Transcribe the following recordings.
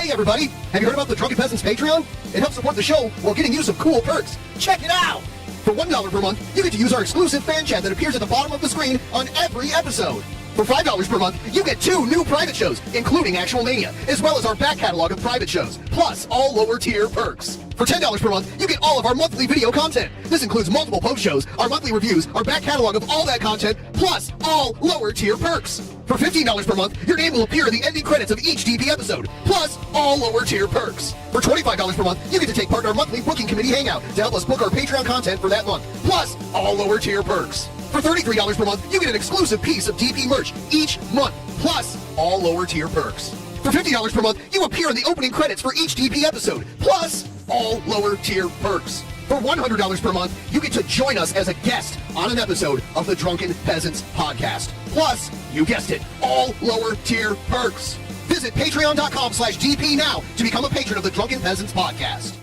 Hey everybody, have you heard about the Drunken Peasants Patreon? It helps support the show while getting you some cool perks. Check it out! For $1 per month, you get to use our exclusive fan chat that appears at the bottom of the screen on every episode. For $5 per month, you get 2 new private shows, including Actual Mania, as well as our back catalog of private shows, plus all lower tier perks. For $10 per month, you get all of our monthly video content. This includes multiple post shows, our monthly reviews, our back catalog of all that content, plus all lower tier perks. For $15 per month, your name will appear in the ending credits of each DP episode, plus all lower tier perks. For $25 per month, you get to take part in our monthly booking committee hangout to help us book our Patreon content for that month, plus all lower tier perks. For $33 per month, you get an exclusive piece of DP merch each month, plus all lower tier perks. For $50 per month, you appear in the opening credits for each DP episode, plus all lower tier perks. For $100 per month, you get to join us as a guest on an episode of the Drunken Peasants podcast. Plus, you guessed it, all lower tier perks. Visit patreon.com/DP now to become a patron of the Drunken Peasants podcast.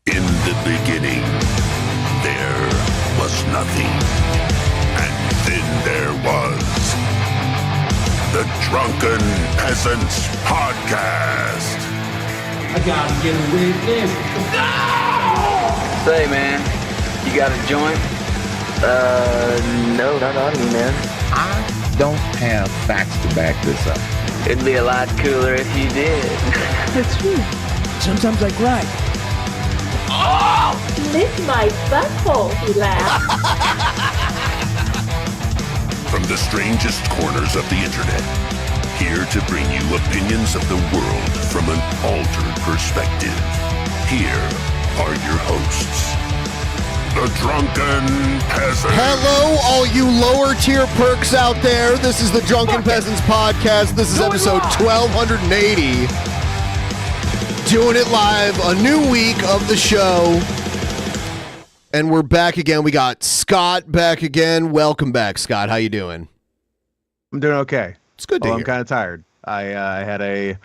In the beginning, there was nothing. And then there was the Drunken Peasants podcast. I gotta get a witness. No! Say, man, you got a joint? No, not on me, man. I don't have facts to back this up. It'd be a lot cooler if you did. That's true. Sometimes I cry. Oh! Lick my butthole, he laughed. From the strangest corners of the internet, here to bring you opinions of the world from an altered perspective. Here are your hosts, the Drunken Peasants. Hello, all you lower tier perks out there. This is the Drunken Peasants podcast. This is episode 1280. Doing it live, a new week of the show. And we're back again. We got Scott back again. Welcome back, Scott. How you doing? I'm doing okay. It's good to hear. I'm kind of tired. I had a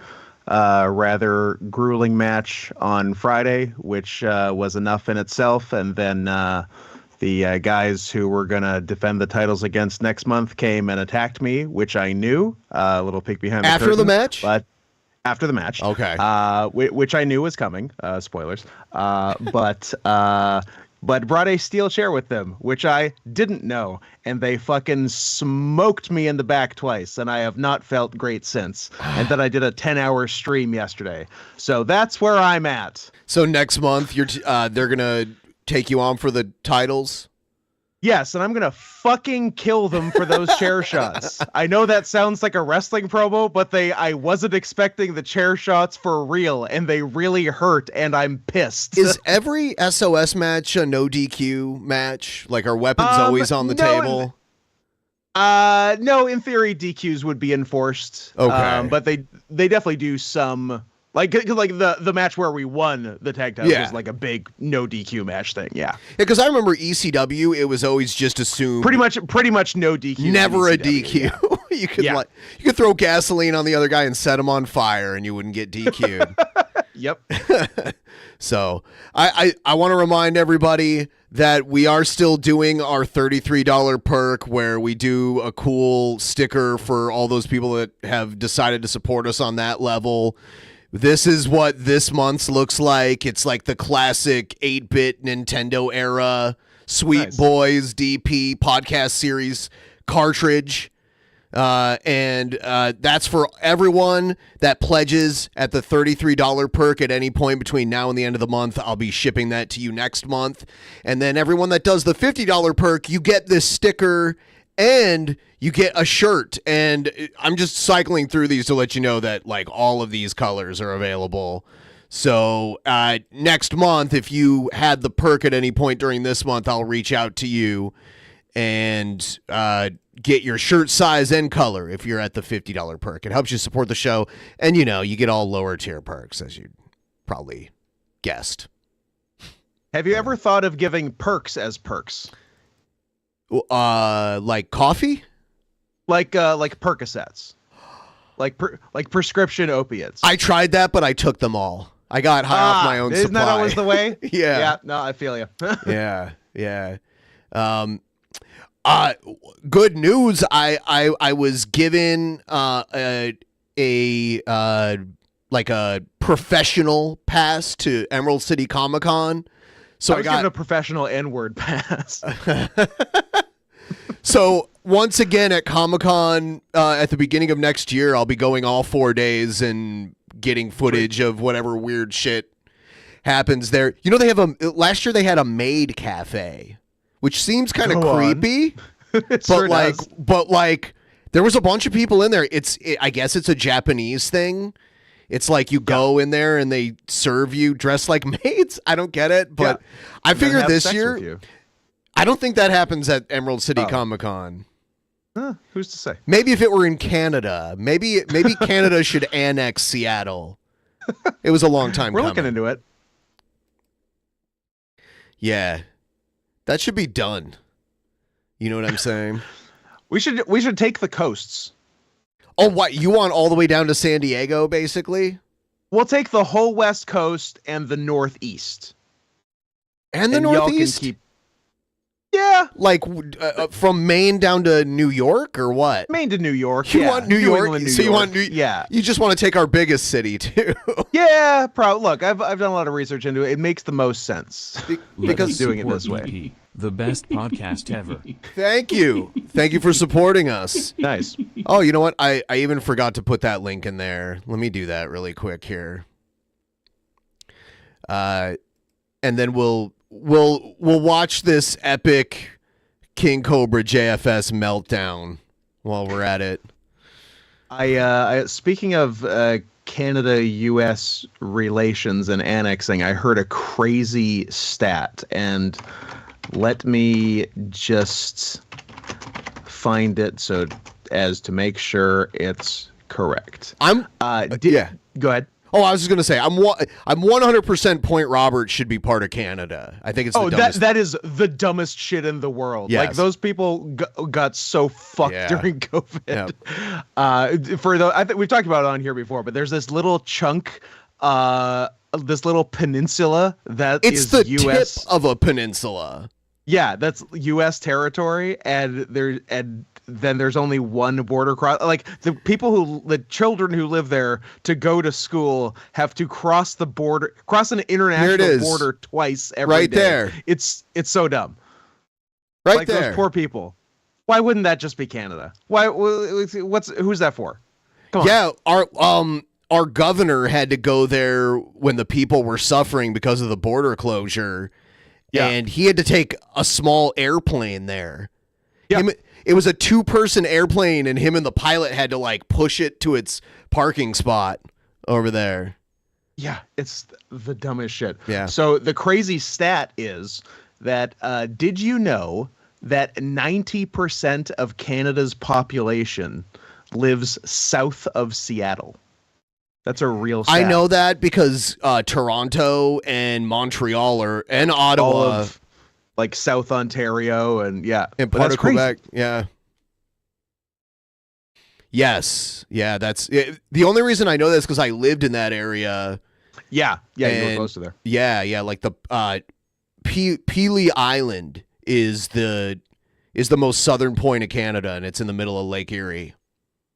rather grueling match on Friday, which was enough in itself. And then the guys who were going to defend the titles against next month came and attacked me, which I knew. A little peek behind the curtain. After the match? But after the match. Okay. Which I knew was coming. Spoilers. But brought a steel chair with them, which I didn't know, and they fucking smoked me in the back twice, and I have not felt great since. And then I did a 10-hour stream yesterday, so that's where I'm at. So next month, they're gonna take you on for the titles? Yes, and I'm gonna fucking kill them for those chair shots. I know that sounds like a wrestling promo, but I wasn't expecting the chair shots for real, and they really hurt, and I'm pissed. Is every SOS match a no DQ match? Like, are weapons always on the table? No, in theory, DQs would be enforced. Okay. But they definitely do some. Like the match where we won the tag title was like a big no DQ match thing. Yeah. Because I remember ECW, it was always just assumed pretty much no DQ. Never a DQ. Yeah. You could throw gasoline on the other guy and set him on fire, and you wouldn't get DQ'd. Yep. So I want to remind everybody that we are still doing our $33 perk where we do a cool sticker for all those people that have decided to support us on that level. This is what this month's looks like. It's like the classic 8-bit Nintendo era Sweet Boys DP podcast series cartridge. And that's for everyone that pledges at the $33 perk at any point between now and the end of the month. I'll be shipping that to you next month. And then everyone that does the $50 perk, you get this sticker and you get a shirt. And I'm just cycling through these to let you know that like all of these colors are available. So next month, if you had the perk at any point during this month, I'll reach out to you and get your shirt size and color if you're at the $50 perk. It helps you support the show. And, you know, you get all lower tier perks, as you probably guessed. Have you ever thought of giving perks as perks? Like coffee? Like Percocets. Like prescription opiates. I tried that, but I took them all. I got high off my own supply. Isn't that always the way? Yeah. Yeah, no, I feel you. Yeah. Good news. I was given a like a professional pass to Emerald City Comic Con. So I was given a professional N-word pass. So once again at Comic-Con at the beginning of next year, I'll be going all 4 days and getting footage of whatever weird shit happens there. You know, they have last year they had a maid cafe, which seems kind of creepy, but like there was a bunch of people in there. I guess it's a Japanese thing. It's like you go in there and they serve you dressed like maids. I don't get it, but I figured this year. I don't think that happens at Emerald City Comic Con. Who's to say? Maybe if it were in Canada. Maybe Canada should annex Seattle. It was a long time coming. We're looking into it. Yeah. That should be done. You know what I'm saying? We should take the coasts. Oh, what? You want all the way down to San Diego, basically? We'll take the whole West Coast and the Northeast. And the Northeast? Yeah. Like from Maine down to New York or what? Maine to New York. You want New York? England, so you want Yeah. You just want to take our biggest city too. Yeah, look, I've done a lot of research into it. It makes the most sense because doing it this way. The best podcast ever. Thank you for supporting us. Nice. Oh, you know what? I even forgot to put that link in there. Let me do that really quick here. And then we'll watch this epic KingcobraJFS meltdown while we're at it. I speaking of Canada-U.S. relations and annexing, I heard a crazy stat, and let me just find it so as to make sure it's correct. Go ahead. Oh, I was just gonna say I'm 100% Point Roberts should be part of Canada. I think it's the dumbest. that is the dumbest shit in the world. Yes. Like those people got so fucked during COVID. Yep. I think we've talked about it on here before, but there's this little chunk, this little peninsula that it's is the US tip of a peninsula. Yeah, that's U.S. territory, and then there's only one border cross. Like the children who live there to go to school have to cross the border, cross an international border twice every day. There. It's so dumb. Right like there. Those poor people. Why wouldn't that just be Canada? Why? Who's that for? Come on. Yeah, our governor had to go there when the people were suffering because of the border closure. Yeah. And he had to take a small airplane there. Yeah. It was a 2-person airplane, and him and the pilot had to like push it to its parking spot over there. Yeah, it's the dumbest shit. Yeah. So the crazy stat is that did you know that 90% of Canada's population lives south of Seattle? That's a real stat. I know that because Toronto and Montreal and Ottawa. All of, like South Ontario and part of Quebec. Yeah. Yes. Yeah, that's it. The only reason I know this because I lived in that area. Yeah, you were close to there. Yeah, like the Pelee Island is the most southern point of Canada, and it's in the middle of Lake Erie.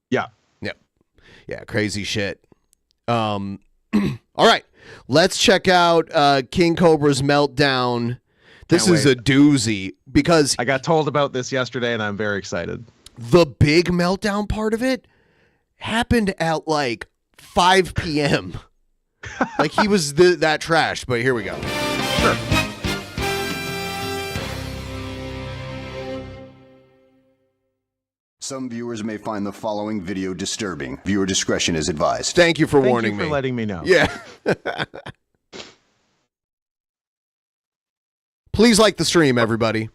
Yeah. Yeah, crazy shit. All right, let's check out King Cobra's meltdown. This is a doozy because I got told about this yesterday and I'm very excited. The big meltdown part of it happened at like 5 p.m. Like he was that trash, but here we go. Sure. Some viewers may find the following video disturbing. Viewer discretion is advised. Thank you for warning me. Thank you for letting me know. Yeah. Please like the stream, everybody.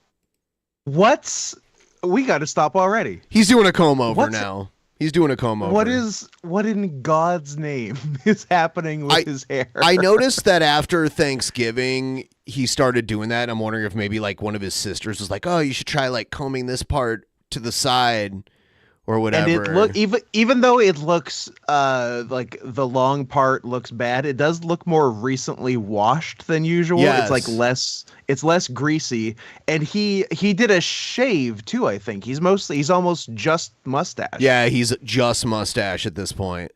We got to stop already. He's doing a comb over now. He's doing a comb over. What in God's name is happening with his hair? I noticed that after Thanksgiving, he started doing that. I'm wondering if maybe like one of his sisters was like, "Oh, you should try like combing this part to the side or whatever." And it even though it looks like the long part looks bad, it does look more recently washed than usual. Yes. It's like less greasy, and he did a shave too. I think he's almost just mustache. Yeah, he's just mustache at this point.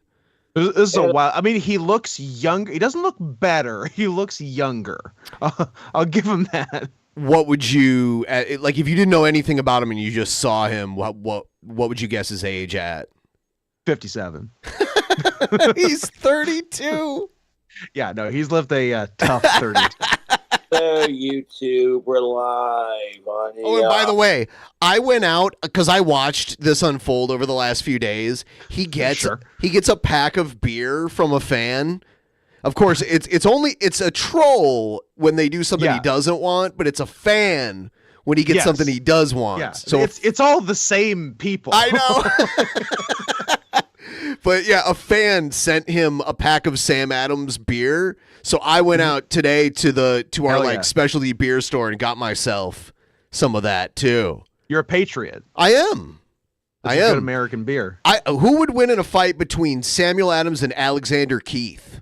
This is a while. I mean, he looks younger. He doesn't look better. He looks younger. I'll give him that. What would you like if you didn't know anything about him and you just saw him? What would you guess his age at? 57. He's 32. Yeah, no, he's lived a tough 32. So YouTube, we're live on Oh, and by the way, I went out because I watched this unfold over the last few days. He gets a pack of beer from a fan. Of course, it's a troll when they do something he doesn't want, but it's a fan when he gets something he does want. Yeah. So it's all the same people. I know. But yeah, a fan sent him a pack of Sam Adams beer. So I went out today to our specialty beer store and got myself some of that too. You're a patriot. I am. That's a good American beer. Who would win in a fight between Samuel Adams and Alexander Keith?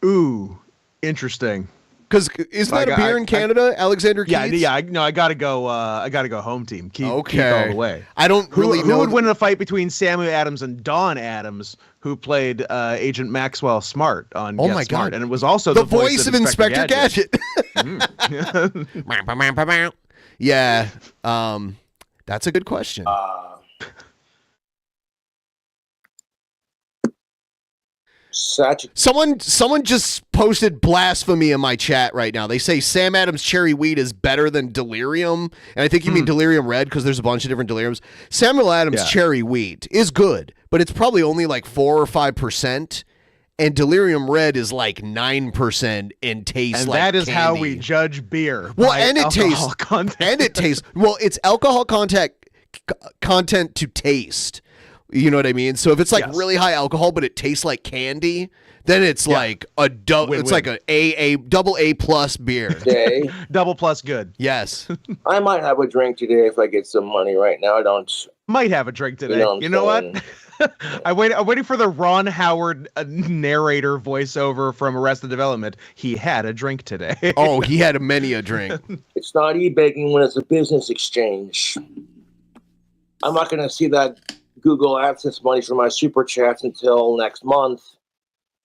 Ooh, interesting. Because isn't that a beer in Canada, Alexander Keith? Yeah. I gotta go. I gotta go home team. Keith all the way. I don't really know. Who would win in a fight between Samuel Adams and Don Adams, who played Agent Maxwell Smart on Get my Smart, God. and it was also the voice of Inspector Gadget. Yeah, that's a good question. Someone just posted blasphemy in my chat right now. They say Sam Adams cherry wheat is better than Delirium, and I think you mean Delirium Red because there's a bunch of different Deliriums. Samuel Adams cherry wheat is good, but it's probably only like 4 or 5%, and Delirium Red is like 9% and tastes and like that is candy. how we judge beer. Well, by and it alcohol tastes content. and it tastes well. It's alcohol content to taste. You know what I mean? So if it's like really high alcohol, but it tastes like candy, then it's like a it's like a double A plus beer. Okay. Double plus good. Yes. I might have a drink today if I get some money right now. I don't. Might have a drink today. You know what? I'm waiting for the Ron Howard narrator voiceover from Arrested Development. He had a drink today. Oh, he had many a drink. It's not e-baking when it's a business exchange. I'm not going to see that Google AdSense money for my super chats until next month.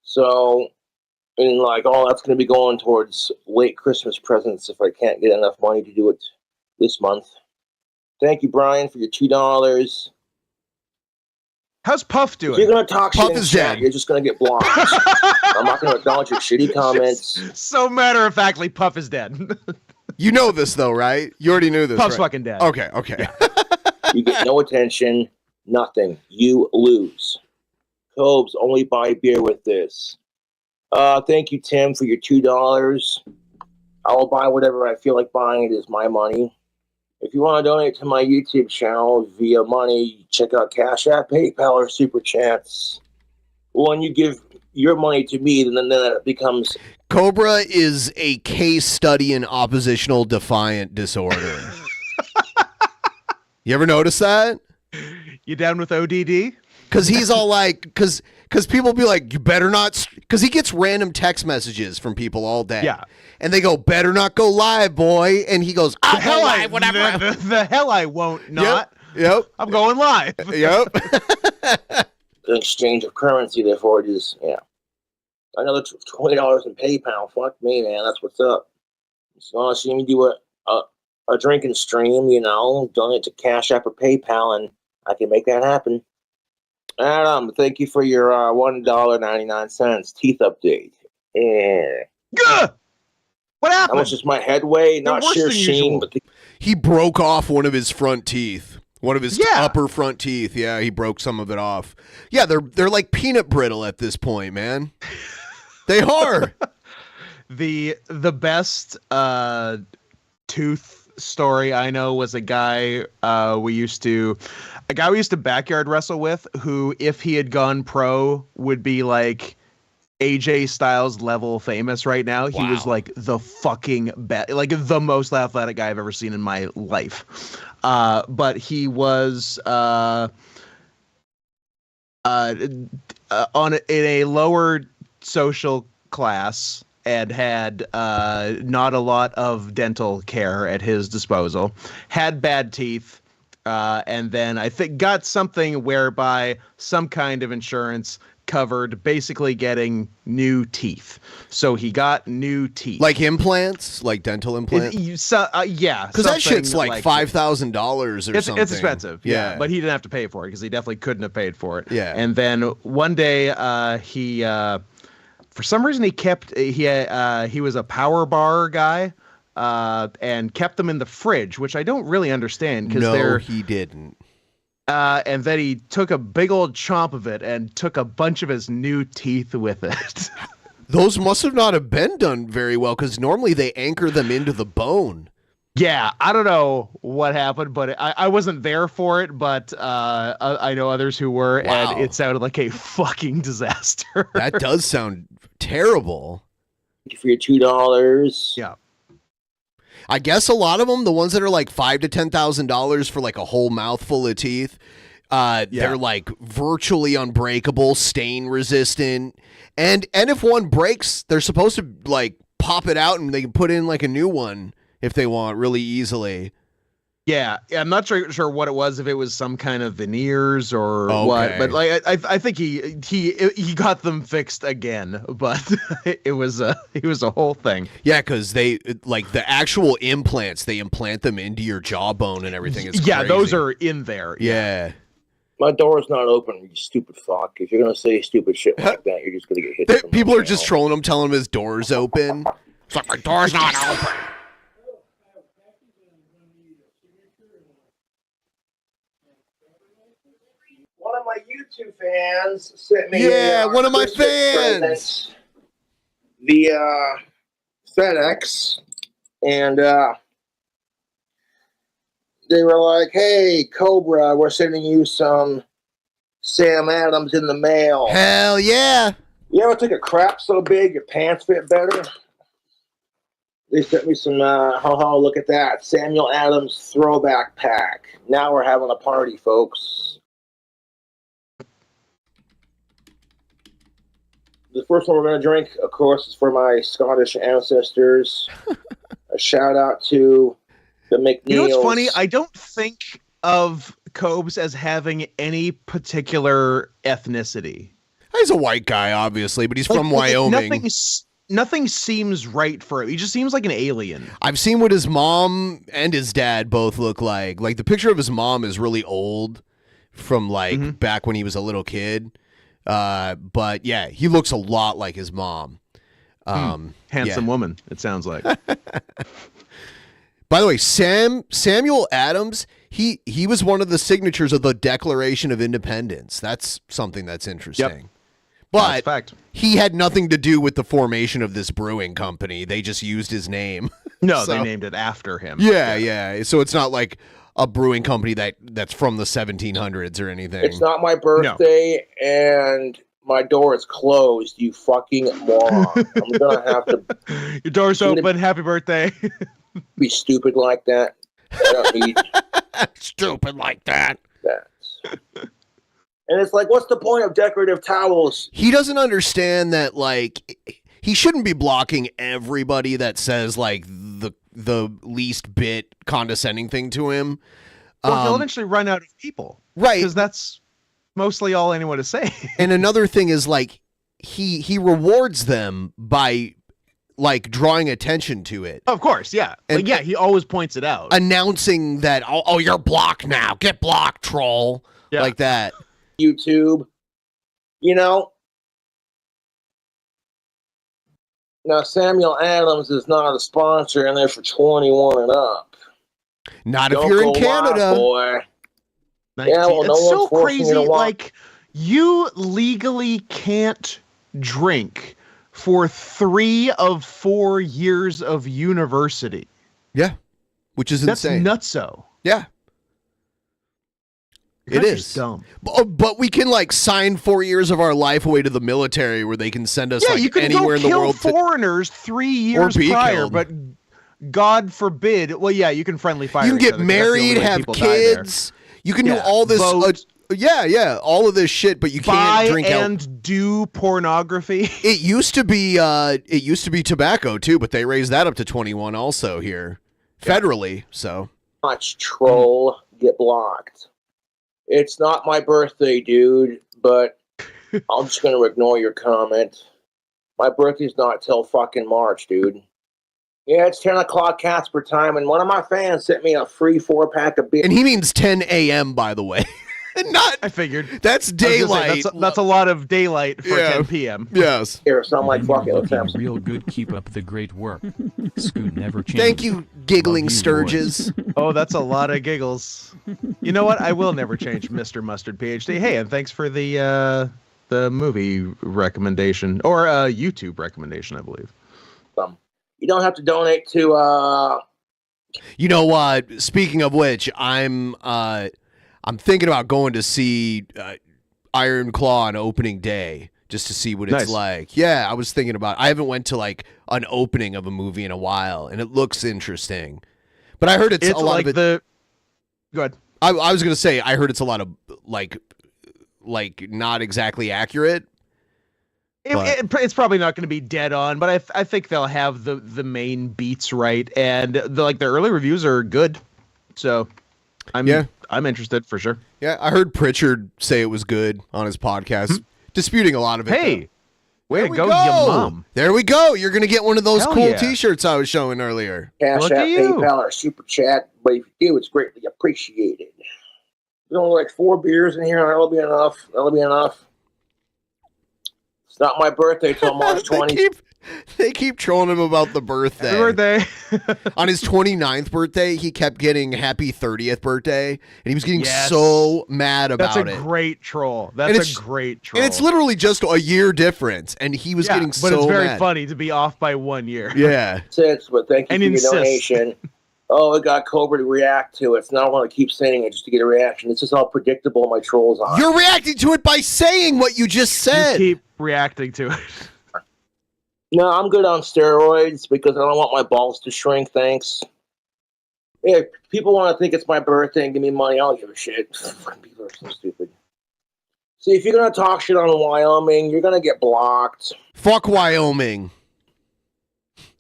So, and like all that's going to be going towards late Christmas presents if I can't get enough money to do it this month. Thank you, Brian, for your $2. How's Puff doing? If you're going to talk Puff shit in is chat, dead. You're just going to get blocked. I'm not going to acknowledge your shitty comments. So matter-of-factly, Puff is dead. You know this though, right? You already knew this. Puff's right? fucking dead. Okay. You get no attention, nothing. You lose. Cobes, only buy beer with this. Thank you, Tim, for your $2. I will buy whatever I feel like buying. It is my money. If you want to donate to my YouTube channel via money, check out Cash App, PayPal, or Super Chats. When you give your money to me, then it becomes... Cobra is a case study in oppositional defiant disorder. You ever notice that? You down with ODD? Because he's all like, because people be like, you better not, because he gets random text messages from people all day. Yeah. And they go, better not go live, boy. And he goes, I'll go live, whatever. The hell I won't not. Yep. I'm going live. Yep. The exchange of currency, therefore, it is, another $20 in PayPal. Fuck me, man. That's what's up. So I want to see me do a drinking stream, donate to Cash App or PayPal, and I can make that happen. Adam, thank you for your $1.99 teeth update. Yeah. Gah! What happened? How much is my head weigh? Not sure, Sheen, but he broke off one of his front teeth. One of his upper front teeth. Yeah, he broke some of it off. Yeah, they're like peanut brittle at this point, man. They are. The best tooth story I know was a guy we used to backyard wrestle with, who, if he had gone pro, would be like AJ Styles level famous right now. He was like the fucking best, like the most athletic guy I've ever seen in my life. But he was in a lower social class and had not a lot of dental care at his disposal, had bad teeth, and then I think got something whereby some kind of insurance covered basically getting new teeth. So he got new teeth. Like implants? Like dental implants? Yeah. Because that shit's like $5,000 or something. It's expensive. Yeah. But he didn't have to pay for it because he definitely couldn't have paid for it. Yeah. And then one day he for some reason he was a power bar guy and kept them in the fridge, which I don't really understand because he didn't. And then he took a big old chomp of it and took a bunch of his new teeth with it. Those must have not have been done very well because normally they anchor them into the bone. Yeah, I don't know what happened, but I wasn't there for it, but I know others who were, Wow. and it sounded like a fucking disaster. That does sound terrible. Thank you for your $2. Yeah. I guess a lot of them, the ones that are like $5,000 to $10,000 for like a whole mouthful of teeth, they're like virtually unbreakable, stain resistant, and if one breaks, they're supposed to like pop it out and they can put in like a new one if they want really easily. Yeah, I'm not sure what it was, if it was some kind of veneers or what, but like I think he got them fixed again, but it was a whole thing. Yeah, because they like the actual implants, they implant them into your jawbone and everything. It's crazy. Those are in there. Yeah. My door's not open, you stupid fuck. If you're gonna say stupid shit like that, you're just gonna get hit. People are just trolling him, telling him his door's open. It's like, my door's not open. One of my YouTube fans sent me one of my Christmas fans present via FedEx, and they were like, "Hey, Cobra, we're sending you some Sam Adams in the mail." Hell yeah! You ever take a crap so big your pants fit better? They sent me some. Look at that, Samuel Adams throwback pack. Now we're having a party, folks. The first one we're going to drink, of course, is for my Scottish ancestors. A shout out to the McNeils. You know what's funny? I don't think of Cobes as having any particular ethnicity. He's a white guy, obviously, but he's from Wyoming. Nothing seems right for him. He just seems like an alien. I've seen what his mom and his dad both look like. Like, the picture of his mom is really old from, like, back when he was a little kid. But yeah, he looks a lot like his mom. Handsome woman, it sounds like. By the way, Samuel Adams, he was one of the signatures of the Declaration of Independence. That's something that's interesting. Yep. But fact. He had nothing to do with the formation of this brewing company. They just used his name. No, they named it after him. Yeah. So it's not like a brewing company that's from the 1700s or anything. It's not my birthday, and my door is closed, you fucking moron. I'm going to have to... Your door's open, happy birthday. Be stupid like that. I don't need... Stupid like that. And it's like, what's the point of decorative towels? He doesn't understand that, like... He shouldn't be blocking everybody that says, like, the least bit condescending thing to him. Well, he'll eventually run out of people. Right. Because that's mostly all anyone is saying. And another thing is, like, he rewards them by, like, drawing attention to it. Of course, yeah. And, like, he always points it out. Announcing that, oh, you're blocked now. Get blocked, troll. Yeah. Like that. YouTube. You know? Now, Samuel Adams is not a sponsor, and they're for 21 and up. Not if you're in Canada. Boy. 19. Yeah, well, it's so crazy. Like, you legally can't drink for 3 of 4 years of university. Yeah, which is insane. That's nutso. Yeah. It is dumb, but we can like sign 4 years of our life away to the military, where they can send us like you can anywhere go in the world. Foreigners 3 years prior, killed. But God forbid. Well, yeah, you can friendly fire. You can get married, have kids. You can do all this. All of this shit, but you can't drink and do pornography. It used to be. It used to be tobacco too, but they raised that up to 21 also here, federally. So watch troll get blocked. It's not my birthday, dude, but I'm just going to ignore your comment. My birthday's not till fucking March, dude. Yeah, it's 10 o'clock Casper time, and one of my fans sent me a free 4-pack of beer. And he means 10 a.m., by the way. Not. I figured. That's daylight. Say, that's a lot of daylight for 10 p.m. Yes. Here, so I'm like, fuck it, let's have some. Real good. Keep up the great work. Scoot never changed. Thank you, giggling Sturges. Oh, that's a lot of giggles. You know what? I will never change, Mr. Mustard PhD. Hey, and thanks for the movie recommendation, or YouTube recommendation, I believe. You don't have to donate to. You know what? Speaking of which, I'm thinking about going to see Iron Claw on opening day just to see what it's like. Yeah, I was thinking about. I haven't went to like an opening of a movie in a while, and it looks interesting. But I heard it's a lot like of it. Go ahead. I was gonna say I heard it's a lot of like not exactly accurate. It's probably not going to be dead on, but I think they'll have the main beats right, and their early reviews are good, so I'm interested for sure. Yeah, I heard Pritchard say it was good on his podcast, disputing a lot of it. Hey, way to go, your mom! There we go. You're gonna get one of those Hell cool yeah. T-shirts I was showing earlier. Cash Look App, at you. PayPal, or Super Chat, but if you do, it's greatly appreciated. There's only like 4 beers in here, and that'll be enough. That'll be enough. It's not my birthday till March 20th. They keep trolling him about the birthday. Happy birthday. On his 29th birthday, he kept getting happy 30th birthday, and he was getting so mad about it. That's a great troll. That's a great troll. And it's literally just a year difference, and he was getting so mad. But it's very funny to be off by 1 year. Yeah. 6, but thank you for your donation. Oh, it got Cobra to react to it. It's not want to keep saying it just to get a reaction. It's just how predictable my trolls are. You're reacting to it by saying what you just said. You keep reacting to it. No, I'm good on steroids because I don't want my balls to shrink, thanks. Yeah, if people want to think it's my birthday and give me money, I don't give a shit. People are so stupid. See, if you're going to talk shit on Wyoming, you're going to get blocked. Fuck Wyoming.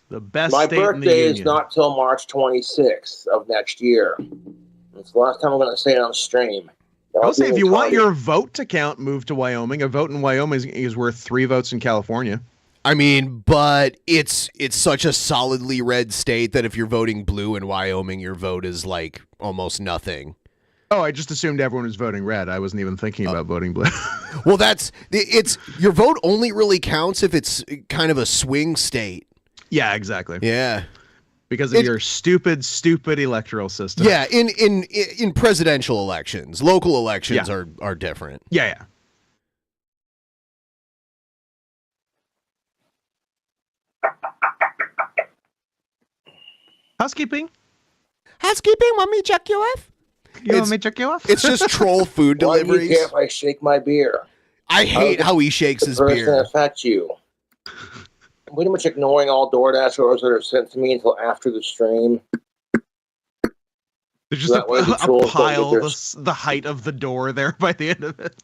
The best My state in the birthday is union. not till March 26th of next year. It's the last time I'm going to say it on stream. I'll say if you want your vote to count, move to Wyoming. A vote in Wyoming is worth 3 votes in California. I mean, but it's such a solidly red state that if you're voting blue in Wyoming, your vote is like almost nothing. Oh, I just assumed everyone was voting red. I wasn't even thinking about voting blue. Well, it's your vote only really counts if it's kind of a swing state. Yeah, exactly. Yeah. Because of your stupid electoral system. Yeah, in presidential elections. Local elections are different. Yeah. Housekeeping? Want me to check you off? You want me to check you off? It's just troll food Why do you deliveries. care if I shake my beer? I hate how he shakes his First beer. thing affect you. I'm pretty much ignoring all DoorDash orders that are sent to me until after the stream. There's just a pile the height of the door there by the end of it.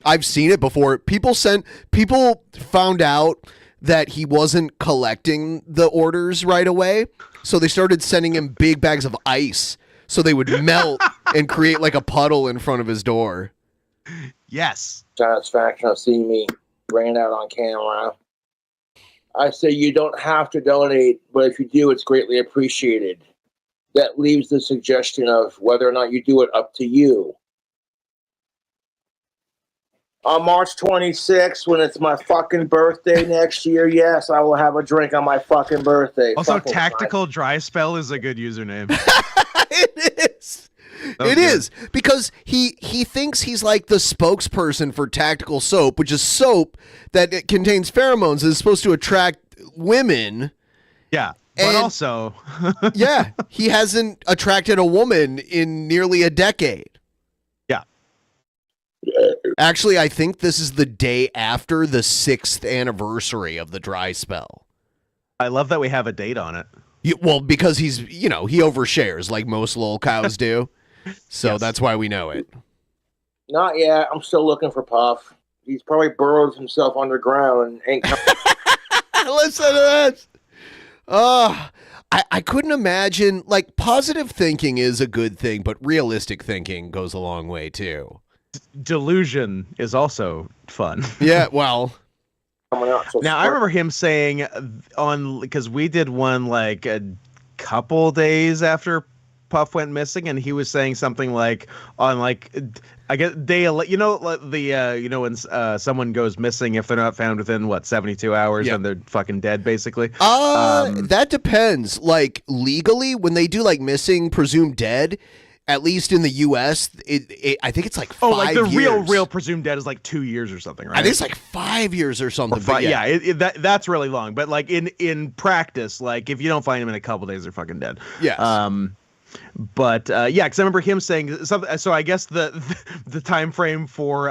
I've seen it before. People found out that he wasn't collecting the orders right away, so they started sending him big bags of ice so they would melt and create like a puddle in front of his door. Yes. Satisfaction of seeing me ran out on camera. I say you don't have to donate, but if you do, it's greatly appreciated. That leaves the suggestion of whether or not you do it up to you. On March 26th, when it's my fucking birthday next year, yes, I will have a drink on my fucking birthday. Also, fucking Tactical Dry Spell is a good username. It is. It is because he thinks he's like the spokesperson for Tactical Soap, which is soap that it contains pheromones and is supposed to attract women. Yeah, but also, yeah, he hasn't attracted a woman in nearly a decade. Yeah. Actually, I think this is the day after the 6th anniversary of the dry spell. I love that we have a date on it. Well, because he overshares like most lol cows do. So that's why we know it. Not yet. I'm still looking for Puff. He's probably burrowed himself underground and ain't Listen to this. I couldn't imagine, like, positive thinking is a good thing, but realistic thinking goes a long way too. Delusion is also fun. Yeah, well. Now I remember him saying because we did one like a couple days after Puff went missing, and he was saying something like on like I guess day when someone goes missing, if they're not found within 72 hours, then they're fucking dead basically. That depends. Like legally, when they do like missing, presumed dead, at least in the U.S., I think it's like 5 years. Like the real presumed dead is like 2 years or something, right? I think it's like 5 years or something. Or that's really long. But like in practice, like if you don't find them in a couple days, they're fucking dead. Yes. Because I remember him saying something. So I guess the time frame for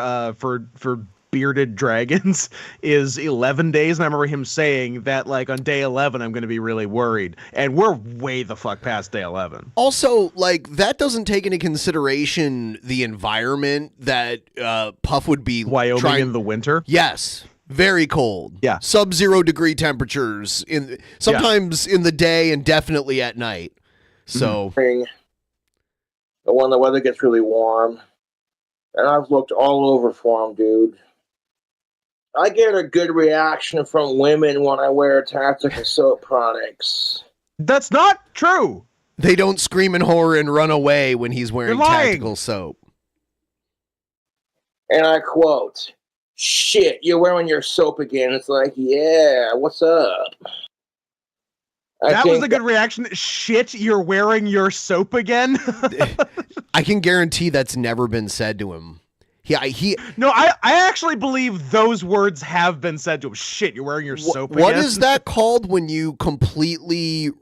bearded dragons is 11 days, and I remember him saying that like on day 11 I'm going to be really worried, and we're way the fuck past day 11. Also, like that doesn't take into consideration the environment that Puff would be Wyoming in the winter. Yes. Very cold. Yeah. Sub-0 degree temperatures sometimes in the day and definitely at night. So when the weather gets really warm, and I've looked all over for them, dude. I get a good reaction from women when I wear tactical soap products. That's not true. They don't scream in horror and run away when he's wearing tactical soap. And I quote, "Shit, you're wearing your soap again." It's like, yeah, what's up? That was a good reaction. Shit, you're wearing your soap again? I can guarantee that's never been said to him. I actually believe those words have been said to him. Shit, you're wearing your soap again? What is that called when you completely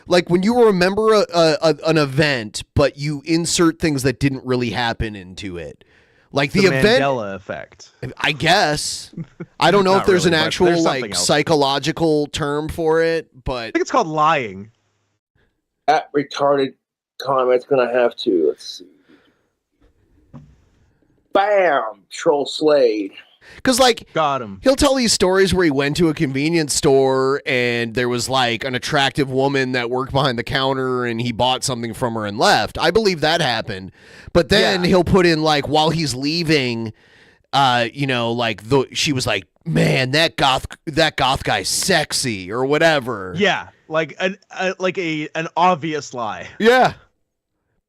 like when you remember an event but you insert things that didn't really happen into it? Like the event Mandela effect. I guess. I don't know if there's really, an actual like psychological term for it, but I think it's called lying. That retarded comment's gonna have to. Let's see. Bam! Troll slayed. Because, like, got him. He'll tell these stories where he went to a convenience store and there was, like, an attractive woman that worked behind the counter and he bought something from her and left. I believe that happened. But then he'll put in, like, while he's leaving, she was like, man, that goth guy's sexy or whatever. Yeah, like an obvious lie. Yeah.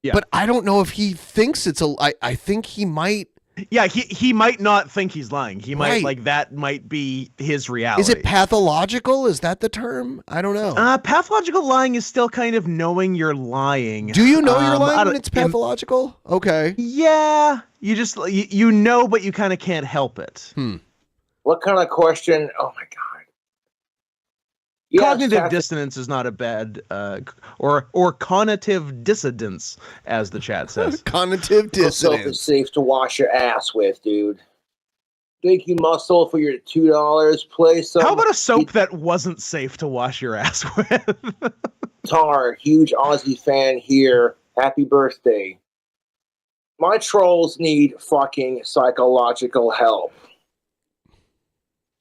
Yeah. But I don't know if he thinks it's I think he might. Yeah, he might not think he's lying. He might that might be his reality. Is it pathological? Is that the term? I don't know. Pathological lying is still kind of knowing you're lying. Do you know you're lying when it's pathological? Okay. Yeah, you just you know, but you kind of can't help it. What kind of question? Oh my god. Cognitive dissonance is not a bad, or cognitive dissidence, as the chat says. Cognitive dissonance. Soap is safe to wash your ass with, dude. Thank you, Muscle, for your $2. Play some. How about a soap that wasn't safe to wash your ass with? Tar, huge Aussie fan here. Happy birthday. My trolls need fucking psychological help.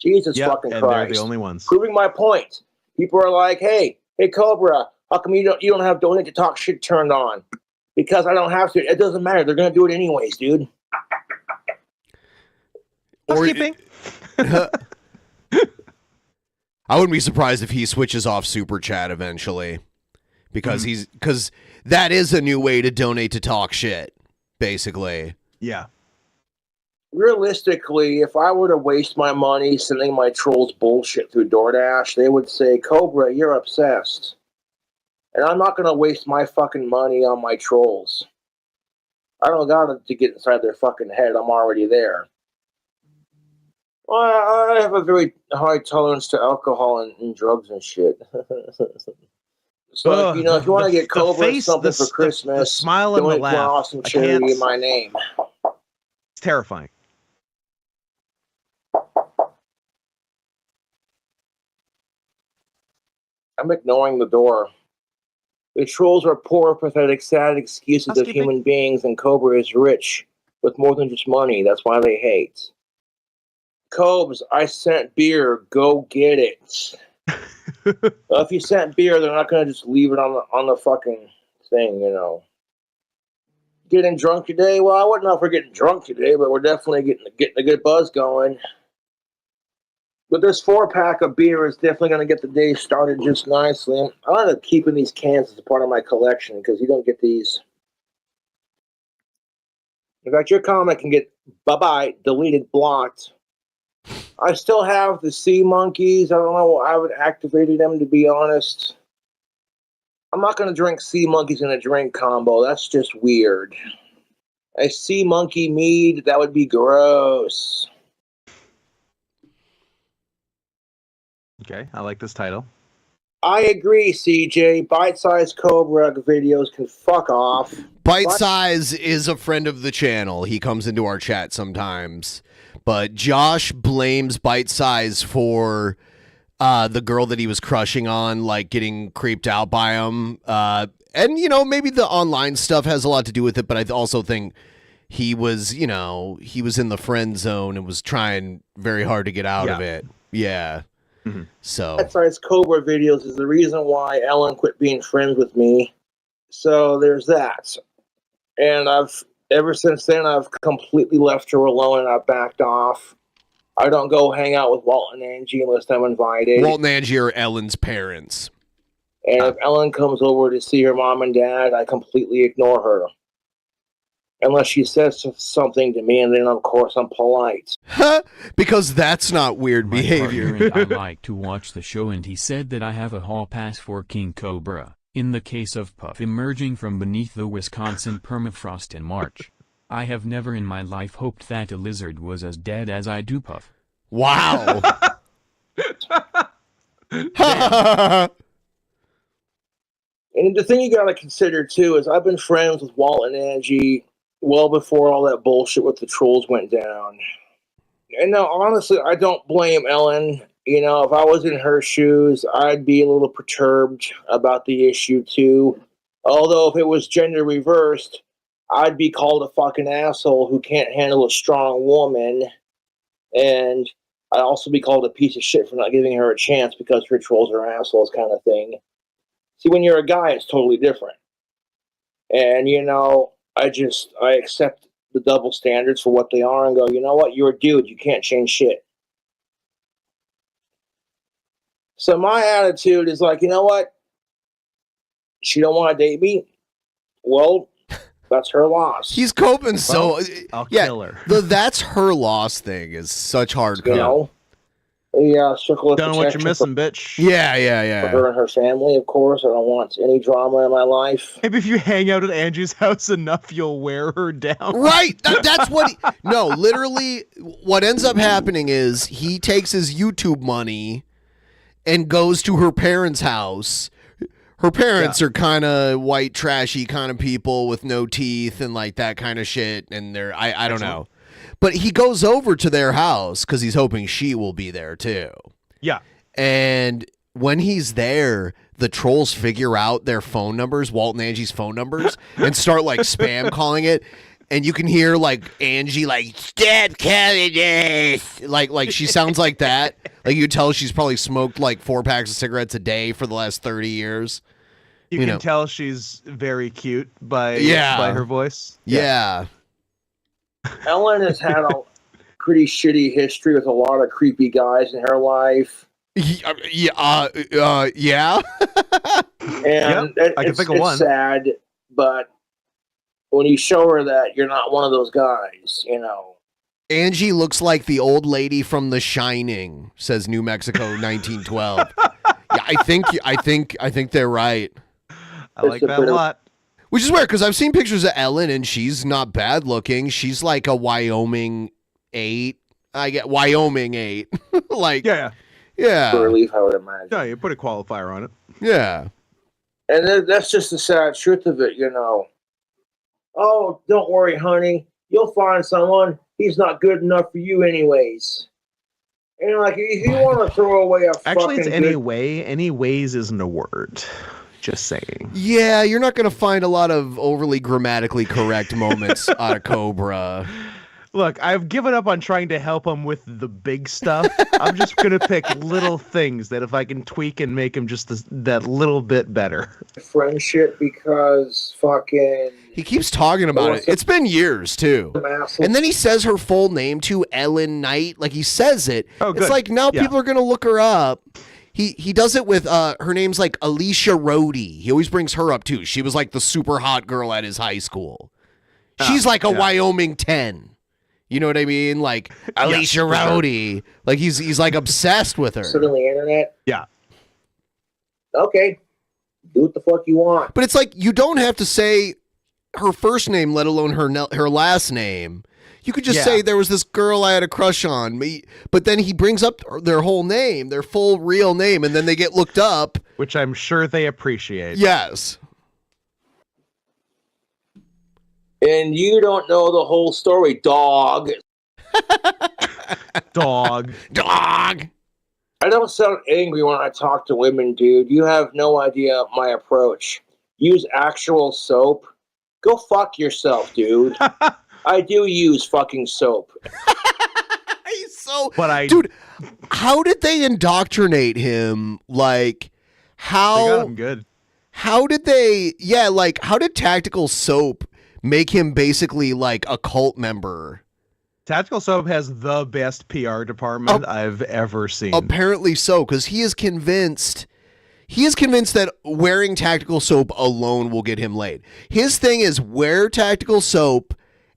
Jesus fucking Christ. They're the only ones. Proving my point. People are like, hey, Cobra, how come you don't have Donate to Talk shit turned on? Because I don't have to. It doesn't matter. They're going to do it anyways, dude. Housekeeping. I wouldn't be surprised if he switches off Super Chat eventually. Because because that is a new way to donate to talk shit, basically. Yeah. Realistically, if I were to waste my money sending my trolls bullshit through DoorDash, they would say, Cobra, you're obsessed. And I'm not going to waste my fucking money on my trolls. I don't got to get inside their fucking head. I'm already there. Well, I have a very high tolerance to alcohol and drugs and shit. So, if you want to get Cobra something for Christmas, the smile and the laugh. Awesome charity in my name. It's terrifying. I'm ignoring the door. The trolls are poor, pathetic, sad excuses of human beings, and Cobra is rich with more than just money. That's why they hate. Cobes, I sent beer. Go get it. If you sent beer, they're not going to just leave it on the fucking thing, getting drunk today? Well, I wouldn't know if we're getting drunk today, but we're definitely getting a good buzz going. But this 4-pack of beer is definitely going to get the day started just nicely. I end up keeping these cans as a part of my collection because you don't get these. In fact, your comment can get bye-bye, deleted, blocked. I still have the sea monkeys. I don't know. I haven't activated them, to be honest. I'm not going to drink sea monkeys in a drink combo. That's just weird. A sea monkey mead, that would be gross. Okay, I like this title. I agree, CJ. Bite-sized Cobra videos can fuck off. Bite Size is a friend of the channel. He comes into our chat sometimes. But Josh blames Bite Size for the girl that he was crushing on, like getting creeped out by him. And, you know, maybe the online stuff has a lot to do with it, but I also think he was, you know, he was in the friend zone and was trying very hard to get out of it. Yeah. Mm-hmm. So Bite-sized Cobra videos is the reason why Ellen quit being friends with me. So there's that. And ever since then, I've completely left her alone and I've backed off. I don't go hang out with Walt and Angie unless I'm invited. Walt and Angie are Ellen's parents. And if Ellen comes over to see her mom and dad, I completely ignore her. Unless she says something to me, and then, of course, I'm polite. Because that's not weird My behavior. partner and I like to watch the show, and he said that I have a hall pass for Kingcobra, in the case of Puff emerging from beneath the Wisconsin permafrost in March. I have never in my life hoped that a lizard was as dead as I do Puff. Wow. And the thing you got to consider, too, is I've been friends with Walt and Angie well before all that bullshit with the trolls went down. And now, honestly, I don't blame Ellen. You know, if I was in her shoes, I'd be a little perturbed about the issue, too. Although, if it was gender reversed, I'd be called a fucking asshole who can't handle a strong woman. And I'd also be called a piece of shit for not giving her a chance because her trolls are assholes kind of thing. See, when you're a guy, it's totally different. And, you know, I accept the double standards for what they are and go, you know what, you're a dude, you can't change shit. So my attitude is like, you know what, she don't want to date me? Well, that's her loss. He's coping I'll kill her. The that's her loss thing is such hardcore. You know? Yeah, circle of Don't know what you're protection missing, bitch. Yeah. for her and her family, of course. I don't want any drama in my life. Maybe if you hang out at Angie's house enough, you'll wear her down. Right. That's what no, literally what ends up happening is he takes his YouTube money and goes to her parents' house. Her parents are kind of white, trashy kind of people with no teeth and like that kind of shit. And they're, I don't know. But he goes over to their house because he's hoping she will be there too. Yeah. And when he's there, the trolls figure out their phone numbers, Walt and Angie's phone numbers, and start like spam calling it. And you can hear like Angie like, stop calling this. Like she sounds like that. Like you tell she's probably smoked like 4 packs of cigarettes a day for the last 30 years. You can tell she's very cute by her voice. Yeah. Ellen has had a pretty shitty history with a lot of creepy guys in her life. Yeah. And I can think of one. It's sad, but when you show her that you're not one of those guys, you know. Angie looks like the old lady from The Shining, says New Mexico 1912. Yeah, I think they're right. I like that a lot. Which is weird because I've seen pictures of Ellen and she's not bad looking. She's like a Wyoming 8. I get Wyoming 8. Like yeah. For relief, I would imagine. Yeah, you put a qualifier on it. Yeah. And that's just the sad truth of it, you know. Oh, don't worry, honey. You'll find someone. He's not good enough for you anyways. And like, if you want to throw away a Actually, fucking it's anyway. Anyways isn't a word. Just saying. Yeah, you're not going to find a lot of overly grammatically correct moments out of Cobra. Look, I've given up on trying to help him with the big stuff. I'm just gonna pick little things that if I can tweak and make him just that little bit better. Friendship because fucking. He keeps talking about it. It's been years too. And then he says her full name too, Ellen Knight. Like he says it. Oh, good. It's like now people are gonna look her up. He does it with her name's like Alicia Rhodey. He always brings her up too. She was like the super hot girl at his high school. She's like a Wyoming 10. You know what I mean? Like Alicia Rhodey. Like he's like obsessed with her. Sit on the internet. Yeah. Okay. Do what the fuck you want. But it's like you don't have to say her first name, let alone her last name. You could just say there was this girl I had a crush on. But then he brings up their whole name, their full real name, and then they get looked up. Which I'm sure they appreciate. Yes. And you don't know the whole story, dog. Dog. Dog. I don't sound angry when I talk to women, dude. You have no idea my approach. Use actual soap. Go fuck yourself, dude. I do use fucking soap. Dude, how did they indoctrinate him? Like, how? They got him good. How did they? Yeah, like, how did Tactical Soap make him basically like a cult member? Tactical Soap has the best PR department I've ever seen. Apparently so, because he is convinced that wearing Tactical Soap alone will get him laid. His thing is wear Tactical Soap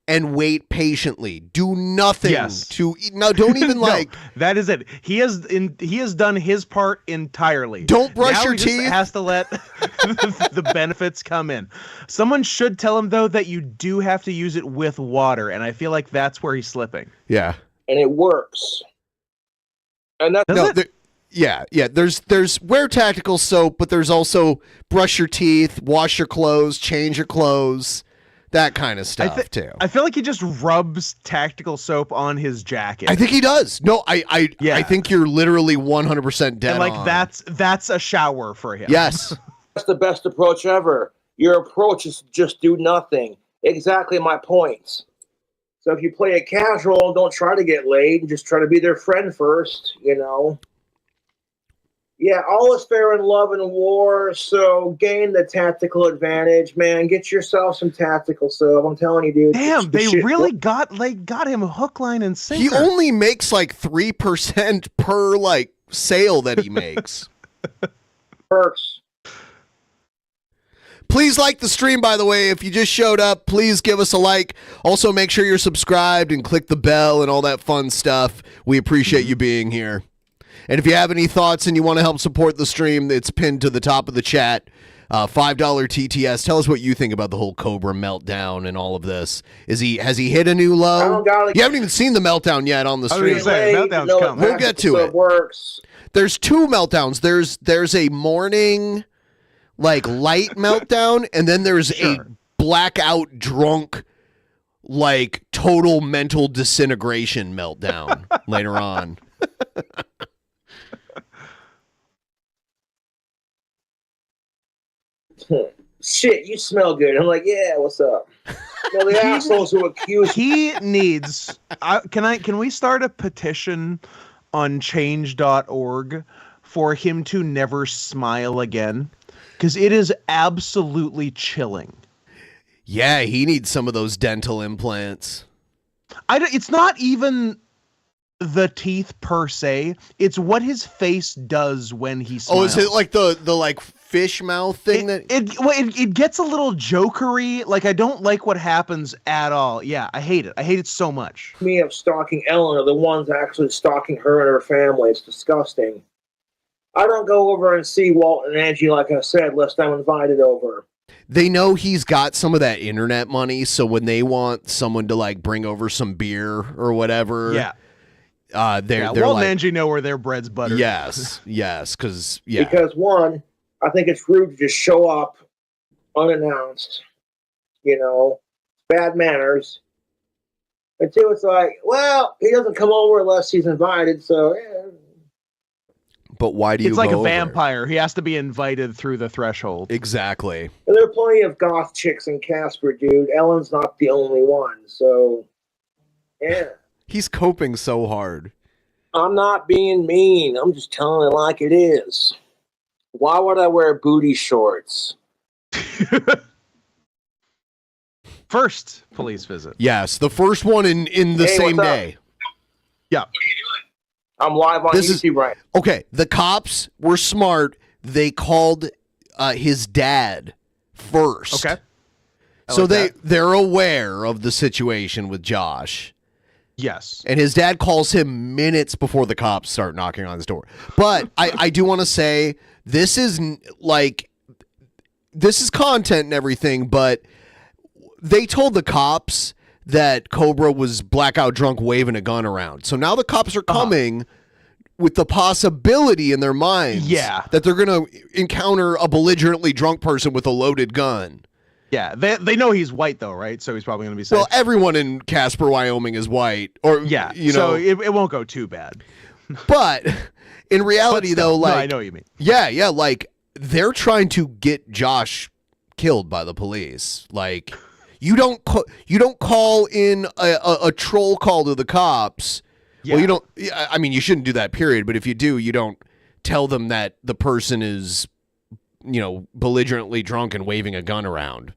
and wait patiently. Do nothing don't even that is it. He has done his part entirely. Don't brush now your he just teeth. Has to let the benefits come in. Someone should tell him though that you do have to use it with water, and I feel like that's where he's slipping. Yeah. And it works. And that's there's wear Tactical Soap, but there's also brush your teeth, wash your clothes, change your clothes. That kind of stuff too. I feel like he just rubs Tactical Soap on his jacket. I think he does. No, I think you're literally 100% dead and like on. that's a shower for him. Yes. That's the best approach ever. Your approach is just do nothing. Exactly my point. So if you play it casual, don't try to get laid. Just try to be their friend first, you know. Yeah, all is fair in love and war, so gain the tactical advantage, man. Get yourself some Tactical Soap. I'm telling you, dude. Damn, they really got him hook, line, and sinker. He only makes like 3% per like sale that he makes. Perks. Please like the stream, by the way. If you just showed up, please give us a like. Also, make sure you're subscribed and click the bell and all that fun stuff. We appreciate you being here. And if you have any thoughts and you want to help support the stream, it's pinned to the top of the chat. $5 TTS. Tell us what you think about the whole Cobra meltdown and all of this. Has he hit a new low? You haven't even seen the meltdown yet on the stream. Meltdown's coming. We'll get to it. Works. There's two meltdowns. There's a morning, like light meltdown, and then there's a blackout drunk, like total mental disintegration meltdown later on. Shit, you smell good. I'm like, yeah, what's up? No, the assholes who accuse he needs. Can we start a petition on change.org for him to never smile again? Because it is absolutely chilling. Yeah, he needs some of those dental implants. It's not even the teeth per se. It's what his face does when he smiles. Oh, is it like the like fish mouth thing it gets a little jokery. Like I don't like what happens at all. Yeah, I hate it. I hate it so much. Me of stalking Ellen are the ones actually stalking her and her family. It's disgusting. I don't go over and see Walt and Angie like I said, lest I'm invited over. They know he's got some of that internet money, so when they want someone to like bring over some beer or whatever, they're Walt like, and Angie know where their bread's buttered. Yes, because one, I think it's rude to just show up unannounced. You know, bad manners. And two, it's like, well, he doesn't come over unless he's invited, so yeah. But why do you? It's like go a over? vampire. He has to be invited through the threshold. Exactly. And there are plenty of goth chicks in Casper, dude. Ellen's not the only one, so Yeah. He's coping so hard. I'm not being mean. I'm just telling it like it is. Why would I wear booty shorts? First police visit. Yes, the first one in the same day. Yeah. What are you doing? I'm live on YouTube right now. Okay, the cops were smart. They called his dad first. Okay. So they're aware of the situation with Josh. Yes. And his dad calls him minutes before the cops start knocking on his door. But I do want to say this is content and everything, but they told the cops that Cobra was blackout drunk waving a gun around. So now the cops are coming with the possibility in their minds that they're going to encounter a belligerently drunk person with a loaded gun. Yeah, they know he's white though, right? So he's probably going to be safe. Well, everyone in Casper, Wyoming is white, or so it won't go too bad. But in reality, though, like I know what you mean. Yeah, like they're trying to get Josh killed by the police. Like you don't call in a troll call to the cops. Yeah. Well, you don't. I mean, you shouldn't do that. Period. But if you do, you don't tell them that the person is, belligerently drunk and waving a gun around.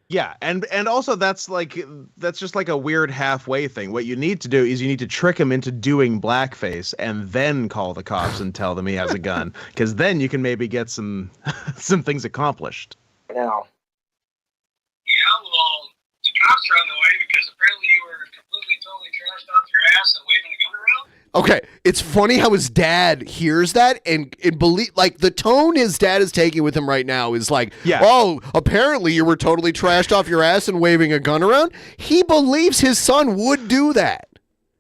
Yeah, and also that's just like a weird halfway thing. What you need to do is you need to trick him into doing blackface and then call the cops and tell them he has a gun, because then you can maybe get some things accomplished. Now. Yeah, well, the cops are on the way because apparently you were completely, totally trashed off your ass and waving a gun around. Okay, it's funny how his dad hears that and believe, like the tone his dad is taking with him right now is like, oh, apparently you were totally trashed off your ass and waving a gun around. He believes his son would do that.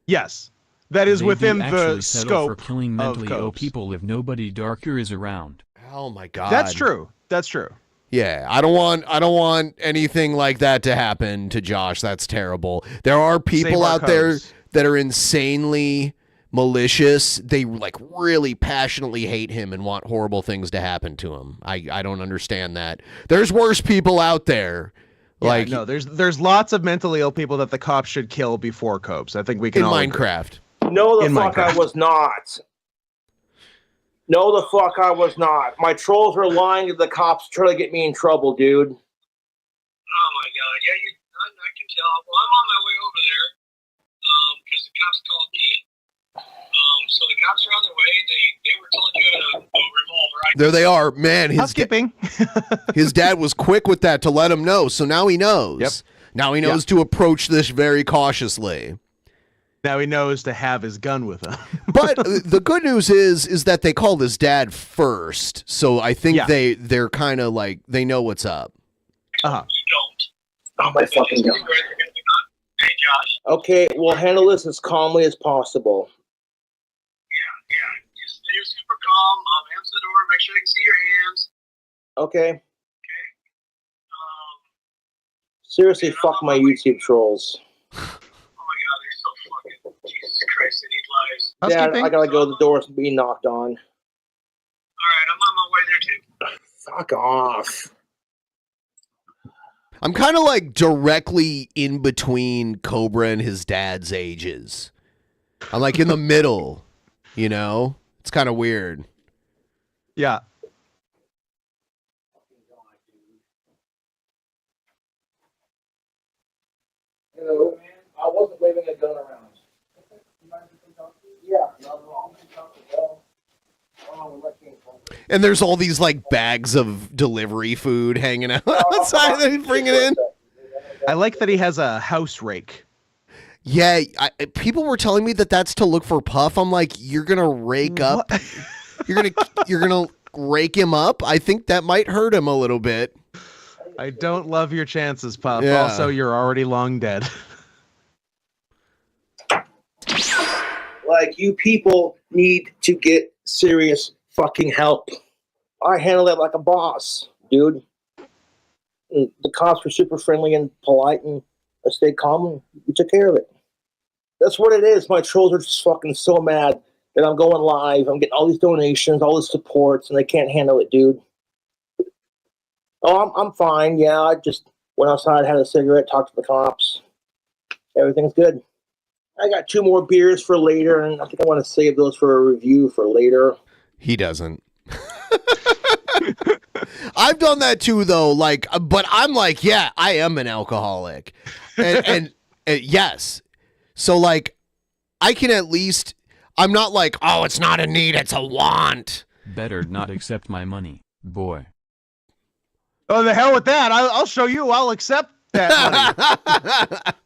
Yes, that is within the actually scope for killing mentally of ill Copes. people if nobody darker is around. Oh my God, That's true. That's true. Yeah, I don't want anything like that to happen to Josh. That's terrible. There are people out there that are insanely malicious. They like really passionately hate him and want horrible things to happen to him. I don't understand that. There's worse people out there. Like no, there's lots of mentally ill people that the cops should kill before Copes. I think we can in all Minecraft. No, the in fuck Minecraft. I was not. No, the fuck I was not. My trolls are lying to the cops trying to get me in trouble, dude. Oh my God, yeah, I can tell. Well, I'm on my way over there because the cops called me. So the cops are on their way. They were told you had a revolver. There they are. Man, housekeeping. His dad was quick with that to let him know. So now he knows. Yep. Now he knows to approach this very cautiously. Now he knows to have his gun with him. But the good news is that they called his dad first. So I think they're kind of like, they know what's up. Uh-huh. Oh my fucking God. Hey, Josh. Okay, we'll handle this as calmly as possible. Yeah. Just stay super calm. Answer the door. Make sure I can see your hands. Okay. Seriously, fuck my YouTube trolls. Oh my God, they're so fucking Jesus Christ, they need lives. Dad, I gotta go. The door's being knocked on. All right, I'm on my way there too. Fuck off. I'm kind of like directly in between Cobra and his dad's ages. I'm like in the middle, It's kind of weird. Yeah. Hello, man. I wasn't waving a gun around. Yeah, And there's all these like bags of delivery food hanging out outside that he's bringing in. I like that he has a house rake. Yeah, people were telling me that that's to look for Puff. I'm like, you're gonna rake up, you're gonna rake him up. I think that might hurt him a little bit. I don't love your chances, Puff. Yeah. Also, you're already long dead. Like, you people need to get serious fucking help. I handle it like a boss, dude. And the cops were super friendly and polite, and I stayed calm, and we took care of it. That's what it is. My trolls are just fucking so mad that I'm going live. I'm getting all these donations, all these supports, and they can't handle it, dude. Oh, I'm fine. Yeah, I just went outside, had a cigarette, talked to the cops. Everything's good. I got 2 more beers for later, and I think I want to save those for a review for later. He doesn't. I've done that too, though. Like, but I'm like, yeah, I am an alcoholic, and yes. So like, I can at least. I'm not like, oh, it's not a need, it's a want. Better not accept my money, boy. Oh, the hell with that! I'll show you. I'll accept that money.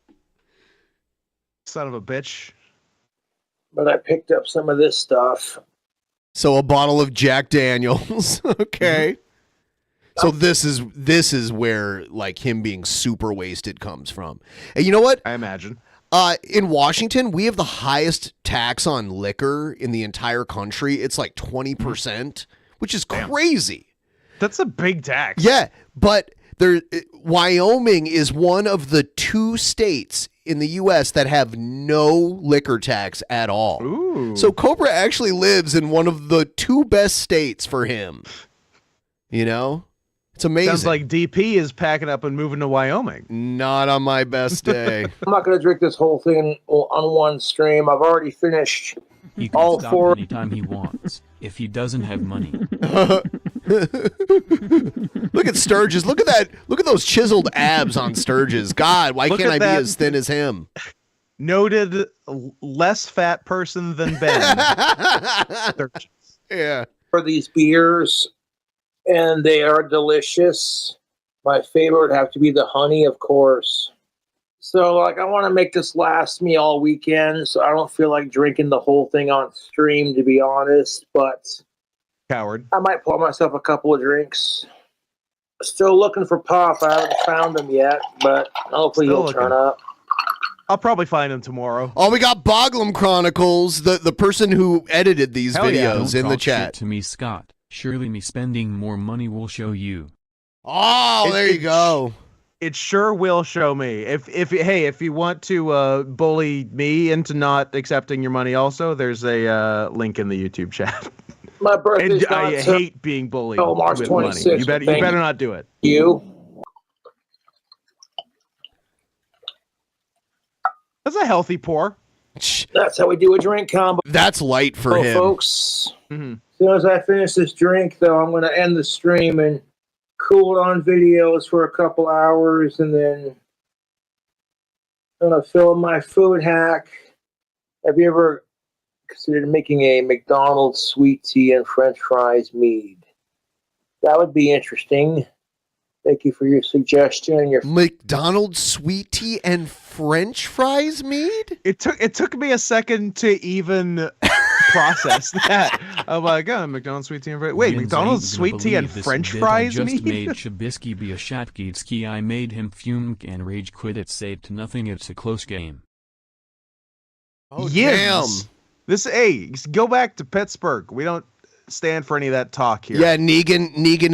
Son of a bitch. But I picked up some of this stuff. So a bottle of Jack Daniels. Okay. So this is where like him being super wasted comes from. And you know what? I imagine. In Washington, we have the highest tax on liquor in the entire country. It's like 20%, which is crazy. That's a big tax. Yeah, but Wyoming is one of the 2 states in the U.S. that have no liquor tax at all. Ooh. So Cobra actually lives in one of the 2 best states for him. You know? It's amazing. Sounds like DP is packing up and moving to Wyoming. Not on my best day. I'm not going to drink this whole thing on one stream. I've already finished He can all stop 4. anytime he wants if he doesn't have money. Look at Sturgis. Look at that. Look at those chiseled abs on Sturgis. God, why can't I be as thin as him? Noted less fat person than Ben. Yeah. For these beers, and they are delicious. My favorite would have to be the honey, of course. So, like, I want to make this last me all weekend, so I don't feel like drinking the whole thing on stream, to be honest, but coward. I might pour myself a couple of drinks. Still looking for Puff. I haven't found him yet, but hopefully he'll turn up. I'll probably find him tomorrow. Oh, we got Boglum Chronicles, the person who edited these Hell yeah. videos Don't in the talk shit chat. to me, Scott. Surely me spending more money will show you. Oh, there you go. It sure will show me. If you want to bully me into not accepting your money, also there's a link in the YouTube chat. My birthday's And I hate being bullied March with 26th. money. You better not do it. That's a healthy pour. That's how we do a drink combo. That's light for him. Folks. As soon as I finish this drink, though, I'm going to end the stream and cool it on videos for a couple hours, and then I'm going to film my food hack. Have you ever considered making a McDonald's sweet tea and French fries mead? That would be interesting. Thank you for your suggestion. McDonald's sweet tea and French fries mead? It took me a second to even process that. I'm like, oh, McDonald's sweet tea and French. Wait, Yins McDonald's ain't sweet gonna tea and believe this French bit fries I just mead? made Shabisky be a Shatgitski. I made him fume and rage quit. It saved to nothing. It's a close game. Oh, Yins. Go back to Pittsburgh. We don't stand for any of that talk here. Yeah, Negan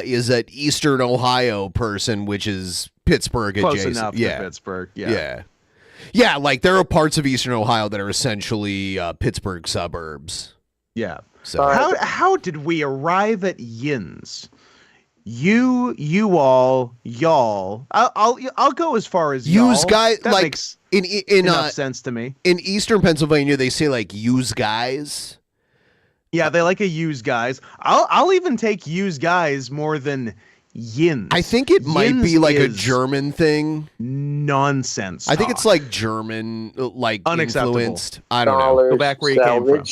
is an Eastern Ohio person, which is Pittsburgh Close adjacent. enough to Pittsburgh. Yeah, like there are parts of Eastern Ohio that are essentially Pittsburgh suburbs. Yeah. So how did we arrive at Yins? You all, y'all. I'll go as far as use y'all. guys That like makes in enough sense to me. In Eastern Pennsylvania, they say like use guys. Yeah, they like a use guys. I'll even take use guys more than Yins. I think it might be like a is German thing. Nonsense. I think it's like German, like Unacceptable. influenced. I don't know. Go back where you came from.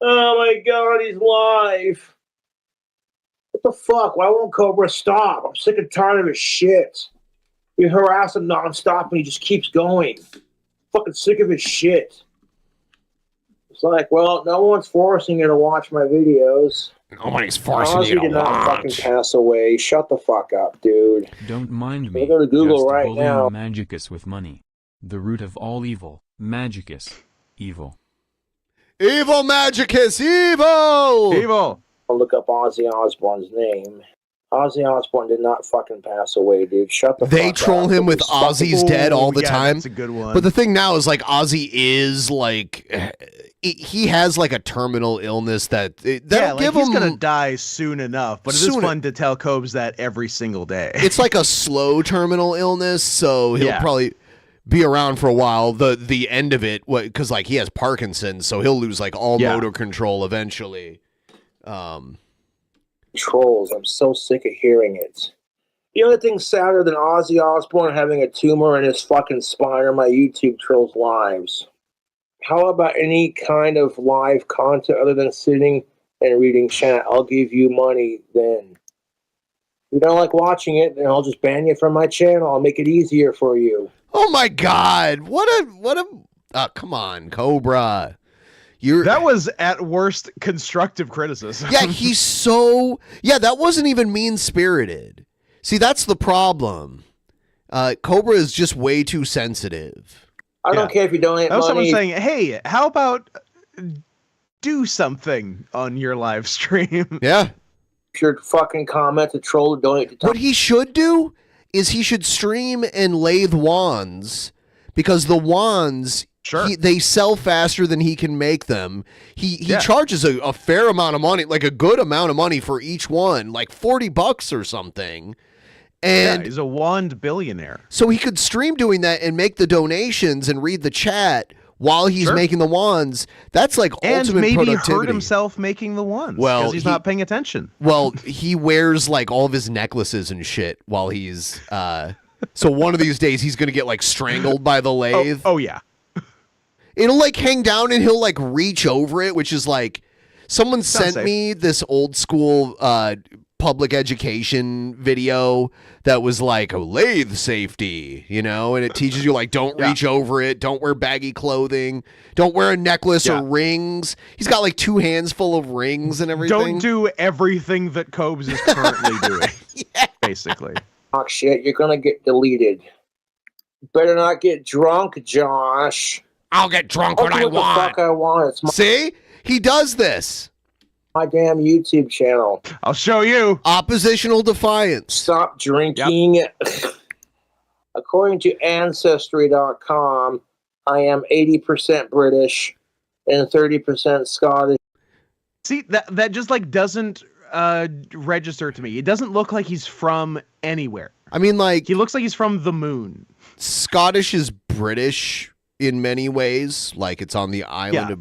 Oh my God, he's live. What the fuck? Why won't Cobra stop? I'm sick and tired of his shit. We harass him nonstop and he just keeps going. Fucking sick of his shit. It's like, well, no one's forcing you to watch my videos. Nobody's forcing you to did not fucking watch. pass away. Shut the fuck up, dude. Don't mind me. Go to Google just right bullying now. Magicus with money. The root of all evil. Magicus. Evil. Evil Magicus, evil! Evil! I'll look up Ozzy Osbourne's name. Ozzy Osbourne did not fucking pass away, dude. Shut the fuck up. They troll him with Ozzy's dead all the time. That's a good one. But the thing now is like Ozzy is like he has like a terminal illness that that'll give he's him gonna die soon enough. But it is fun to tell Cobes that every single day. It's like a slow terminal illness, so he'll probably. be around for a while. The end of it, because like he has Parkinson's, so he'll lose like all motor control eventually. Trolls. I'm so sick of hearing it. The only thing sadder than Ozzy Osbourne having a tumor in his fucking spine are my YouTube trolls' lives. How about any kind of live content other than sitting and reading chat? I'll give you money then. If you don't like watching it, then I'll just ban you from my channel. I'll make it easier for you. Oh my God! What a come on, Cobra. That was at worst constructive criticism. Yeah, that wasn't even mean-spirited. See, that's the problem. Cobra is just way too sensitive. I don't care if you donate that was money. Someone saying, hey, how about do something on your live stream? Yeah. Your fucking comment to troll or donate to What he should do is he should stream and lathe wands, because the wands, they sell faster than he can make them. He charges a fair amount of money, like a good amount of money for each one, like $40 or something. And he's a wand billionaire. So he could stream doing that and make the donations and read the chat while he's making the wands. That's like ultimate maybe productivity. hurt himself making the wands. Well, because he's not paying attention. Well, he wears like all of his necklaces and shit while he's so one of these days he's gonna get like strangled by the lathe. Oh yeah. It'll like hang down and he'll like reach over it, which is like someone sent me this old school public education video that was like a lathe safety, and it teaches you like don't reach over it, don't wear baggy clothing, don't wear a necklace or rings. He's got like 2 hands full of rings and everything. Don't do everything that Cobes is currently doing. Basically. Oh shit, you're gonna get deleted. Better not get drunk, Josh. I'll get drunk when I want. What the fuck I want. It's See? He does this. My damn YouTube channel. I'll show you. Oppositional defiance. Stop drinking. According to Ancestry.com, I am 80% British and 30% Scottish. See, that just like doesn't register to me. It doesn't look like he's from anywhere. I mean, like, he looks like he's from the moon. Scottish is British in many ways. Like, it's on the island of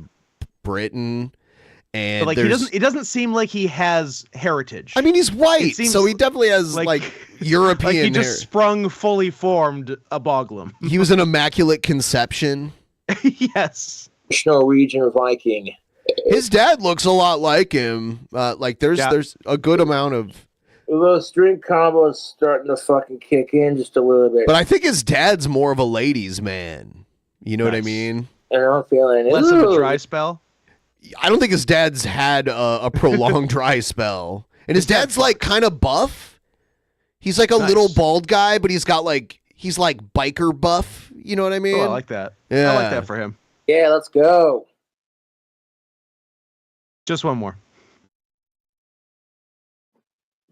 Britain. And but like it doesn't seem like he has heritage. I mean, he's white, so he definitely has like European like he just hair. sprung fully formed a boglum. He was an immaculate conception. Yes. Norwegian Viking. His dad looks a lot like him. Like there's a good amount of. The string combo is starting to fucking kick in just a little bit. But I think his dad's more of a ladies' man. You know what I mean? And I'm feeling less of a dry spell. I don't think his dad's had a prolonged dry spell. And his dad's like kind of buff. He's like a little bald guy, but he's like biker buff. You know what I mean? Oh, I like that. Yeah. I like that for him. Yeah, let's go. Just one more.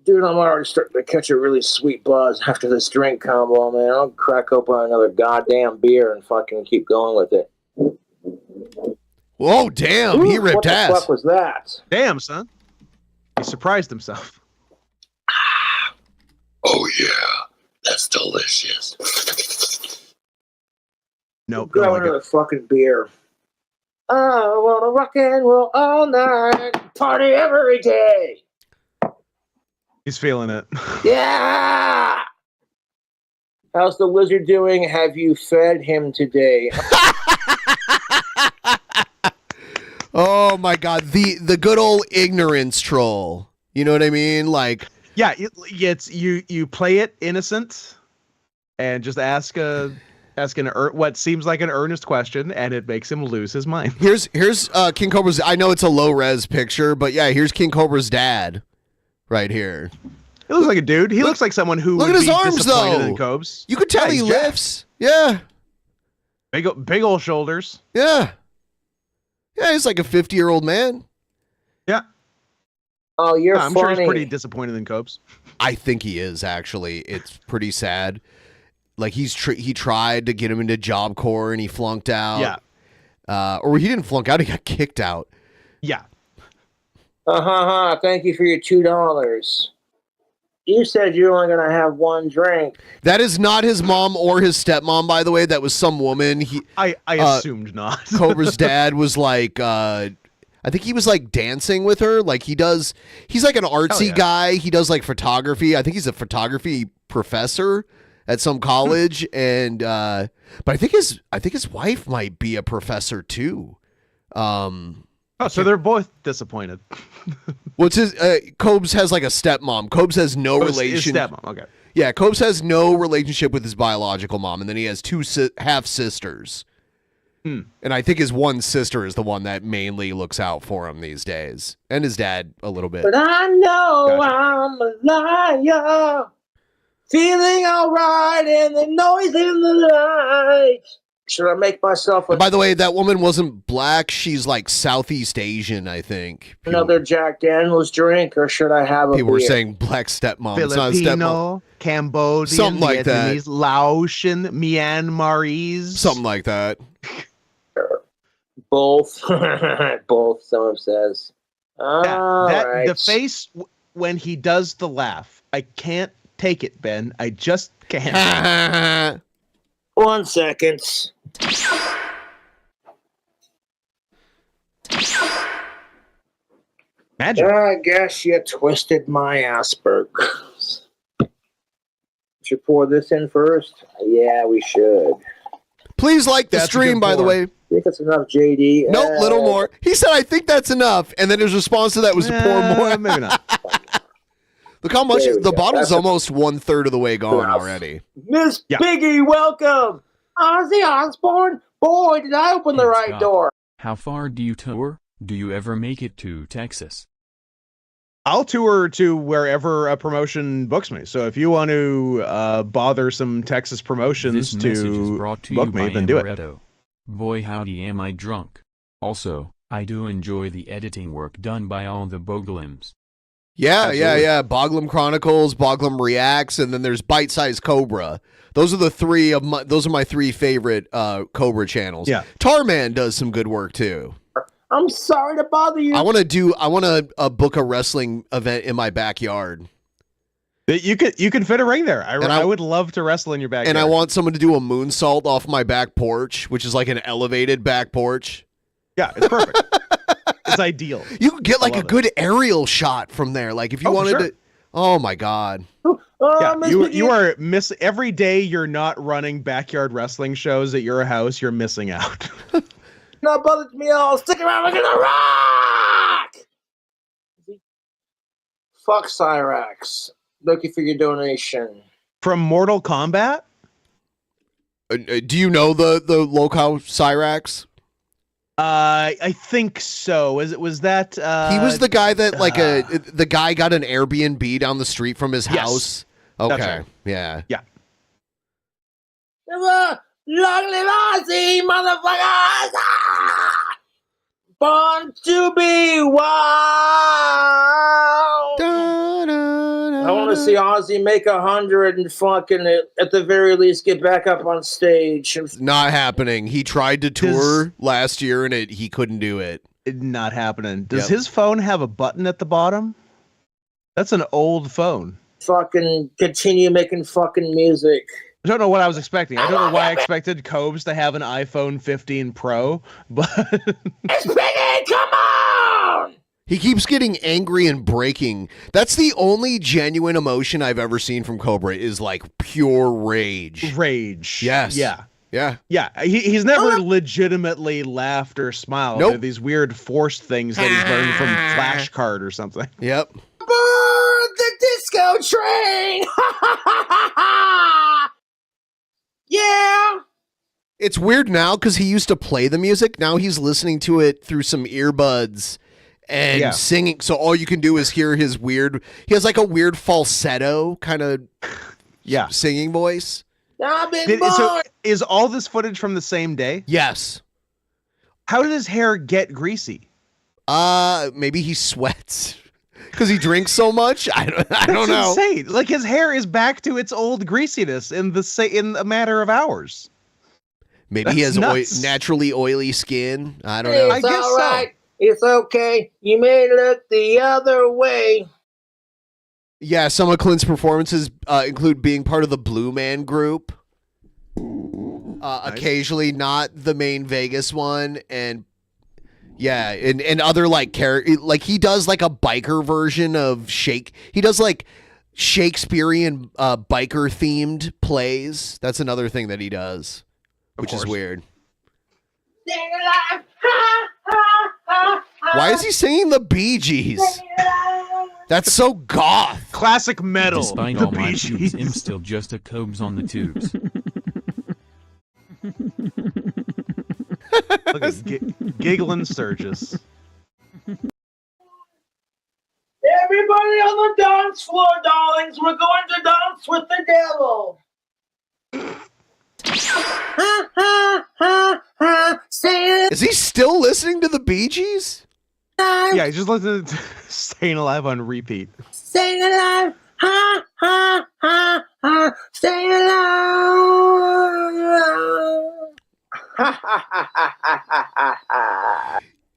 Dude, I'm already starting to catch a really sweet buzz after this drink combo, man. I'll crack open another goddamn beer and fucking keep going with it. Whoa, damn, he ripped ass. What the fuck was that? Damn, son. He surprised himself. Oh, yeah. That's delicious. Nope. Grab another fucking beer. I wanna rock and roll all night. Party every day. He's feeling it. Yeah! How's the lizard doing? Have you fed him today? Oh my god, the good old ignorance troll. You know what I mean? Like, yeah, it's you play it innocent and just ask what seems like an earnest question, and it makes him lose his mind. Here's King Cobra's. I know it's a low res picture, but yeah, here's King Cobra's dad, right here. He looks like a dude. He looks like someone who look would at his be arms disappointed though. in Cobes. You could tell he lifts. Yeah, big old shoulders. Yeah, he's like a 50-year-old man. Yeah. Oh, you're I'm funny. sure he's pretty disappointed in Cobes. I think he is actually. It's pretty sad. Like he tried to get him into Job Corps and he flunked out. Yeah. Or he didn't flunk out. He got kicked out. Yeah. Thank you for your $2. You said you're only going to have one drink. That is not his mom or his stepmom, by the way. That was some woman. I assumed not. Cobra's dad was like, I think he was like dancing with her. Like he's like an artsy guy. He does like photography. I think he's a photography professor at some college. And, but I think his wife might be a professor too. So they're both disappointed. What's his? Cobes has like a stepmom. Cobes has no relation. His stepmom. Okay. Yeah, Cobes has no relationship with his biological mom, and then he has two half sisters. And I think his one sister is the one that mainly looks out for him these days, and his dad a little bit. But I know I'm a liar, feeling alright in the noise in the light. Should I make myself By the way, that woman wasn't black. She's like Southeast Asian, I think. Another Jack Daniels drink, or should I have a People were beer? saying black stepmom. Filipino, it's not a stepmom. Cambodian, Something like that. Vietnamese, Laotian, Myanmarese. Something like that. Both. Both, someone says. The face when he does the laugh. I can't take it, Ben. I just can't. 1 second. Magic. I guess you twisted my Asperger's. Should pour this in first? Yeah, we should. Please like the stream, by the way. I think it's enough, JD. Nope, little more. He said, I think that's enough. And then his response to that was to pour more. Maybe not. Look how much There we the go. bottle's That's almost 1/3 of the way gone Enough. already. Miss Piggy, welcome. Ozzy Osbourne. Boy, did I open the right Scott, door. How far do you tour? Do you ever make it to Texas? I'll tour to wherever a promotion books me. So if you want to bother some Texas promotions This message is to brought to book you me, by then do it. Amaretto. Boy howdy am I drunk. Also, I do enjoy the editing work done by all the Boglims. Yeah, Absolutely. yeah. Boglum Chronicles, Boglum Reacts, and then there's Bite Size Cobra. Those are those are my three favorite Cobra channels. Yeah. Tarman does some good work too. I'm sorry to bother you. I want to book a wrestling event in my backyard. You could fit a ring there. And I would love to wrestle in your backyard. And I want someone to do a moonsault off my back porch, which is like an elevated back porch. Yeah, it's perfect. It's ideal. You could get like a good aerial shot from there. Like if you wanted to. Oh my God. Yeah, you are every day you're not running backyard wrestling shows at your house, you're missing out. Not bothered me all. Stick around, look at the rock! Fuck Cyrax. Looking for your donation. From Mortal Kombat? Do you know the local Cyrax? I think so. Was that he was the guy that the guy got an Airbnb down the street from his house? Okay. That's right. Yeah. Yeah. Long live Ozzy, motherfuckers! Born to be wild! I want to see Ozzy make 100 and fucking, at the very least, get back up on stage. Not happening. He tried to tour last year and he couldn't do it. Not happening. Does his phone have a button at the bottom? That's an old phone. Fucking continue making fucking music. I don't know what I was expecting. I don't know why I expected Cobes to have an iPhone 15 Pro, but It's Piggy, come on! He keeps getting angry and breaking. That's the only genuine emotion I've ever seen from Cobra is like pure rage. Rage. Yes. Yeah. Yeah. Yeah. He's never legitimately laughed or smiled. Nope. They're these weird forced things that he's learned from Flashcard or something. Yep. Board the disco train! Yeah! It's weird now because he used to play the music. Now he's listening to it through some earbuds and singing. So all you can do is hear his weird. He has like a weird falsetto kind of singing voice. I've been born. So is all this footage from the same day? Yes. How did his hair get greasy? Maybe he sweats because he drinks so much. I don't know. Insane. Like his hair is back to its old greasiness in a matter of hours. Maybe he has naturally oily skin. I don't know. It's all right. It's okay. You may look the other way. Yeah, some of Clint's performances include being part of the Blue Man Group. Nice. Occasionally not the main Vegas one, and yeah, and other like character, like he does like a biker version of he does like Shakespearean biker themed plays. That's another thing that he does, which is weird. Why is he singing the Bee Gees? That's so goth. Classic metal. Despite all my tubes, I'm still just a Cobes on the tubes. Look at giggling Sturgis. Everybody on the dance floor, darlings. We're going to dance with the devil. Is he still listening to the Bee Gees? Yeah, he's just listening to Staying Alive on repeat. Staying alive. Ha, ha, ha, ha. Staying alive.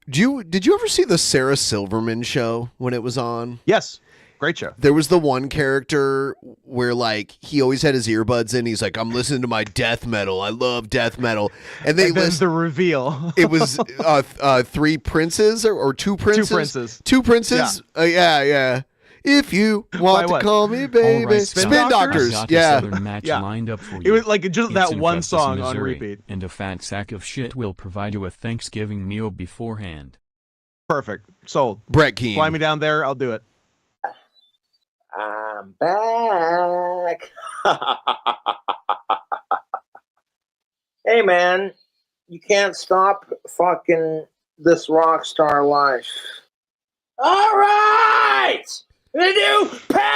Did you ever see the Sarah Silverman show when it was on? Yes. Great show. There was the one character where like he always had his earbuds in. He's like, I'm listening to my death metal. I love death metal. And they then the reveal. It was three princes or two princes. Two princes. Two princes. Yeah. If you want to call me baby, All right, Spin Scott, Doctors. I've got Yeah. a Southern match lined up for you. It was like just It's that in one Festus, song on Missouri, repeat. and a fat sack of shit will provide you a Thanksgiving meal beforehand. Perfect. Sold. Brett Keane. Fly me down there. I'll do it. I'm back. Hey, man, you can't stop fucking this rock star life. All right, the new Paranoid.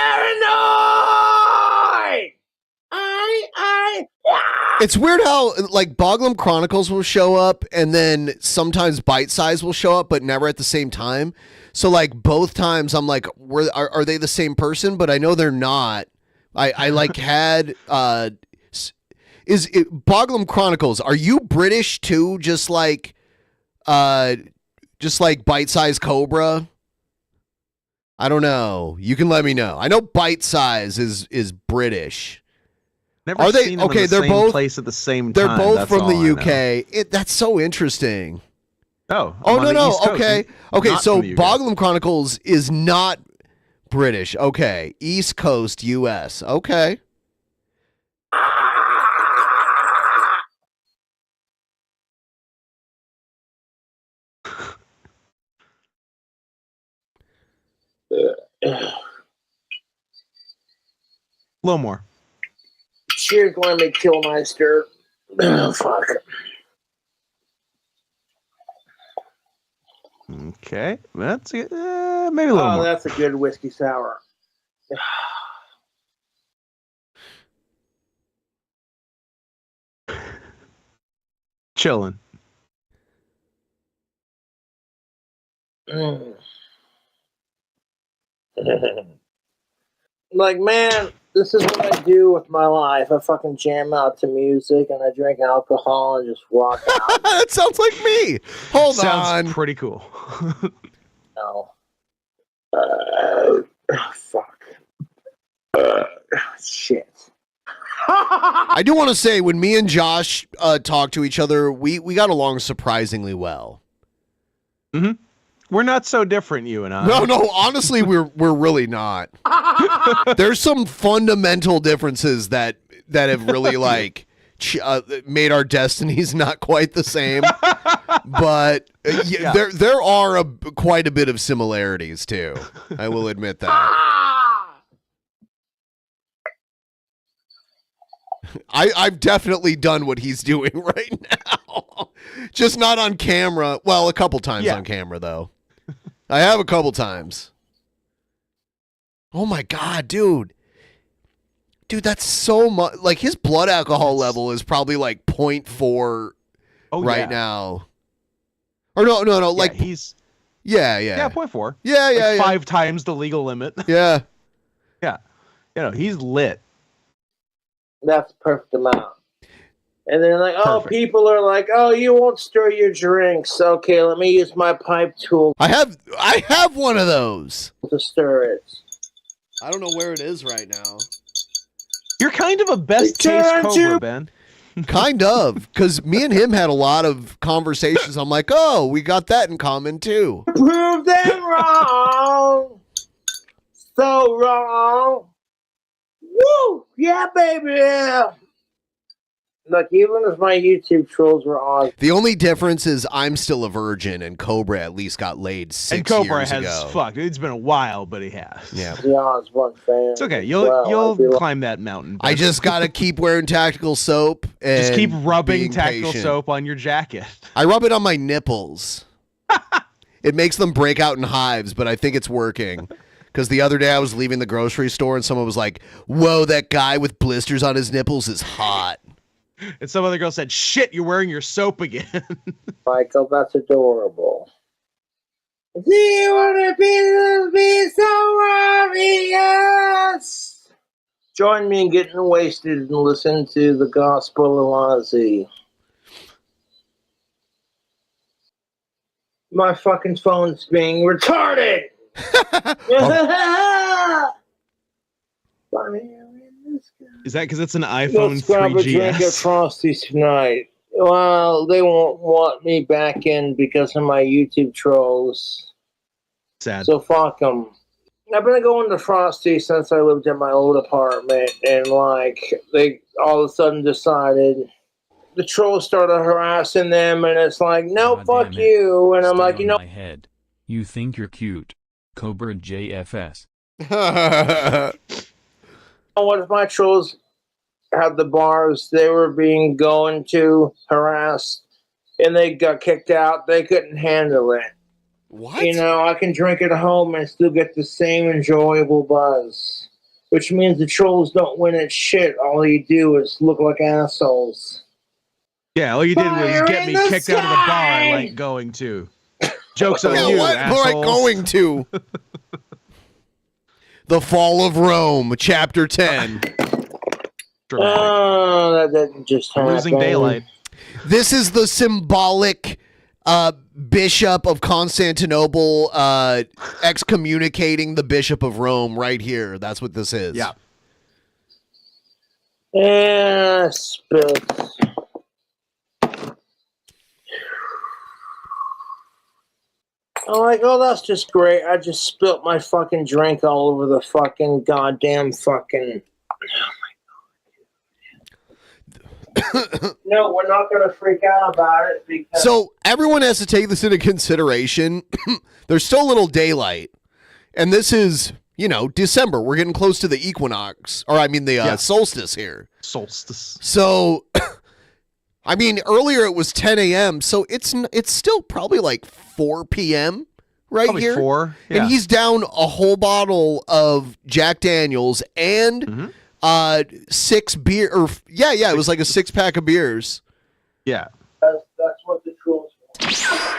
It's weird how like Boglum Chronicles will show up and then sometimes Bite Size will show up, but never at the same time. So like both times I'm like, are they the same person? But I know they're not. I like had is it Boglum Chronicles? Are you British too? Just like Bite Size Cobra. I don't know. You can let me know. I know Bite Size is British. Never Are they seen them okay? in the they're same both place at the same They're time. both That's from the all I know. UK. That's so interesting. Oh, Oh I'm on the no. East Coast. Okay. I'm Okay. not So from the UK. Boglum Chronicles is not British. Okay. East Coast, US. Okay. A little more. Cheers, Lemmy Killmeister. Oh, fuck. Okay, that's maybe a little more. That's a good whiskey sour. Chilling. Like, man, this is what I do with my life. I fucking jam out to music and I drink alcohol and just walk out. That sounds like me. Hold Sounds on. pretty cool. No. Fuck. Shit. I do want to say when me and Josh talk to each other, we got along surprisingly well. Mm-hmm. We're not so different, you and I. No, honestly, we're really not. There's some fundamental differences that have really like made our destinies not quite the same. But Yeah. there are quite a bit of similarities too. I will admit that. I've definitely done what he's doing right now. Just not on camera. Well, a couple times on camera though. I have a couple times. Oh my God, dude. Dude, that's so much. Like his blood alcohol level is probably like 0.4 now. Or no, like he's yeah, 0.4. Yeah. 5 times the legal limit. Yeah. Yeah. He's lit. That's the perfect amount. And then like, oh, Perfect. people are like, oh, you won't stir your drinks. Okay, let me use my pipe tool I have one of those. to stir it. I don't know where it is right now. You're kind of a best taste Cobra, Ben. Kind of, because me and him had a lot of conversations. I'm like, oh, we got that in common too. Prove them wrong. So wrong. Woo! Yeah, baby. Look, even if my YouTube trolls were on. The only difference is I'm still a virgin, and Cobra at least got laid 6 and Cobra years has ago. fucked. It's been a while, but he has. Yeah. The odds one fan. It's okay. You'll climb that mountain. I just gotta keep wearing tactical soap and just keep rubbing being tactical patient. soap on your jacket. I rub it on my nipples. It makes them break out in hives, but I think it's working. Because the other day I was leaving the grocery store and someone was like, "Whoa, that guy with blisters on his nipples is hot." And some other girl said, "Shit, you're wearing your soap again." Michael, that's adorable. Do you want to be so obvious? Join me in getting wasted and listen to the Gospel of Ozzy. My fucking phone's being retarded. Is that because it's an iPhone Let's grab a drink at 3GS? Frosty's tonight. Well, they won't want me back in because of my YouTube trolls. Sad. So fuck them. I've been going to Frosty since I lived in my old apartment, and like they all of a sudden decided the trolls started harassing them, and it's like, no, fuck you, and I'm like, you know. My head. You think you're cute. KingcobraJFS. What if my trolls had the bars they were being going to harassed, and they got kicked out? They couldn't handle it. What? You know, I can drink at home and still get the same enjoyable buzz. Which means the trolls don't win at shit. All you do is look like assholes. Yeah, all you did Fire was get in me the kicked out of the bar I sky! like going to. Joke's on Yeah, you, what assholes. am I going to? The Fall of Rome, Chapter 10. Oh, that didn't just happen. Losing daylight. This is the symbolic Bishop of Constantinople excommunicating the Bishop of Rome right here. That's what this is. Yeah. Yeah, spit. I'm like, oh, that's just great. I just spilt my fucking drink all over the fucking goddamn fucking... No, we're not going to freak out about it because... So everyone has to take this into consideration. There's still a little daylight. And this is, you know, December. We're getting close to the equinox. Or I mean the solstice here. Solstice. So, I mean, earlier it was 10 a.m. So it's still probably like 4 p.m. right Probably here. 4. Yeah. And he's down a whole bottle of Jack Daniels and 6 beer. Or it was like a 6-pack of beers. Yeah. That's what the trolls want.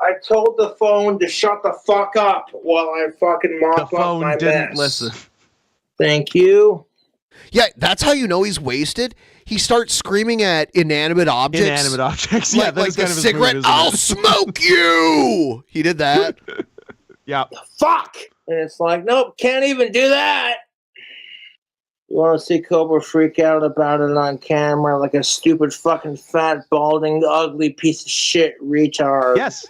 I told the phone to shut the fuck up while I fucking mop up The phone my didn't mess. listen. Thank you. Yeah, that's how you know he's wasted. He starts screaming at inanimate objects. Inanimate objects. Yeah, Like that's the kind of his cigarette, mood, isn't I'll it? smoke you! He did that. Yeah. Fuck! And it's like, nope, can't even do that. You want to see Cobra freak out about it on camera like a stupid fucking fat, balding, ugly piece of shit retard. Yes.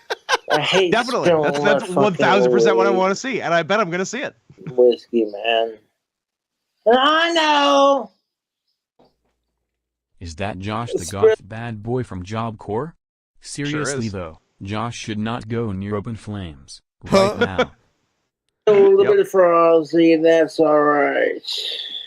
I hate Definitely. spilling That's that 1,000% what I fucking want to see. And I bet I'm going to see it. whiskey, man. I know. Is that Josh the goth bad boy from Job Corps? Seriously is. though, Josh should not go near open flames right now. A little bit of Frosty, that's alright.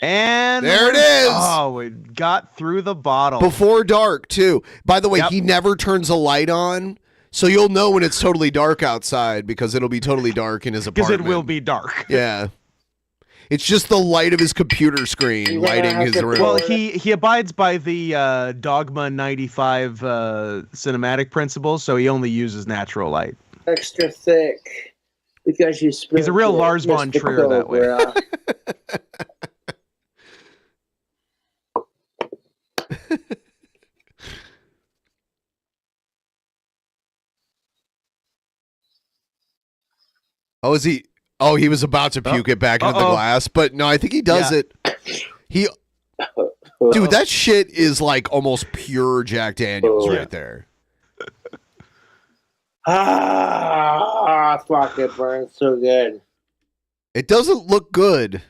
And There it is. Oh, it got through the bottle. Before dark, too. By the way, he never turns a light on, so you'll know when it's totally dark outside because it'll be totally dark in his Because apartment. it will be dark. Yeah. It's just the light of his computer screen lighting his room. Well, he abides by the Dogma 95 cinematic principles, so he only uses natural light. Extra thick. Because you spilled He's a real it, Lars von Mr. Trier that way. Cobra. Oh, is he? Oh, he was about to puke it back into the glass, but no, I think he does it. Dude, that shit is like almost pure Jack Daniels right there. Fuck, it burns so good. It doesn't look good.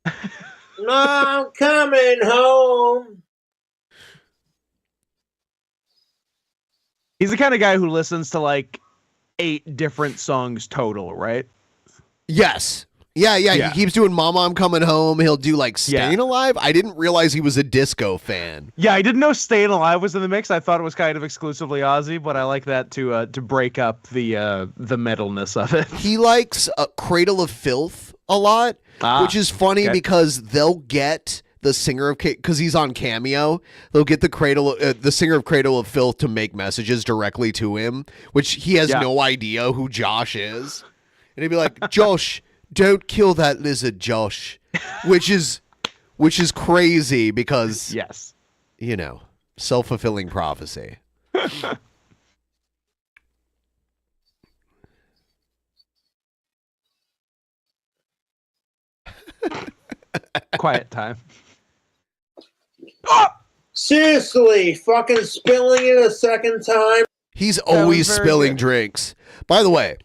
No, I'm coming home. He's the kind of guy who listens to like 8 different songs total, right? Yes. Yeah. He keeps doing Mama, I'm Coming Home. He'll do like Staying Alive. I didn't realize he was a disco fan. Yeah, I didn't know Staying Alive was in the mix. I thought it was kind of exclusively Ozzy, but I like that to break up the metalness of it. He likes Cradle of Filth a lot, which is funny because they'll get the singer of because he's on Cameo. They'll get the singer of Cradle of Filth to make messages directly to him, which he has no idea who Josh is, and he'd be like, "Josh, don't kill that lizard, Josh," which is crazy because self-fulfilling prophecy. Quiet time. Seriously, fucking spilling it a second time. He's always spilling drinks. By the way,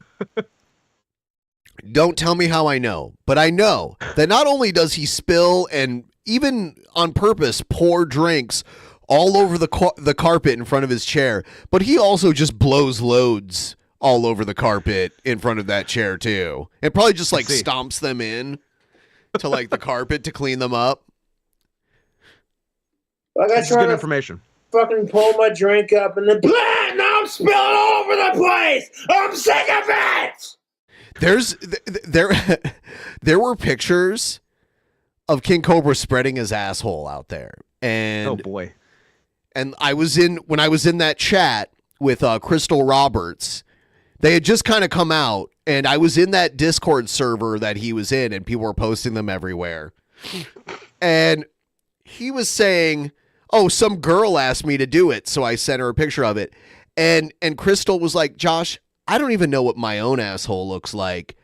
don't tell me how I know, but I know that not only does he spill and even on purpose pour drinks all over the carpet in front of his chair, but he also just blows loads all over the carpet in front of that chair too. And probably just like stomps them in to like the carpet to clean them up. Like I That's try good to information. fucking pull my drink up and then now I'm spilling all over the place. I'm sick of it. There were pictures of King Cobra spreading his asshole out there, and oh boy, and when I was in that chat with Crystal Roberts, they had just kind of come out, and I was in that Discord server that he was in, and people were posting them everywhere, and he was saying, "Oh, some girl asked me to do it, so I sent her a picture of it," and Crystal was like, "Josh, I don't even know what my own asshole looks like.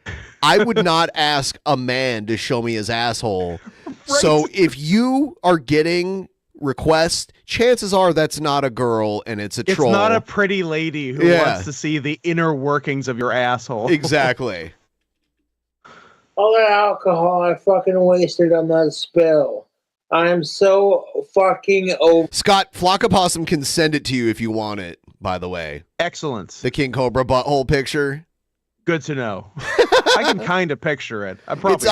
I would not ask a man to show me his asshole. Right. So if you are getting requests, chances are that's not a girl and it's a troll. It's not a pretty lady who wants to see the inner workings of your asshole." Exactly. All that alcohol I fucking wasted on that spill. I am so fucking over. Scott, Flockapossum can send it to you if you want it, by the way. Excellent. The King Cobra butthole picture. Good to know. I can kind of picture it. I'm probably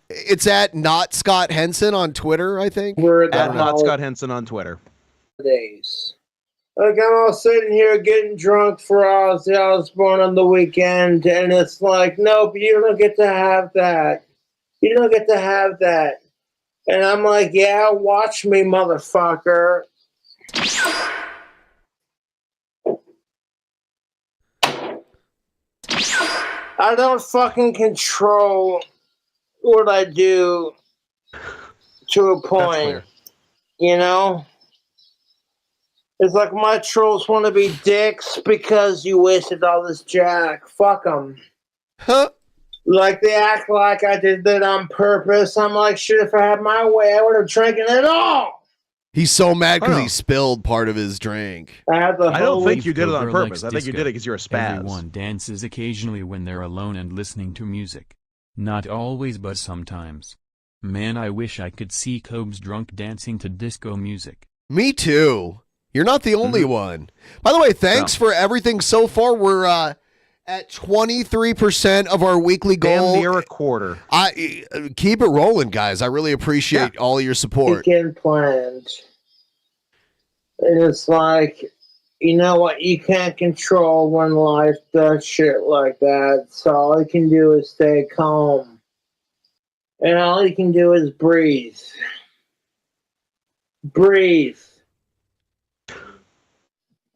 it's at not Scott Henson on Twitter, I think. At not Scott Henson on Twitter. Days. Like I'm all sitting here getting drunk for Ozzy Osbourne on the weekend, and it's like, nope, you don't get to have that. You don't get to have that. And I'm like, yeah, watch me, motherfucker. I don't fucking control what I do to a point, you know? It's like my trolls want to be dicks because you wasted all this Jack. Fuck them. Huh? Like they act like I did that on purpose. I'm like, shit, if I had my way, I would have drank it all. He's so mad because he spilled part of his drink. I don't think you did it on purpose. I think you did it because you're a spaz. Everyone dances occasionally when they're alone and listening to music. Not always, but sometimes. Man, I wish I could see Cobes drunk dancing to disco music. Me too. You're not the only one. By the way, thanks for everything so far. We're at 23% of our weekly goal. Damn near a quarter. Keep it rolling, guys. I really appreciate all your support. Weekend planned. And it's like, you know what? You can't control when life does shit like that. So all you can do is stay calm. And all you can do is breathe. Breathe.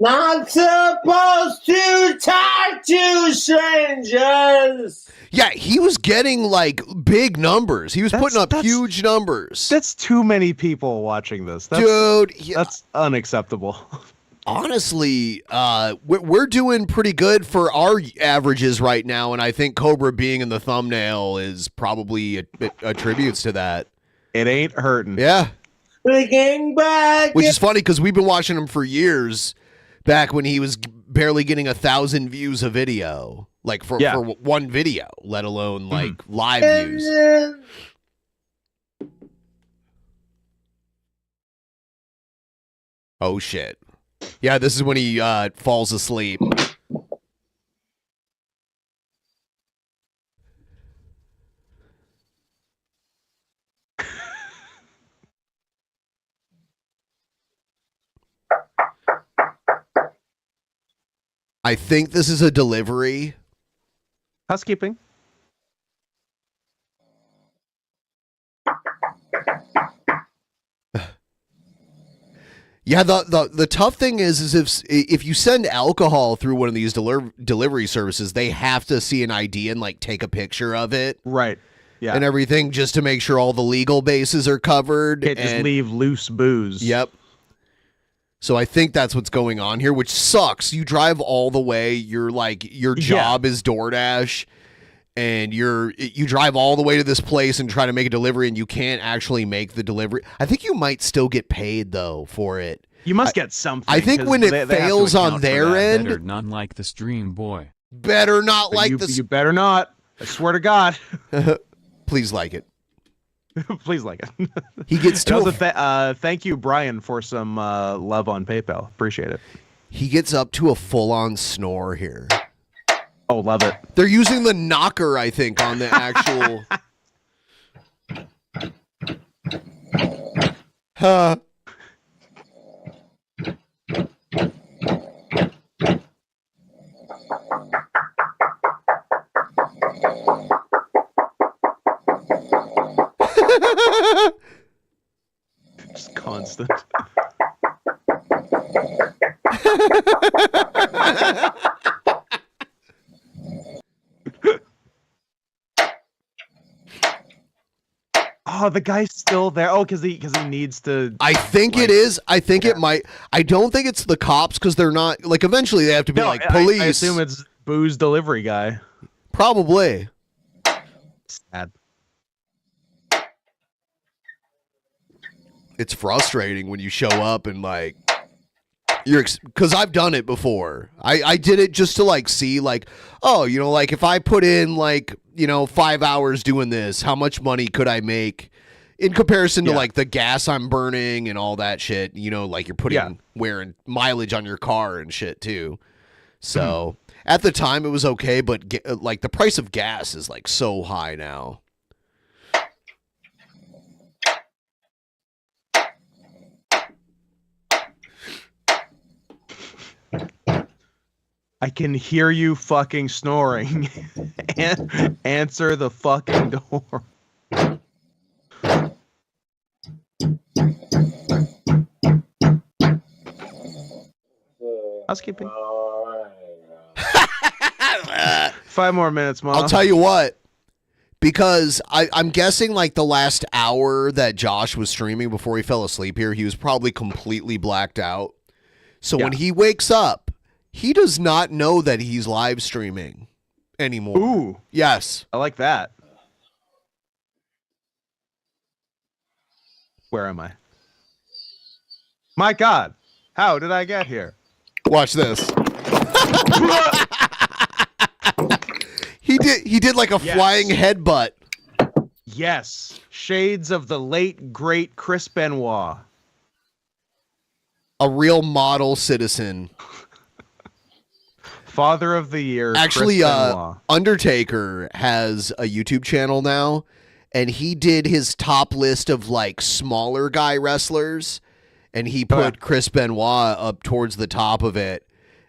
Not supposed to talk to strangers. Yeah, he was getting like big numbers. He was putting up huge numbers. That's too many people watching this. Dude. That's unacceptable. honestly, we're doing pretty good for our averages right now, and I think Cobra being in the thumbnail is probably attributes to that. It ain't hurting. Yeah. Bringing back. Which is funny because we've been watching him for years, back when he was barely getting 1,000 views a video, like for one video, let alone like live views. Oh shit. Yeah, this is when he falls asleep. I think this is a delivery. Housekeeping. Yeah, the tough thing is if you send alcohol through one of these delivery services, they have to see an ID and like take a picture of it, right? Yeah, and everything just to make sure all the legal bases are covered. Can't just leave loose booze. Yep. So I think that's what's going on here, which sucks. You drive all the way. You're like your job is DoorDash, and you drive all the way to this place and try to make a delivery, and you can't actually make the delivery. I think you might still get paid though for it. You must get something. I think when it fails on their end, better not like the stream, boy. Better not like this. You better not. I swear to God. Please like it. Please like it. He gets to also thank you, Brian, for some love on PayPal. Appreciate it. He gets up to a full-on snore here. Oh, love it. They're using the knocker, I think, on the actual. Just constant. Oh, the guy's still there. Oh, because he needs to. I think it is. I think it might. I don't think it's the cops because they're not like. Eventually, they have to be like police. I assume it's booze delivery guy. Probably. Sad. It's frustrating when you show up and like you're because I've done it before. I did it just to like see like, oh, you know, like if I put in like, you know, 5 hours doing this, how much money could I make in comparison to like the gas I'm burning and all that shit? You know, like you're putting wearing mileage on your car and shit too. So at the time it was okay, but like the price of gas is like so high now. I can hear you fucking snoring. Answer the fucking door. Housekeeping. 5 more minutes, Mom. I'll tell you what, because I'm guessing like the last hour that Josh was streaming before he fell asleep here, he was probably completely blacked out. So when he wakes up, he does not know that he's live streaming anymore. Ooh. Yes. I like that. Where am I? My God. How did I get here? Watch this. He did like a flying headbutt. Yes. Shades of the late, great Chris Benoit. A real model citizen. Father of the Year. Actually, Undertaker has a YouTube channel now, and he did his top list of like smaller guy wrestlers, and he put Chris Benoit up towards the top of it,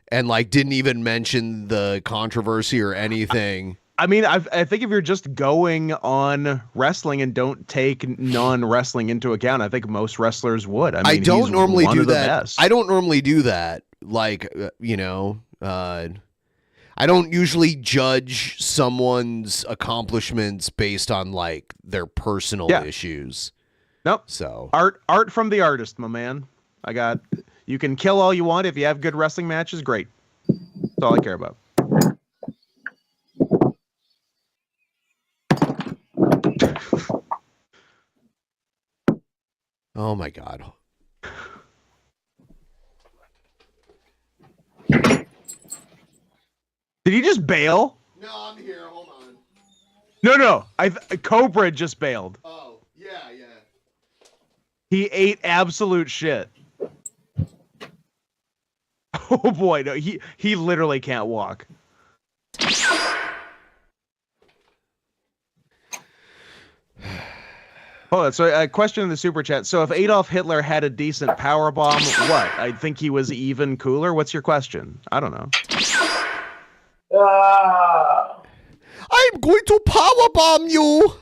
and like didn't even mention the controversy or anything. I mean, I think if you're just going on wrestling and don't take non-wrestling into account, I think most wrestlers would. I mean, I don't normally do that. Best. I don't normally do that. Like, you know, I don't usually judge someone's accomplishments based on like their personal issues. Nope. So art from the artist, my man. You can kill all you want. If you have good wrestling matches, great. That's all I care about. Oh my God. Did he just bail? No, I'm here. Hold on. No. Cobra just bailed. Oh, yeah. He ate absolute shit. Oh boy, no, he literally can't walk. Hold on, so a question in the super chat. So if Adolf Hitler had a decent power bomb, what? I think he was even cooler. What's your question? I don't know. I'm going to power bomb you.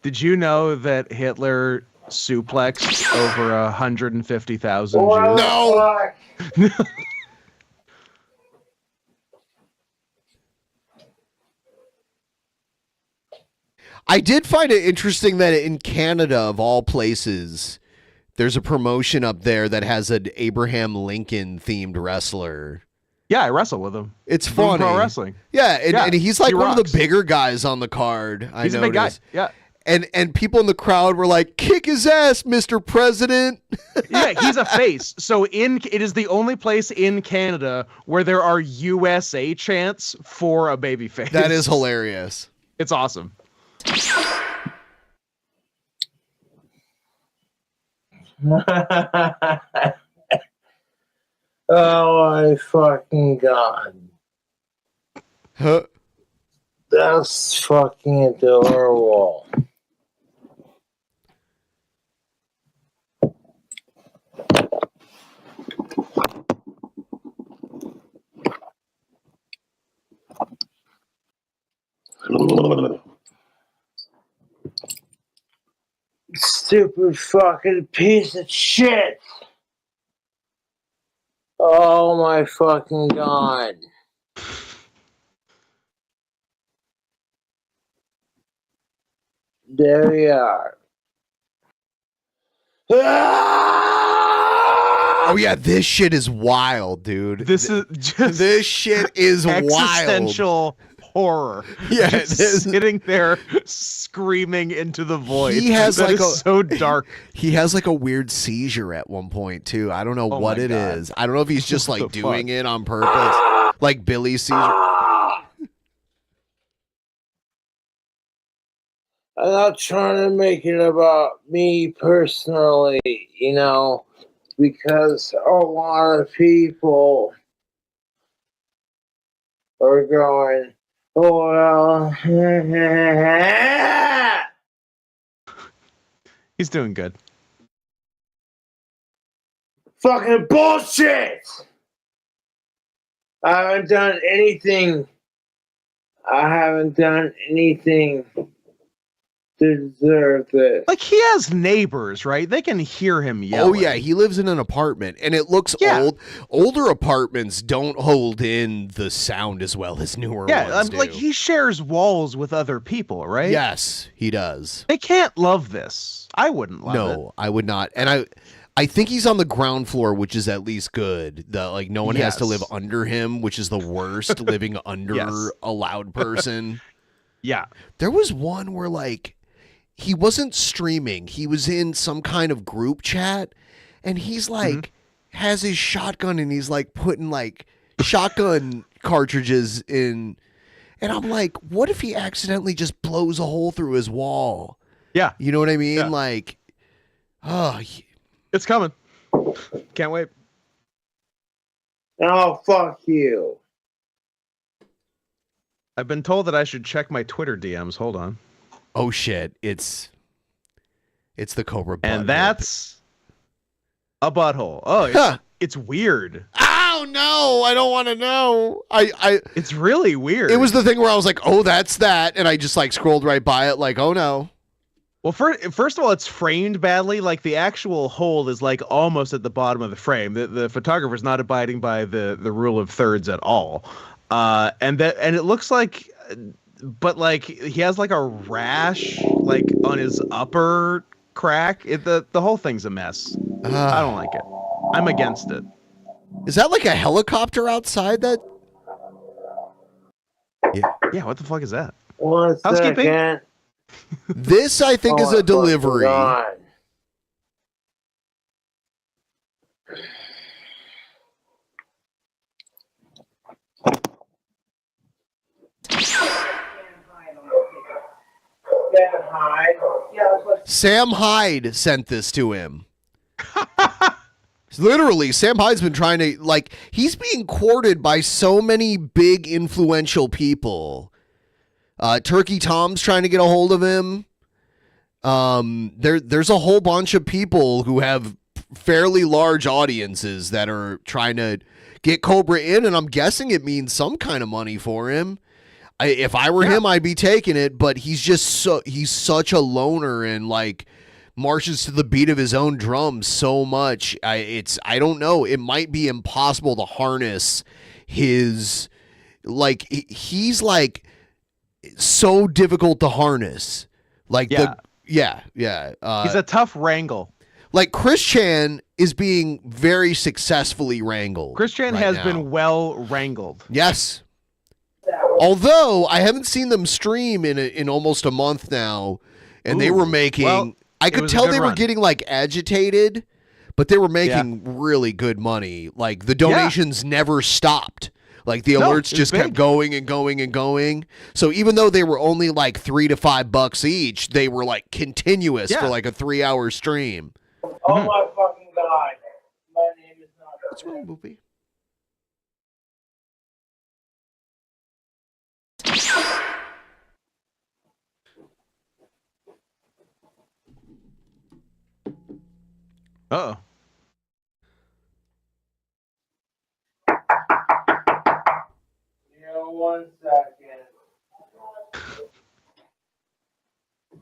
Did you know that Hitler suplexed over 150,000 Jews? No. I did find it interesting that in Canada, of all places, there's a promotion up there that has an Abraham Lincoln themed wrestler. Yeah, I wrestle with him. It's Boom funny. Pro Wrestling. Yeah, and he's like one of rocks. the bigger guys on the card. He's a big guy. Yeah. And people in the crowd were like, "Kick his ass, Mr. President." Yeah, he's a face. So it is the only place in Canada where there are USA chants for a baby face. That is hilarious. It's awesome. Oh my fucking God. Huh? That's fucking adorable. Stupid fucking piece of shit. Oh my fucking God. There we are. Oh yeah, this shit is wild, dude. This is just this shit is existential horror. Yeah, just sitting there screaming into the void. He has That like is so dark. He has like a weird seizure at one point too. I don't know what it is. I don't know if he's just like doing it on purpose, like Billy's seizure. I'm not trying to make it about me personally, you know, because a lot of people are going, oh, well, He's doing good. fucking bullshit! I haven't done anything to deserve this. Like, he has neighbors, right? They can hear him yelling. Oh yeah, he lives in an apartment, and it looks old. Older apartments don't hold in the sound as well as newer ones do. Like, he shares walls with other people, right? Yes, he does. They can't love this. I wouldn't love it. No, I would not. And I think he's on the ground floor, which is at least good. Like no one has to live under him, which is the worst, living under a loud person. Yeah. There was one where like he wasn't streaming. He was in some kind of group chat, and he's like has his shotgun, and he's like putting like shotgun cartridges in. And I'm like, what if he accidentally just blows a hole through his wall? Yeah. You know what I mean? Yeah. Like, oh, it's coming. Can't wait. Oh, fuck you. I've been told that I should check my Twitter DMs. Hold on. Oh shit! It's the Cobra butthole. And that's a butthole. Oh, it's weird. Oh no! I don't want to know. It's really weird. It was the thing where I was like, oh, that's that, and I just like scrolled right by it, like, oh no. Well, first of all, it's framed badly. Like the actual hole is like almost at the bottom of the frame. The photographer's not abiding by the rule of thirds at all. And it looks like, but like he has like a rash like on his upper crack. The whole thing's a mess. I don't like it. I'm against it. Is that like a helicopter outside that? Yeah, what the fuck is that? 1 Housekeeping? second. This, I think, is a delivery. God. Sam Hyde sent this to him. Literally, Sam Hyde's been trying to, like, he's being courted by so many big, influential people. Turkey Tom's trying to get a hold of him. There's a whole bunch of people who have fairly large audiences that are trying to get Cobra in, and I'm guessing it means some kind of money for him. If I were him, I'd be taking it, but he's such a loner and like marches to the beat of his own drums so much. I don't know. It might be impossible to harness his, like, he's like so difficult to harness. Like, he's a tough wrangle. Like, Chris Chan is being very successfully wrangled. Chris Chan has been well wrangled. Yes. Although I haven't seen them stream in almost a month now, and they were making. Well, I could tell they were getting like agitated, but they were making really good money. Like the donations never stopped. Like the alerts just kept going and going and going. So even though they were only like $3 to $5 each, they were like continuous for like a 3-hour stream. Oh my fucking God! My name is not. What's wrong, Boopy? Uh-oh. Yeah, 1 second. You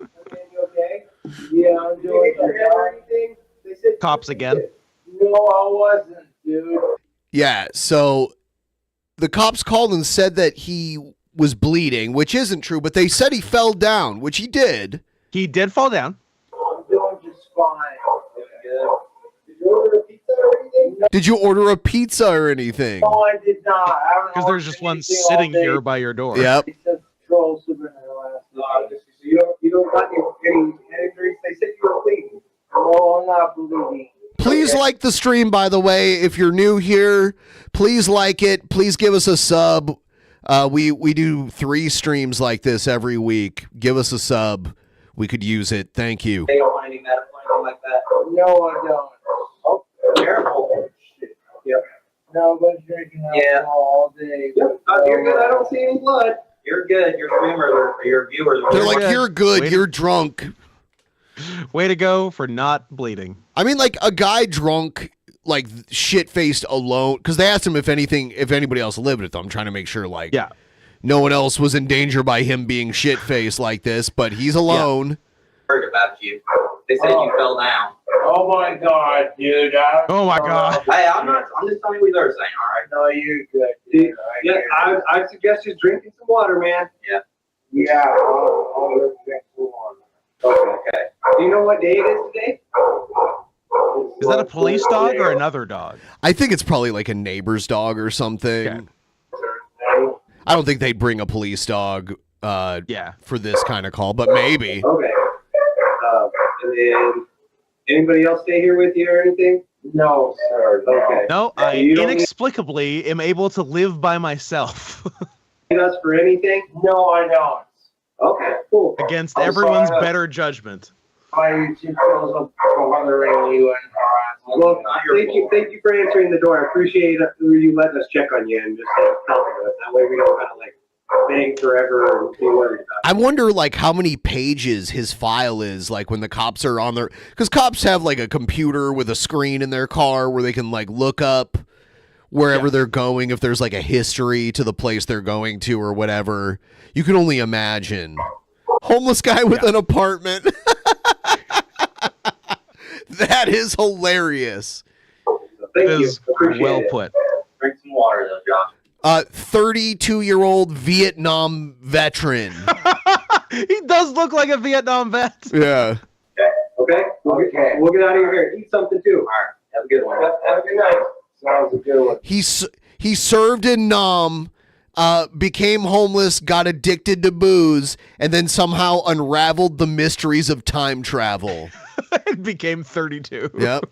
okay? Yeah, I'm doing anything. They said cops again. No, I wasn't, dude. Yeah, so the cops called and said that he was bleeding, which isn't true, but they said he fell down, which he did. He did fall down. I'm doing just fine. Did you order a pizza or anything? Did you order a pizza or anything? No, I did not. Because there's just one sitting here by your door. Yep. You don't got any injuries? They said you were bleeding. No, I'm not bleeding. Please like the stream, by the way. If you're new here, please like it. Please give us a sub. We do 3 streams like this every week. Give us a sub. We could use it. Thank you. They don't mind that like that. No, I don't. Oh, careful. Shit. Yep. No, but drinking alcohol all day. Yep. You're good. I don't see any blood. You're good. Your streamers or your viewers. They're like, you're good. You're drunk. Way to go for not bleeding. I mean, like a guy drunk, like shit-faced alone, because they asked him if anybody else lived with them. I'm trying to make sure, like, no one else was in danger by him being shit-faced like this, but he's alone. Heard about you. They said you fell down. Oh my God, dude! Oh my God! Hey, I'm just telling you what they're saying. All right. No, you're good. Dude. I suggest you drinking some water, man. Yeah. Yeah. I'll drink some water. Okay. Do you know what day it is today? Is that a police dog or another dog? I think it's probably like a neighbor's dog or something. Okay. I don't think they'd bring a police dog for this kind of call, but maybe. Okay. And then anybody else stay here with you or anything? No, sir. Okay. No, I inexplicably am able to live by myself. Need us for anything? No, I don't. Okay, cool. Against everyone's better judgment. My two girls are bothering you and well, thank you for answering the door. I appreciate you letting us check on you and just helping us. That way we don't kind of like bang forever and be worried about it. I wonder like how many pages his file is like when the cops are on their, because cops have like a computer with a screen in their car where they can like look up wherever they're going, if there's like a history to the place they're going to or whatever. You can only imagine. Homeless guy with an apartment. That is hilarious. Thank you. Well put. Drink some water, though, Josh. 32-year-old Vietnam veteran. He does look like a Vietnam vet. Yeah. Okay. We'll get out of here. Eat something too. All right. Have a good one. Have a good night. Sounds a good one. He served in Nam, became homeless, got addicted to booze, and then somehow unraveled the mysteries of time travel. It became 32. Yep.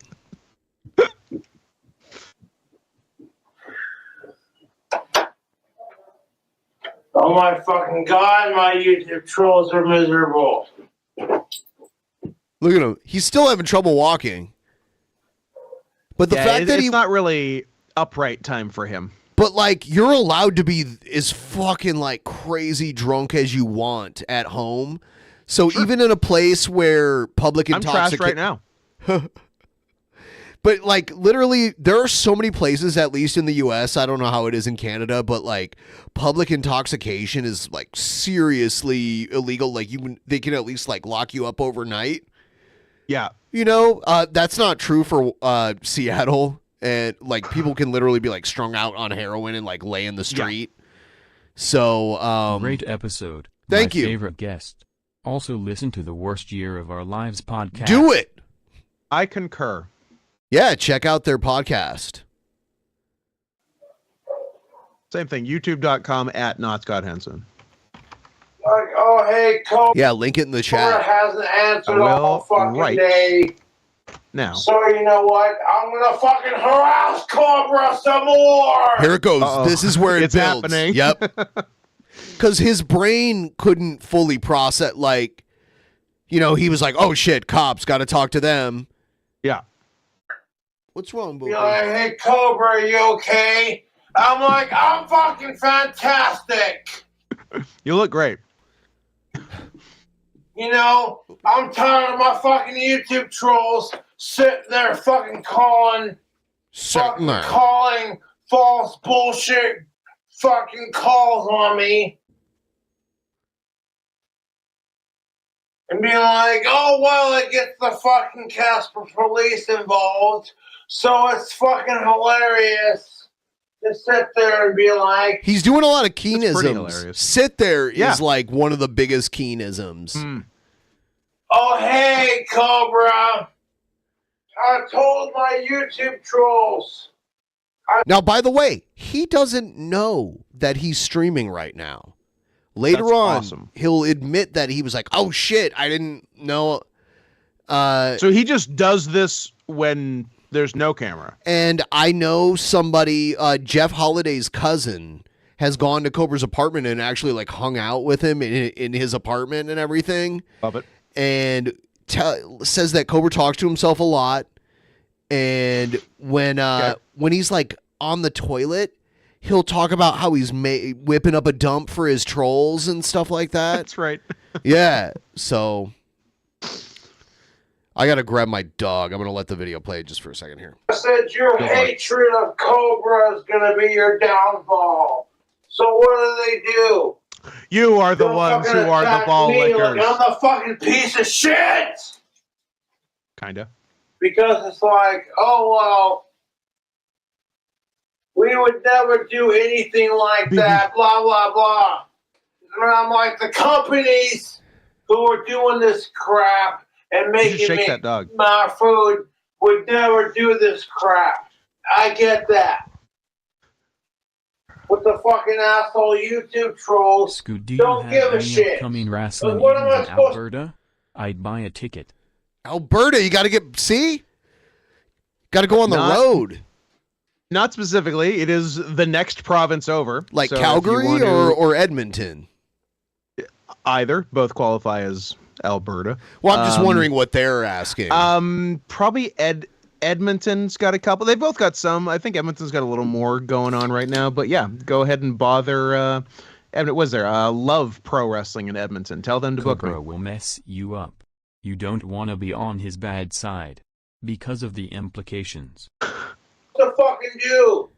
Oh my fucking God, my YouTube trolls are miserable. Look at him. He's still having trouble walking. But the fact that it's not really upright time for him. But like, you're allowed to be as fucking like crazy drunk as you want at home. So even in a place where public intoxication, I'm trashed right now. But like literally, there are so many places, at least in the U.S. I don't know how it is in Canada, but like public intoxication is like seriously illegal. Like they can at least like lock you up overnight. Yeah, you know, that's not true for Seattle, and like people can literally be like strung out on heroin and like lay in the street. Yeah. So great episode. Thank you. Favorite guest. Also listen to the Worst Year of Our Lives podcast. Do it. I concur. Yeah, check out their podcast. Same thing, youtube.com @NotScottHenson. Like, oh, hey, Cobra. Yeah, link it in the chat. Hasn't answered all fucking day. Now. So you know what? I'm going to fucking harass Cobra some more. Here it goes. This is where it builds. Happening. Yep. Because his brain couldn't fully process, like, you know, he was like, oh shit, cops, got to talk to them. Yeah. What's wrong, boo? You're like, hey, Cobra, are you okay? I'm like, I'm fucking fantastic. You look great. You know, I'm tired of my fucking YouTube trolls sitting there fucking calling false bullshit fucking calls on me. And being like, oh, well, it gets the fucking Casper police involved. So it's fucking hilarious to sit there and be like... He's doing a lot of keenisms. Sit there is like one of the biggest keenisms. Oh, hey, Cobra. I told my YouTube trolls. Now, by the way, he doesn't know that he's streaming right now. Later on, he'll admit that he was like, oh, shit, I didn't know. So he just does this when there's no camera. And I know somebody, Jeff Holliday's cousin, has gone to Cobra's apartment and actually like hung out with him in his apartment and everything. Love it. And says that Cobra talks to himself a lot. And when he's like on the toilet, he'll talk about how he's whipping up a dump for his trolls and stuff like that. That's right. Yeah. So I got to grab my dog. I'm going to let the video play just for a second here. I said your hatred of Cobra is going to be your downfall. So what do? You are the ones who are the ball lickers. Like I'm the fucking piece of shit. Kinda. Because it's like, oh, well, we would never do anything like that, blah, blah, blah. And I'm like, the companies who are doing this crap and making me my food would never do this crap. I get that. With the fucking asshole YouTube trolls, Scoot, do don't give a shit. Upcoming wrestling what am I in Alberta? I'd buy a ticket. Alberta, you got to got to go on the road. Not specifically. It is the next province over. Like Calgary or Edmonton? Either. Both qualify as Alberta. Well, I'm just wondering what they're asking. Probably Edmonton's got a couple. They both got some. I think Edmonton's got a little more going on right now. But yeah, go ahead and bother. Was there Love Pro Wrestling in Edmonton? Tell them to book me. Cobra will mess you up. You don't want to be on his bad side because of the implications. To fucking do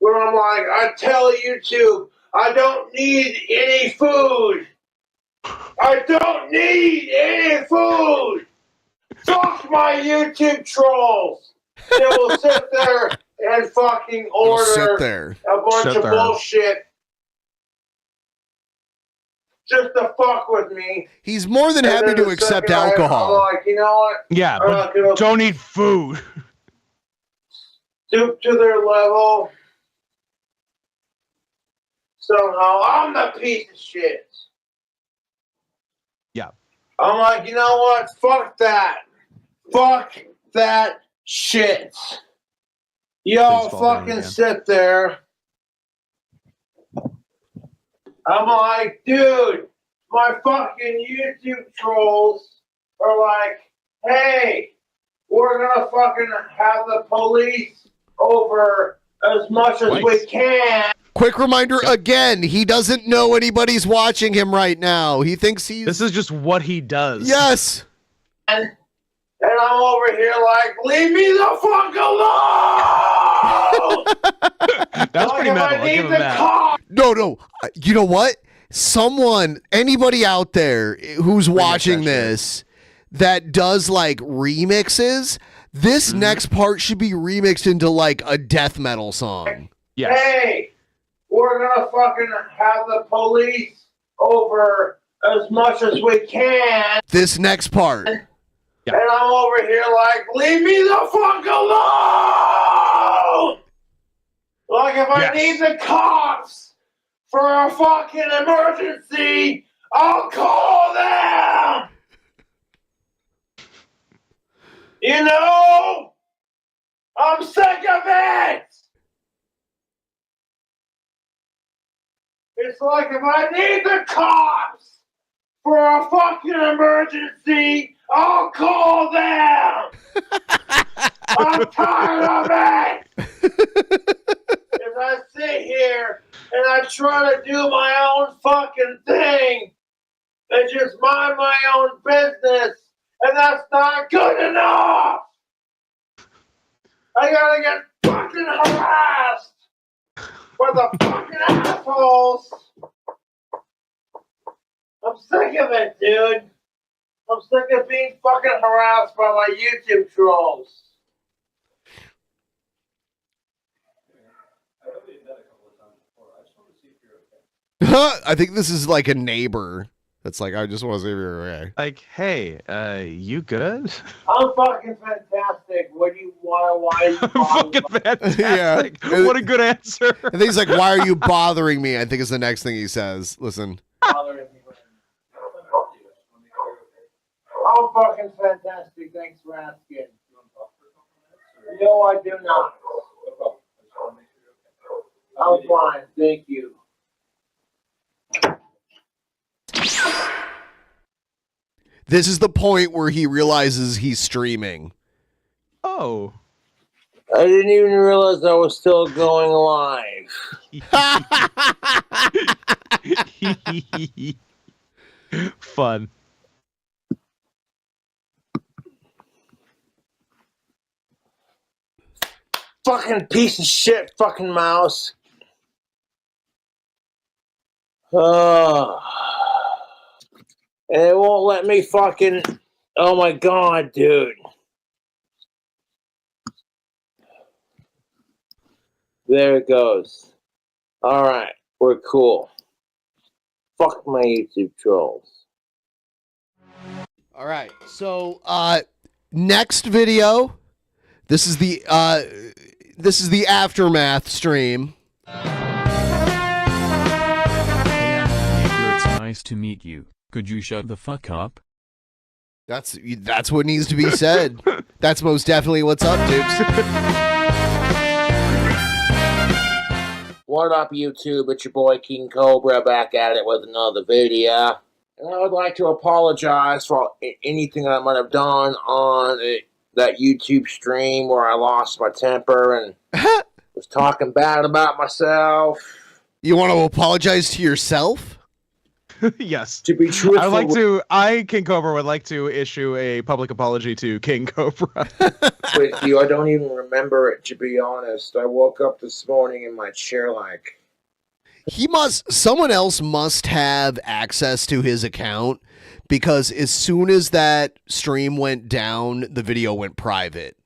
when I'm like, I tell YouTube, I don't need any food. I don't need any food. Fuck my YouTube trolls. They will sit there and fucking I'll sit order there. a bunch Sit of there. bullshit just to fuck with me. He's more than And happy then to the accept second alcohol. I'm like, you know what? Yeah, I'm not gonna but don't eat food. stoop to their level. Somehow I'm the piece of shit. Yeah. I'm like, you know what? Fuck that. Fuck that shit. Y'all Please fall down fucking again. sit there. I'm like, dude, my fucking YouTube trolls are like, hey, we're gonna fucking have the police over as much as we can. Quick reminder again, he doesn't know anybody's watching him right now. He thinks he's... This is just what he does. Yes. And I'm over here like, leave me the fuck alone! That's Like, pretty if metal. I I'll need give him the that. car- No. You know what? Someone, anybody out there who's watching this that does like remixes, this next part should be remixed into like a death metal song. Yes. Hey, we're gonna fucking have the police over as much as we can. This next part. And I'm over here like, leave me the fuck alone! Like, if I need the cops for a fucking emergency, I'll call them! You know? I'm sick of it! It's like, if I need the cops for a fucking emergency, I'll call them! I'm tired of it! As I sit here and I try to do my own fucking thing and just mind my own business, and that's not good enough! I gotta get fucking harassed by the fucking assholes! I'm sick of it, dude. I'm sick of being fucking harassed by my YouTube trolls. I think this is like a neighbor that's like, I just want to see if you're okay. Like, hey, you good? I'm fucking fantastic. What do you want? Why are you fucking fantastic. Yeah. What a good answer. I think he's like, why are you bothering me? I think is the next thing he says. Listen. bothering me? I'm fucking fantastic. Thanks for asking. No, I do not. I'm fine. Thank you. This is the point where he realizes he's streaming. Oh. I didn't even realize I was still going live. Fun. Fucking piece of shit, fucking mouse. And it won't let me fucking... Oh my god, dude. There it goes. Alright, we're cool. Fuck my YouTube trolls. All right. So next video. This is the aftermath stream. It's nice to meet you. Could you shut the fuck up? That's what needs to be said. That's most definitely what's up, dudes. What up, YouTube? It's your boy King Cobra back at it with another video. And I would like to apologize for anything I might have done on that YouTube stream where I lost my temper and was talking bad about myself. You want to apologize to yourself? Yes. To be truthful, King Cobra, would like to issue a public apology to King Cobra. with you, I don't even remember it, to be honest. I woke up this morning in my chair like... Someone else must have access to his account, because as soon as that stream went down, the video went private.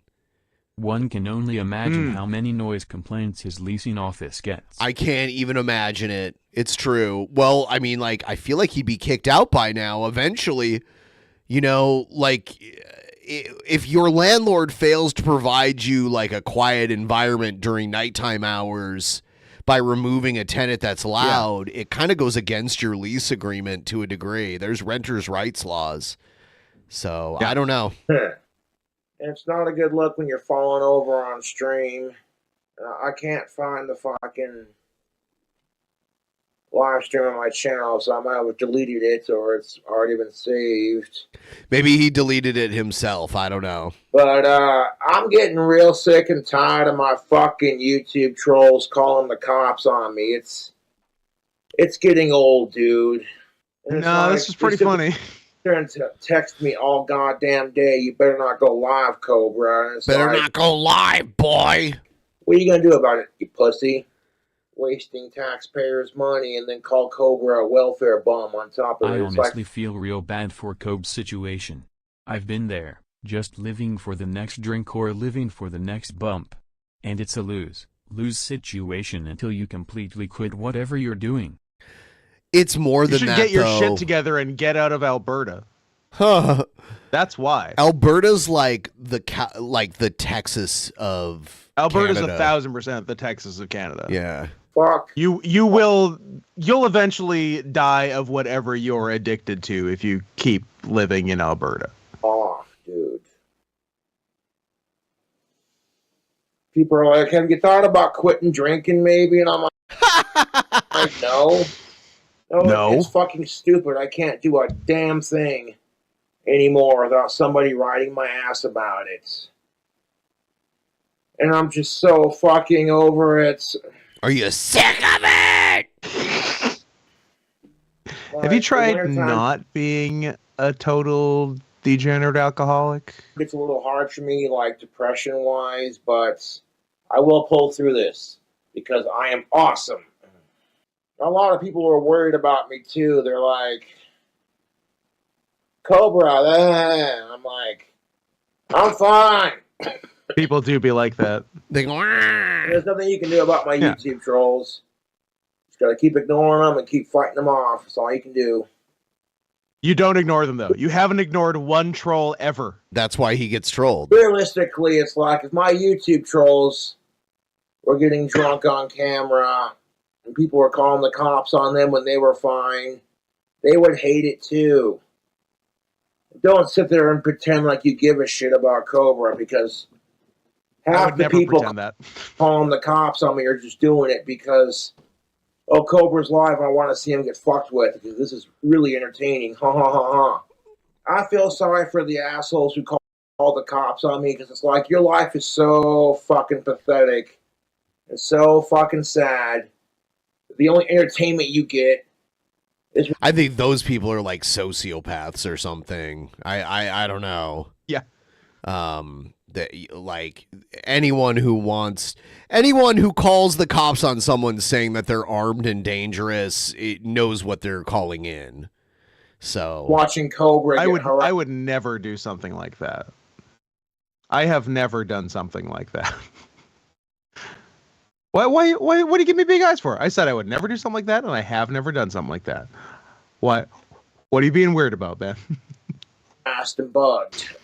One can only imagine how many noise complaints his leasing office gets. I can't even imagine it. It's true. Well, I mean, like, I feel like he'd be kicked out by now eventually. You know, like, if your landlord fails to provide you, like, a quiet environment during nighttime hours by removing a tenant that's loud, it kind of goes against your lease agreement to a degree. There's renters' rights laws. So, I don't know. It's not a good look when you're falling over on stream. I can't find the fucking live stream on my channel, so I might have deleted it or it's already been saved. Maybe he deleted it himself. I don't know. But I'm getting real sick and tired of my fucking YouTube trolls calling the cops on me. It's getting old, dude. And No, this is pretty funny. Trying to text me all goddamn day. You better not go live, Cobra. And it's Better like, not go live, boy. What are you gonna do about it, you pussy? Wasting taxpayers' money and then call Cobra a welfare bum on top of I it. It's honestly feel real bad for Cobe's situation. I've been there, just living for the next drink or living for the next bump. And it's a lose-lose situation until you completely quit whatever you're doing. It's more You than should that, get your though. shit together and get out of Alberta. Huh. That's why. Alberta's like the Texas of Alberta's Canada. 1,000% the Texas of Canada. Yeah. Fuck. You'll eventually die of whatever you're addicted to if you keep living in Alberta. Oh, dude. People are like, have you thought about quitting drinking maybe? And I'm like, no. No. It's fucking stupid. I can't do a damn thing anymore without somebody riding my ass about it. And I'm just so fucking over it. Are you sick of it? Have you tried not being a total degenerate alcoholic? It's a little hard for me, like depression-wise, but I will pull through this because I am awesome. A lot of people are worried about me too. They're like, Cobra, I'm like, I'm fine. People do be like that. They go, There's nothing you can do about my YouTube trolls. Just gotta keep ignoring them and keep fighting them off. That's all you can do. You don't ignore them, though. You haven't ignored one troll ever. That's why he gets trolled. Realistically, it's like if my YouTube trolls were getting drunk on camera and people were calling the cops on them when they were fine, they would hate it too. Don't sit there and pretend like you give a shit about Cobra, because half the people calling the cops on me are just doing it because, oh, Cobra's live, I want to see him get fucked with because this is really entertaining. Ha ha ha ha. I feel sorry for the assholes who call the cops on me because it's like, your life is so fucking pathetic. It's so fucking sad. The only entertainment you get is... I think those people are like sociopaths or something. I don't know. Yeah. That, like, anyone who calls the cops on someone saying that they're armed and dangerous, it knows what they're calling in. So watching Cobra, I would never do something like that. I have never done something like that. Why do you give me big eyes for? I said I would never do something like that, and I have never done something like that. What are you being weird about, man? Asked and bugged.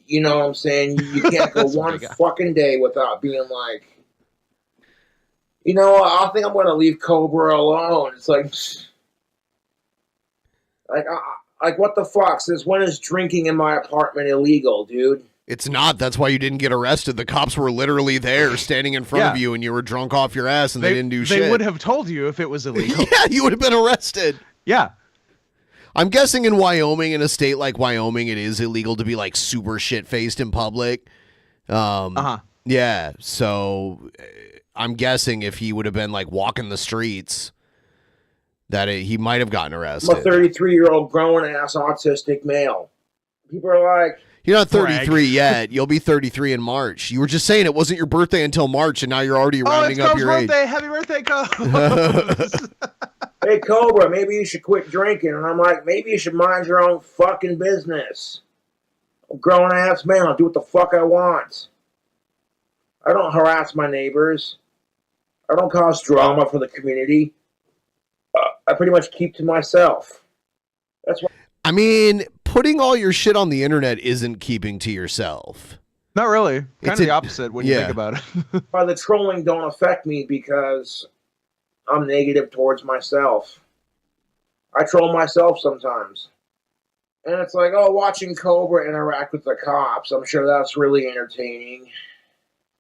You know what I'm saying? You can't go one fucking day without being like, you know what, I think I'm going to leave Cobra alone. It's like what the fuck? Since when is drinking in my apartment illegal, dude? it's not. That's why you didn't get arrested. The cops were literally there standing in front of you and you were drunk off your ass and they didn't do shit. They would have told you if it was illegal. Yeah, you would have been arrested. Yeah. I'm guessing in Wyoming, in a state like Wyoming, it is illegal to be like super shit-faced in public. Yeah, so I'm guessing if he would have been like walking the streets, that he might have gotten arrested. I'm a 33-year-old grown-ass autistic male. People are like... You're not 33 yet. You'll be 33 in March. You were just saying it wasn't your birthday until March, and now you're already rounding up your age. Happy birthday, Cobes. Hey, Cobra, maybe you should quit drinking. And I'm like, maybe you should mind your own fucking business. I'm a grown-ass man. I'll do what the fuck I want. I don't harass my neighbors. I don't cause drama for the community. I pretty much keep to myself. That's why. I mean, putting all your shit on the internet isn't keeping to yourself. Not really. Kind of the opposite when you think about it. Why the trolling don't affect me because I'm negative towards myself. I troll myself sometimes. And it's like, oh, watching Cobra interact with the cops. I'm sure that's really entertaining.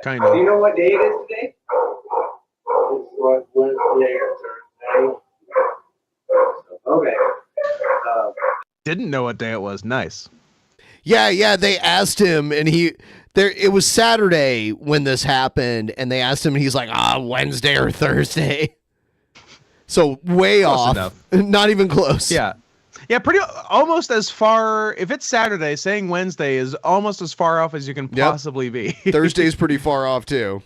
Kind of. Do you know what day it is today? It's what, Wednesday or Thursday? Okay. Didn't know what day it was. Nice. Yeah, they asked him, and it was Saturday when this happened, and they asked him, and he's like, Wednesday or Thursday. So way Close off. enough. Not even close. Yeah, pretty almost as far. If it's Saturday, saying Wednesday is almost as far off as you can possibly be. Thursday's pretty far off too.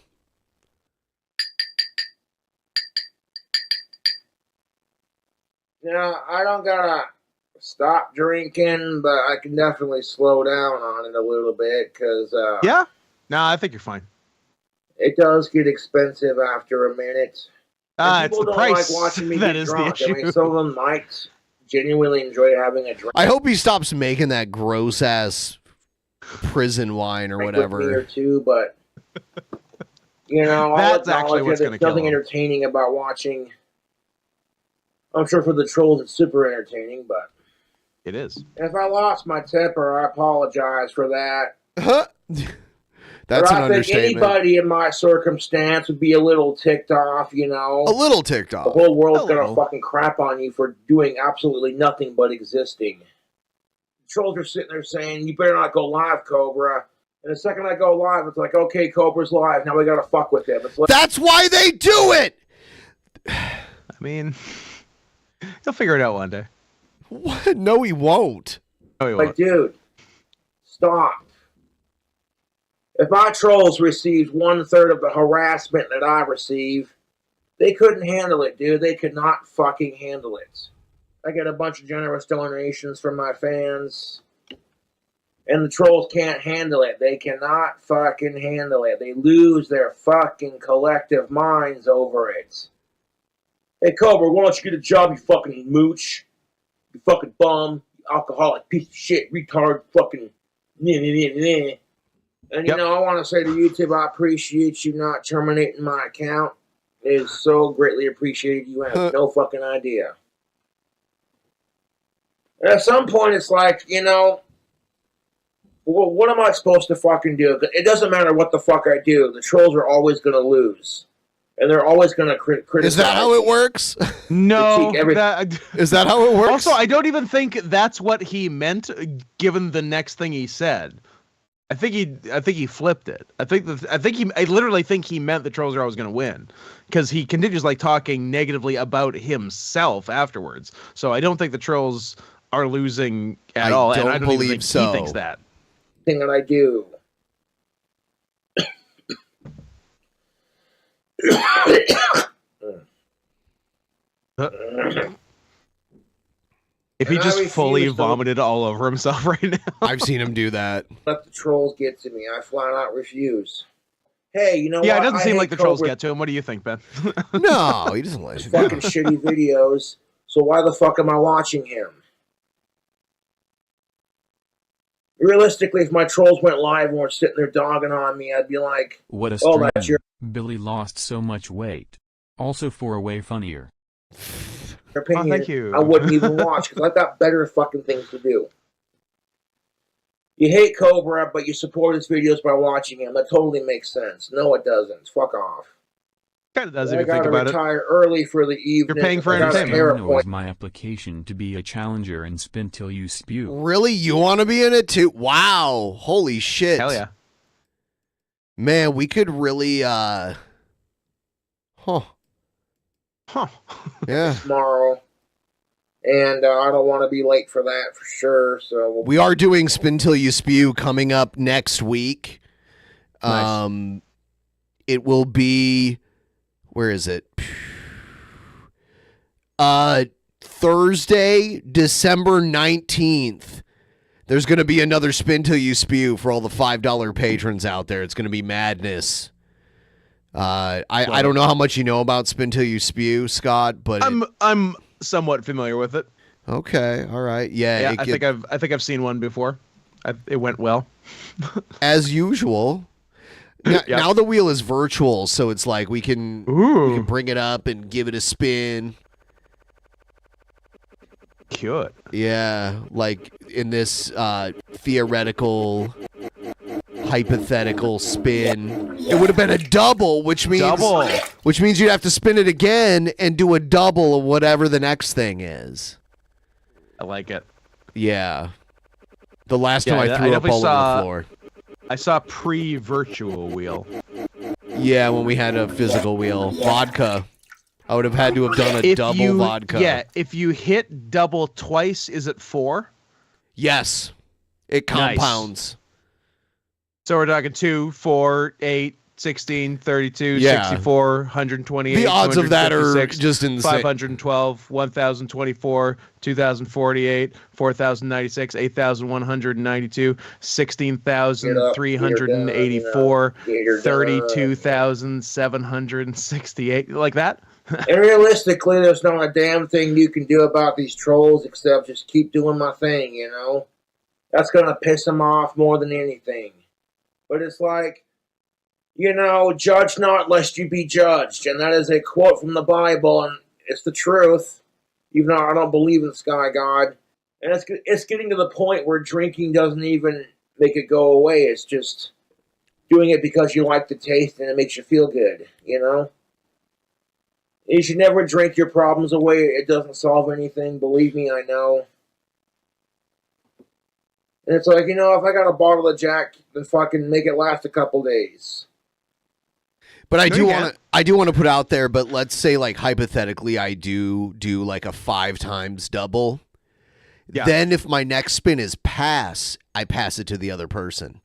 Yeah, I don't gotta stop drinking, but I can definitely slow down on it a little bit because yeah, no, I think you're fine. It does get expensive after a minute. It's People the don't price like watching me that get is the drunk. I mean, issue. some of them might genuinely enjoy having a drink. I hope he stops making that gross ass prison wine or With me or whatever. two, but I'll That's actually acknowledge what's that gonna there's kill nothing him. entertaining about watching. I'm sure for the trolls it's super entertaining, but It is. if I lost my temper, I apologize for that. That's But an I think understatement. anybody in my circumstance would be a little ticked off, A little ticked The off. whole world's Hello. gonna fucking crap on you for doing absolutely nothing but existing. Trolls are sitting there saying, you better not go live, Cobra. And the second I go live, it's like, okay, Cobra's live. Now we gotta fuck with him. It's like, That's why they do it! I mean, he'll figure it out one day. What? No, he won't. No, he like, won't. dude, stop. If my trolls received 1/3 of the harassment that I receive, they couldn't handle it, dude. They could not fucking handle it. I get a bunch of generous donations from my fans, and the trolls can't handle it. They cannot fucking handle it. They lose their fucking collective minds over it. Hey, Cobra, why don't you get a job, you fucking mooch? You fucking bum, you alcoholic piece of shit, retard, fucking nah. And, I want to say to YouTube, I appreciate you not terminating my account. It is so greatly appreciated. You have no fucking idea. And at some point, it's like, well, what am I supposed to fucking do? It doesn't matter what the fuck I do. The trolls are always going to lose. And they're always going to criticize. Is that how it works? No, Is that how it works? Also, I don't even think that's what he meant, given the next thing he said. I think he flipped it. I literally think he meant the trolls are always going to win, because he continues talking negatively about himself afterwards. So I don't think the trolls are losing at all. Don't and I don't believe even think so. he thinks that. Thing that I do. If he And I just refuse fully to- vomited all over himself right now. I've seen him do that. Let the trolls get to me. I flat out refuse. Hey, you know Yeah, what? it doesn't I seem hate like the trolls Cobra get to him. What do you think, Ben? No, he doesn't like fucking shitty videos. So why the fuck am I watching him? Realistically, if my trolls went live and were sitting there dogging on me, I'd be like, What a "Oh, stream. that's your Billy lost so much weight. Also for a way funnier. opinion." thank you. I wouldn't even watch because I've got better fucking things to do. You hate Cobra, but you support his videos by watching him. That totally makes sense. No, it doesn't. Fuck off. Kind of does I if you think gotta about it. retire early for the evening. You're paying for I got a entertainment. hair Bruno is my application to be a challenger and spin till you spew. Really? You want to be in it too? Wow. Holy shit. Hell yeah. Man, we could really, Huh. Yeah. tomorrow. And I don't want to be late for that for sure. So We are doing Spin Till You Spew coming up next week. Nice. It will be, where is it? Thursday, December 19th. There's going to be another Spin Till You Spew for all the $5 patrons out there. It's going to be madness. I don't know how much you know about Spin Till You Spew, Scott, but I'm somewhat familiar with it. Okay, all right, yeah. I think I've seen one before. It went well, as usual. Now the wheel is virtual, so it's like we can bring it up and give it a spin. Cute. Yeah, like in this hypothetical spin, it would have been a double, which means you'd have to spin it again and do a double of whatever the next thing is. I like it. Yeah. The last time I threw up all over the floor. I saw pre-virtual wheel. Yeah, when we had a physical wheel. Vodka. I would have had to have done a double vodka. Yeah, if you hit double twice, is it 4? Yes. It compounds. Nice. So we're talking 2, 4, 8, 16, 32, 64, 128, the odds of that are just insane. 512, 1024, 2048, 4096, 8192, 16,384, 32,768. Like that? And realistically, there's not a damn thing you can do about these trolls except just keep doing my thing, you know? That's going to piss them off more than anything. But it's like, you know, judge not lest you be judged. And that is a quote from the Bible, and it's the truth. Even though I don't believe in Sky God. And it's getting to the point where drinking doesn't even make it go away. It's just doing it because you like the taste and it makes you feel good, you know? You should never drink your problems away. It doesn't solve anything. Believe me, I know. And it's like, you know, if I got a bottle of Jack, then fucking make it last a couple days. But I do want to put out there, but let's say like hypothetically I do like a 5 times double. Yeah. Then if my next spin is pass, I pass it to the other person.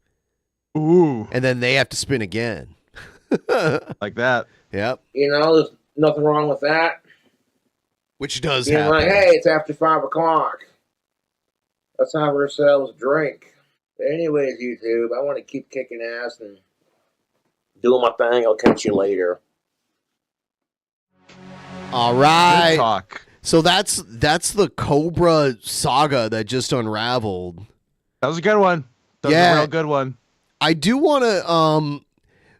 Ooh. And then they have to spin again. Like that. Yep. You know, there's nothing wrong with that. Which does happen. happen. Like, hey, it's after 5 o'clock. Let's have ourselves a drink. But anyways, YouTube, I want to keep kicking ass and doing my thing. I'll catch you later. All right. Good talk. So that's the Cobra saga that just unraveled. That was a good one. That was a real good one. I do want to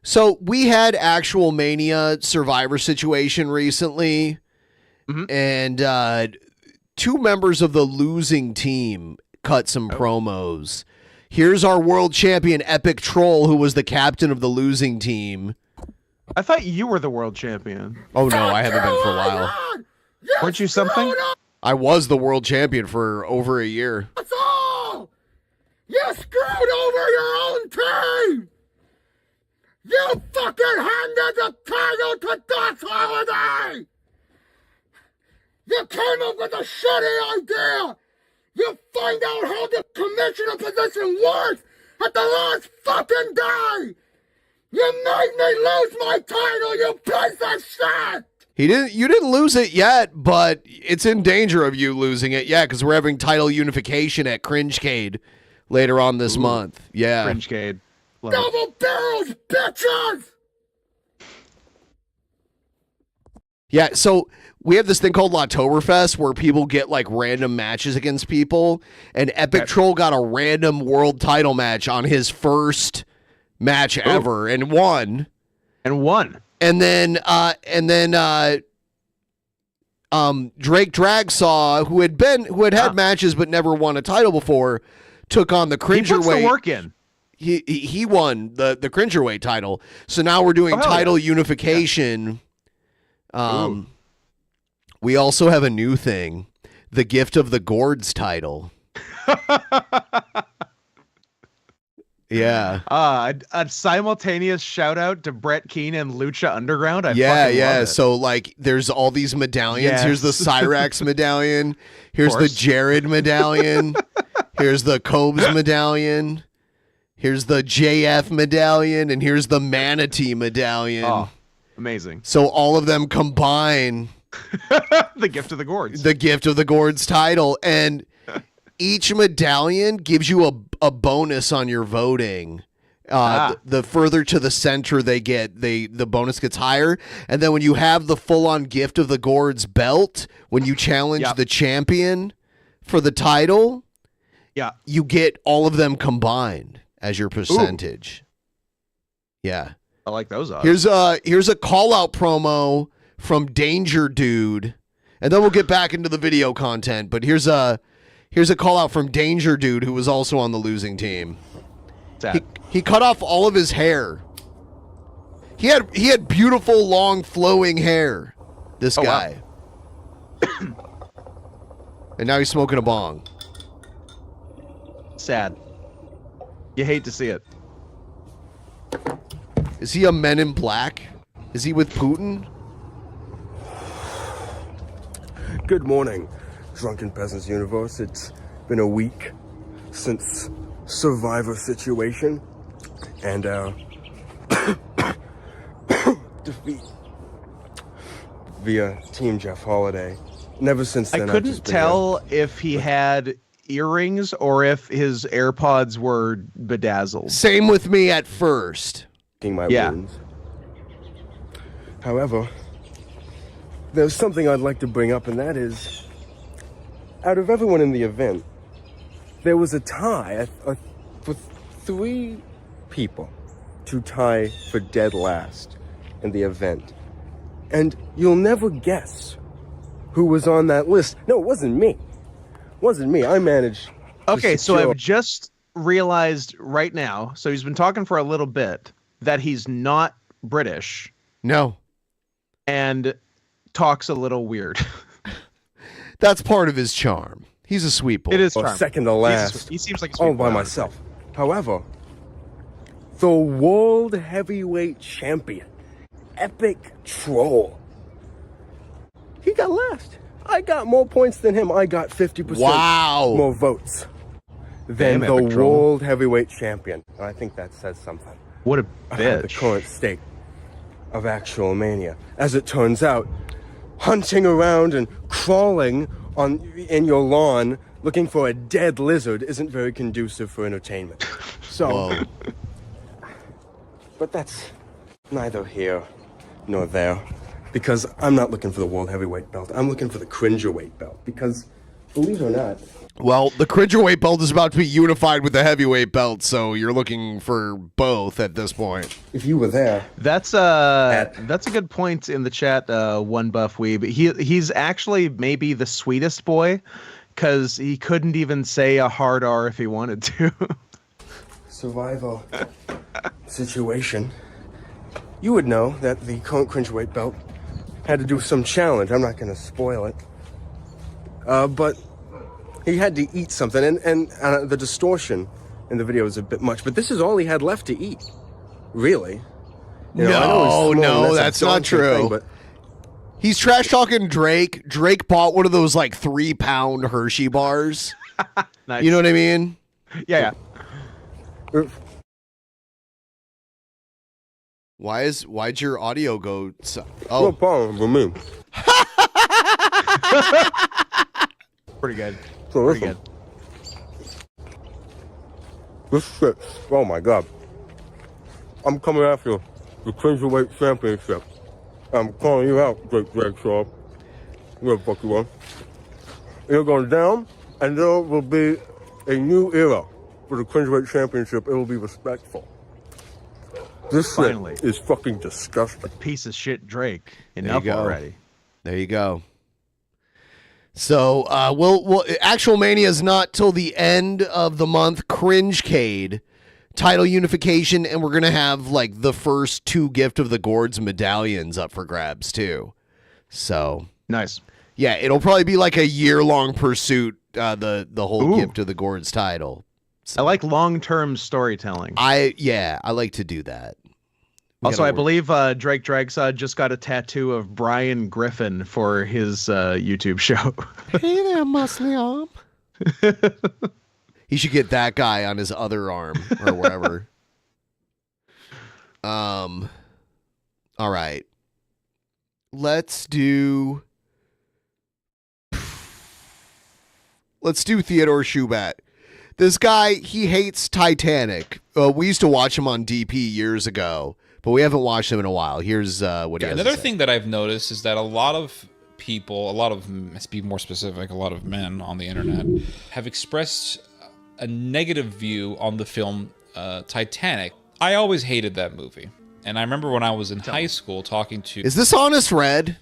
so we had actual Mania Survivor situation recently, and 2 members of the losing team cut some promos. Here's our world champion, Epic Troll, who was the captain of the losing team. I thought you were the world champion. Oh, no, I haven't been for a while. Weren't you something? I was the world champion for over a year. That's all! You screwed over your own team! You fucking handed the title to Doc Holiday! You came up with a shitty idea! You find out how the commissioner position works at the last fucking day! You made me lose my title, you piece of shit! You didn't lose it yet, but it's in danger of you losing it, because we're having title unification at Cringecade later on this month. Yeah. Cringecade. Double barrels, bitches! Yeah, so we have this thing called Lottoberfest where people get like random matches against people, and Epic Troll got a random world title match on his first match ever and won. And then Drake Dragsaw, who had had matches but never won a title before, took on the Cringerweight. He puts the work in. He won the Cringerweight title. So now we're doing title unification. We also have a new thing, the Gift of the Gourds title. Yeah. A simultaneous shout out to Brett Keane and Lucha Underground. I fucking love it. So like there's all these medallions. Yes. Here's the Cyrax medallion. Here's the Jared medallion. Here's the Cobes medallion. Here's the JF medallion, and here's the Manatee medallion. Oh, amazing. So all of them combine the Gift of the Gourds. The Gift of the Gourds title, and each medallion gives you a bonus on your voting. The further to the center they get, the bonus gets higher. And then when you have the full-on gift of the Gourds belt, when you challenge the champion for the title, you get all of them combined as your percentage. Ooh. Yeah. I like those odds. Here's a call-out promo from Danger Dude, and then we'll get back into the video content. But here's a call-out from Danger Dude, who was also on the losing team. He cut off all of his hair. He had beautiful, long, flowing hair. This guy. Wow. And now he's smoking a bong. Sad. You hate to see it. Is he a Men in Black? Is he with Putin? Good morning, Drunken Peasants universe. It's been a week since Survivor situation and defeat via Team Jeff Holiday. Never since then. I couldn't tell if he had earrings or if his AirPods were bedazzled. Same with me at first. My wounds. However, there's something I'd like to bring up, and that is, out of everyone in the event, there was a tie for 3 people to tie for dead last in the event. And you'll never guess who was on that list. No, it wasn't me. It wasn't me. I managed. Okay, so I've just realized right now, so he's been talking for a little bit, that he's not British. No. And talks a little weird. That's part of his charm. He's a sweet boy. It is charming. Second to last. He seems like a sweet all boy. by myself. However, the World Heavyweight Champion, Epic Troll, he got last. I got more points than him. I got 50% more votes than the World Heavyweight Champion. I think that says something. What a bitch. The current state of actual mania. As it turns out, hunting around and crawling in your lawn looking for a dead lizard isn't very conducive for entertainment. So, but that's neither here nor there, because I'm not looking for the World Heavyweight belt. I'm looking for the Cringerweight belt, because believe it or not, well, the Cringerweight belt is about to be unified with the heavyweight belt, so you're looking for both at this point. If you were there, that's a good point in the chat. One Buff Weeb. He's actually maybe the sweetest boy, because he couldn't even say a hard R if he wanted to. Survival situation. You would know that the current Cringerweight belt had to do some challenge. I'm not going to spoil it, but he had to eat something, and the distortion in the video was a bit much, but this is all he had left to eat, really. You know, no, that's not true. Thing, but he's trash talking Drake. Drake bought one of those like 3-pound Hershey bars. Nice. You know what I mean? Yeah. Why'd your audio go? No problem for me. Pretty good. So Pretty good. This shit, oh my god. I'm coming after the Cringerweight Championship. I'm calling you out, Drake Shaw. Where the fuck you are. You're going down, and there will be a new era for the Cringerweight Championship. It will be respectful. This shit is fucking disgusting. Piece of shit Drake. Enough already. There you go. So, we'll Actual Mania is not till the end of the month. Cringecade, title unification, and we're gonna have like the first 2 Gift of the Gourds medallions up for grabs too. So nice. Yeah, it'll probably be like a year-long pursuit. The whole Gift of the Gourds title. So, I like long-term storytelling. I like to do that. Also, I believe Drake Dragsaw just got a tattoo of Brian Griffin for his YouTube show. Hey there, muscly arm. He should get that guy on his other arm or whatever. All right. Let's do Theodore Shoebat. This guy, he hates Titanic. We used to watch him on DP years ago, but we haven't watched him in a while. Here's what he has Another to say. thing that I've noticed is that a lot of people, let's be more specific, a lot of men on the internet have expressed a negative view on the film Titanic. I always hated that movie. And I remember when I was in high school talking to... Is this Honest Red?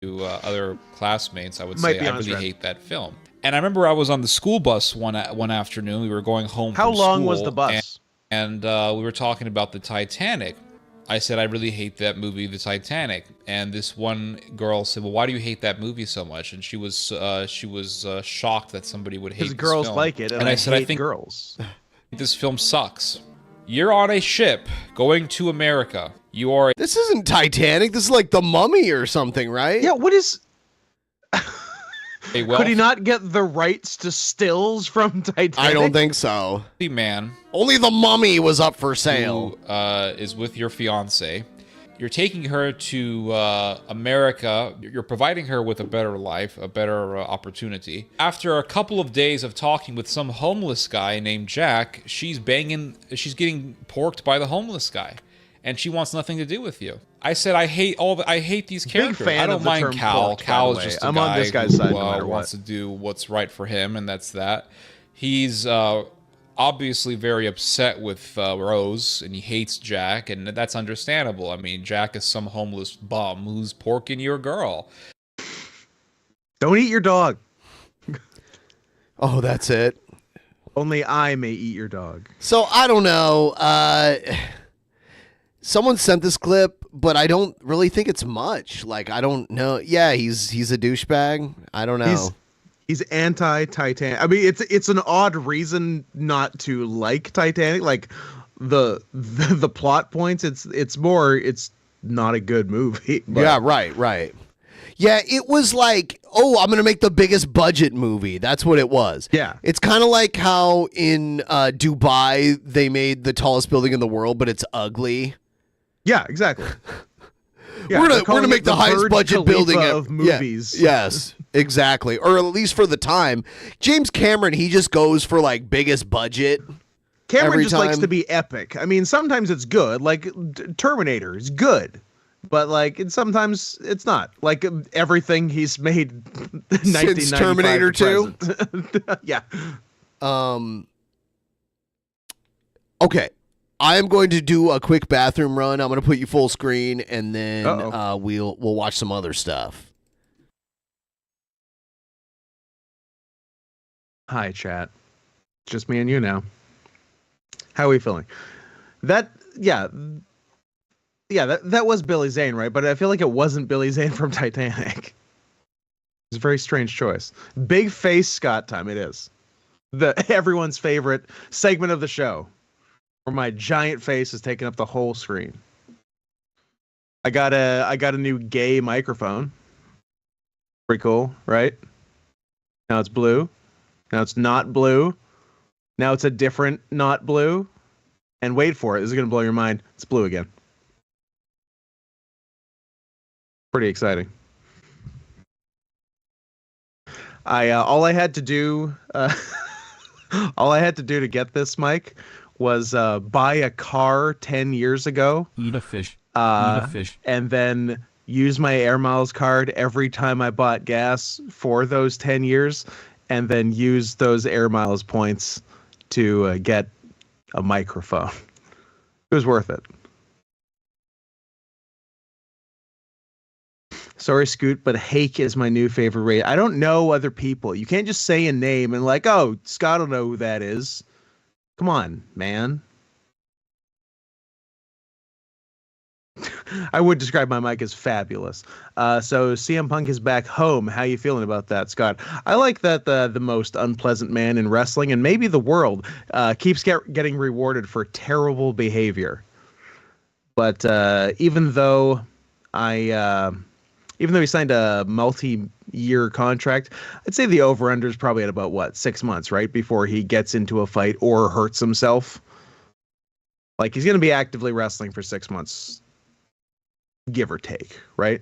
To other classmates, I would Might say be I Honest really Red. hate that film. And I remember I was on the school bus one afternoon. We were going home How from long was school, the bus? And we were talking about the Titanic. I said, I really hate that movie, the Titanic. And this one girl said, well, why do you hate that movie so much? And she was shocked that somebody would hate this film. Because girls like it, and I said, I hate think girls. this film sucks. You're on a ship going to America. You are... This isn't Titanic. This is like The Mummy or something, right? Yeah, what is... a Could he not get the rights to stills from Titanic? I don't think so. Man, only The Mummy was up for sale. Who, is with your fiance. You're taking her to America. You're providing her with a better life, a better opportunity. After a couple of days of talking with some homeless guy named Jack, she's getting porked by the homeless guy, and she wants nothing to do with you. I said I hate these characters. Big fan I don't of the mind term Cal. porked, by Cal the is way. just a I'm guy on this guy's who side no matter wants to do what's right for him, and that's that. He's obviously very upset with Rose, and he hates Jack, and that's understandable. I mean, Jack is some homeless bum who's porking your girl. Don't eat your dog. Oh, that's it. Only I may eat your dog. So I don't know. Someone sent this clip, but I don't really think it's much. Like, I don't know. Yeah, he's a douchebag. I don't know. He's anti-Titanic. I mean, it's an odd reason not to like Titanic. Like the plot points. It's not a good movie. But. Yeah, right. Yeah, it was like, oh, I'm going to make the biggest budget movie. That's what it was. Yeah. It's kind of like how in Dubai they made the tallest building in the world, but it's ugly. Yeah, exactly. Yeah, we're gonna make the highest budget building of movies. Yeah, yes, exactly. Or at least for the time. James Cameron, he just goes for like biggest budget. Cameron just likes to be epic. I mean, sometimes it's good. Like Terminator is good. But like sometimes it's not. Like everything he's made since Terminator 2. Yeah. Okay. I am going to do a quick bathroom run. I'm going to put you full screen, and then we'll watch some other stuff. Hi, chat. Just me and you now. How are we feeling? That was Billy Zane, right? But I feel like it wasn't Billy Zane from Titanic. It's a very strange choice. Big face Scott time. It is everyone's favorite segment of the show, where my giant face is taking up the whole screen. I got a new gay microphone. Pretty cool, right? Now it's blue. Now it's not blue. Now it's a different not blue. And wait for it. This is going to blow your mind. It's blue again. Pretty exciting. All I had to do to get this mic was buy a car 10 years ago. Eat a fish. Eat a fish. And then use my Air Miles card every time I bought gas for those 10 years, and then use those Air Miles points to get a microphone. It was worth it. Sorry, Scoot, but Hake is my new favorite race. I don't know other people. You can't just say a name and like, oh, Scott will know who that is. Come on, man. I would describe my mic as fabulous. So CM Punk is back home. How you feeling about that, Scott? I like that the most unpleasant man in wrestling and maybe the world keeps getting rewarded for terrible behavior. But even though he signed a multi-year contract, I'd say the over-under is probably at about 6 months, right, before he gets into a fight or hurts himself. Like he's going to be actively wrestling for 6 months. Give or take, right?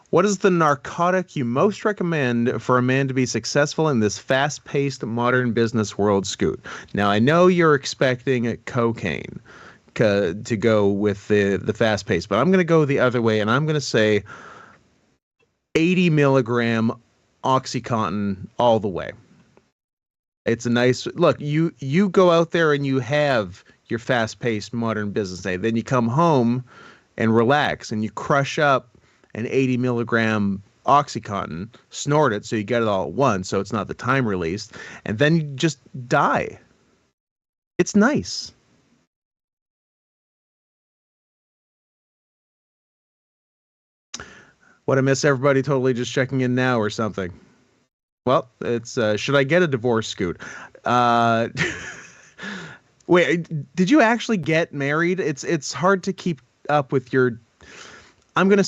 What is the narcotic you most recommend for a man to be successful in this fast-paced modern business world, Scoot? Now, I know you're expecting cocaine to go with the fast-paced, but I'm going to go the other way, and I'm going to say 80 milligram OxyContin all the way. It's a nice look. You go out there and you have your fast-paced modern business day. Then you come home and relax, and you crush up an 80 milligram OxyContin, snort it so you get it all at once, so it's not the time released, and then you just die. It's nice. What, I miss everybody totally just checking in now or something? Well, it's should I get a divorce, Scoot? Wait, did you actually get married? It's hard to keep up with your. I'm gonna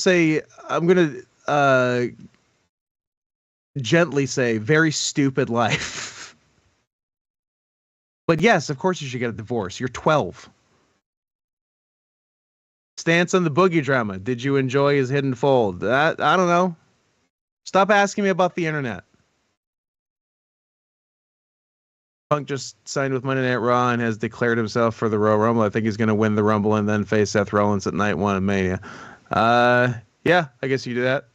gently say very stupid life. But yes, of course you should get a divorce. You're 12. Stance on the boogie drama. Did you enjoy his hidden fold? I don't know. Stop asking me about the internet. Punk just signed with Monday Night Raw and has declared himself for the Royal Rumble. I think he's going to win the Rumble and then face Seth Rollins at Night 1 of Mania. Yeah, I guess you do that.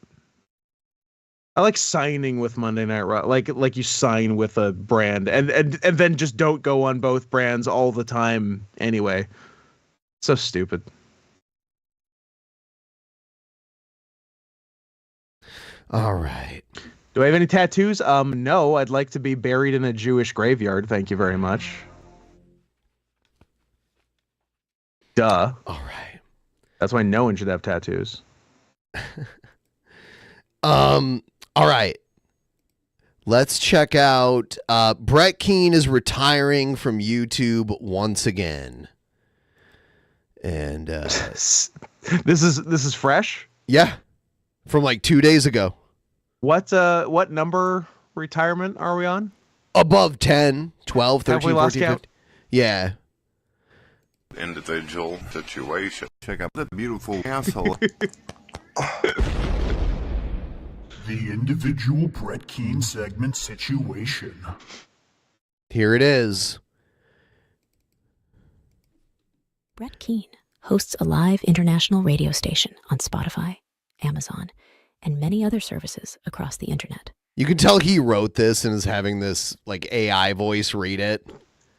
I like signing with Monday Night Raw, like you sign with a brand and then just don't go on both brands all the time anyway. So stupid. All right. Do I have any tattoos? No, I'd like to be buried in a Jewish graveyard. Thank you very much. Duh. All right. That's why no one should have tattoos. All right. Let's check out Brett Keane is retiring from YouTube once again. And this is fresh? Yeah. From like 2 days ago. What number retirement are we on? Above 10, 12, 13, Have we lost 14, 15. Yeah. Individual situation. Check out the beautiful asshole. The individual Brett Keane segment situation. Here it is. Brett Keane hosts a live international radio station on Spotify, Amazon, and many other services across the internet. You can tell he wrote this and is having this like AI voice read it.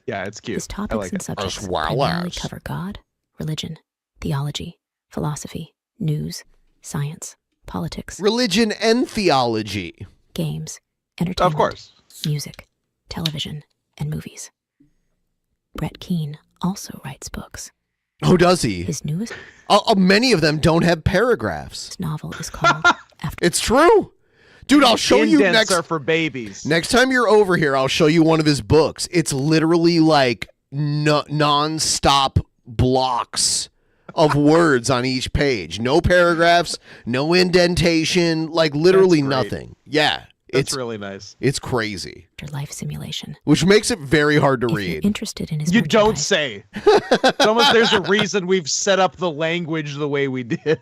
Yeah, it's cute. His topics and subjects primarily cover God, religion, theology, philosophy, news, science, politics, religion and theology, games, entertainment, of course, music, television, and movies. Brett Keane also writes books. Oh, does he? His newest... many of them don't have paragraphs. His novel is called... It's true. Dude, I'll show you next. Are for babies. Next time you're over here, I'll show you one of his books. It's literally like non-stop blocks of words on each page. No paragraphs, no indentation, like literally nothing. Yeah. It's really nice. It's crazy. Life simulation. Which makes it very hard to read. You're interested in his You don't say. It's almost there's a reason we've set up the language the way we did.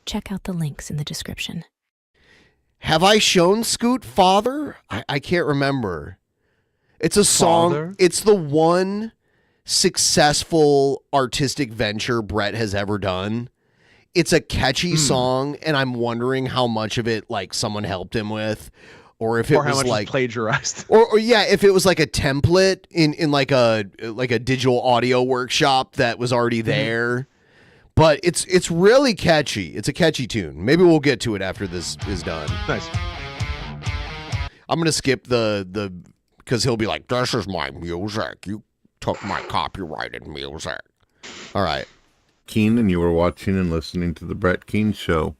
Check out the links in the description. Have I shown Scoot Father? I can't remember. It's a song. Father? It's the one successful artistic venture Brett has ever done. It's a catchy song, and I'm wondering how much of it like someone helped him with, or if it was like plagiarized, or yeah, if it was like a template in like a digital audio workshop that was already there. But it's really catchy. It's a catchy tune. Maybe we'll get to it after this is done. Nice. I'm gonna skip the because he'll be like, "This is my music. You took my copyrighted music." All right. Keane, and you were watching and listening to the Brett Keane Show.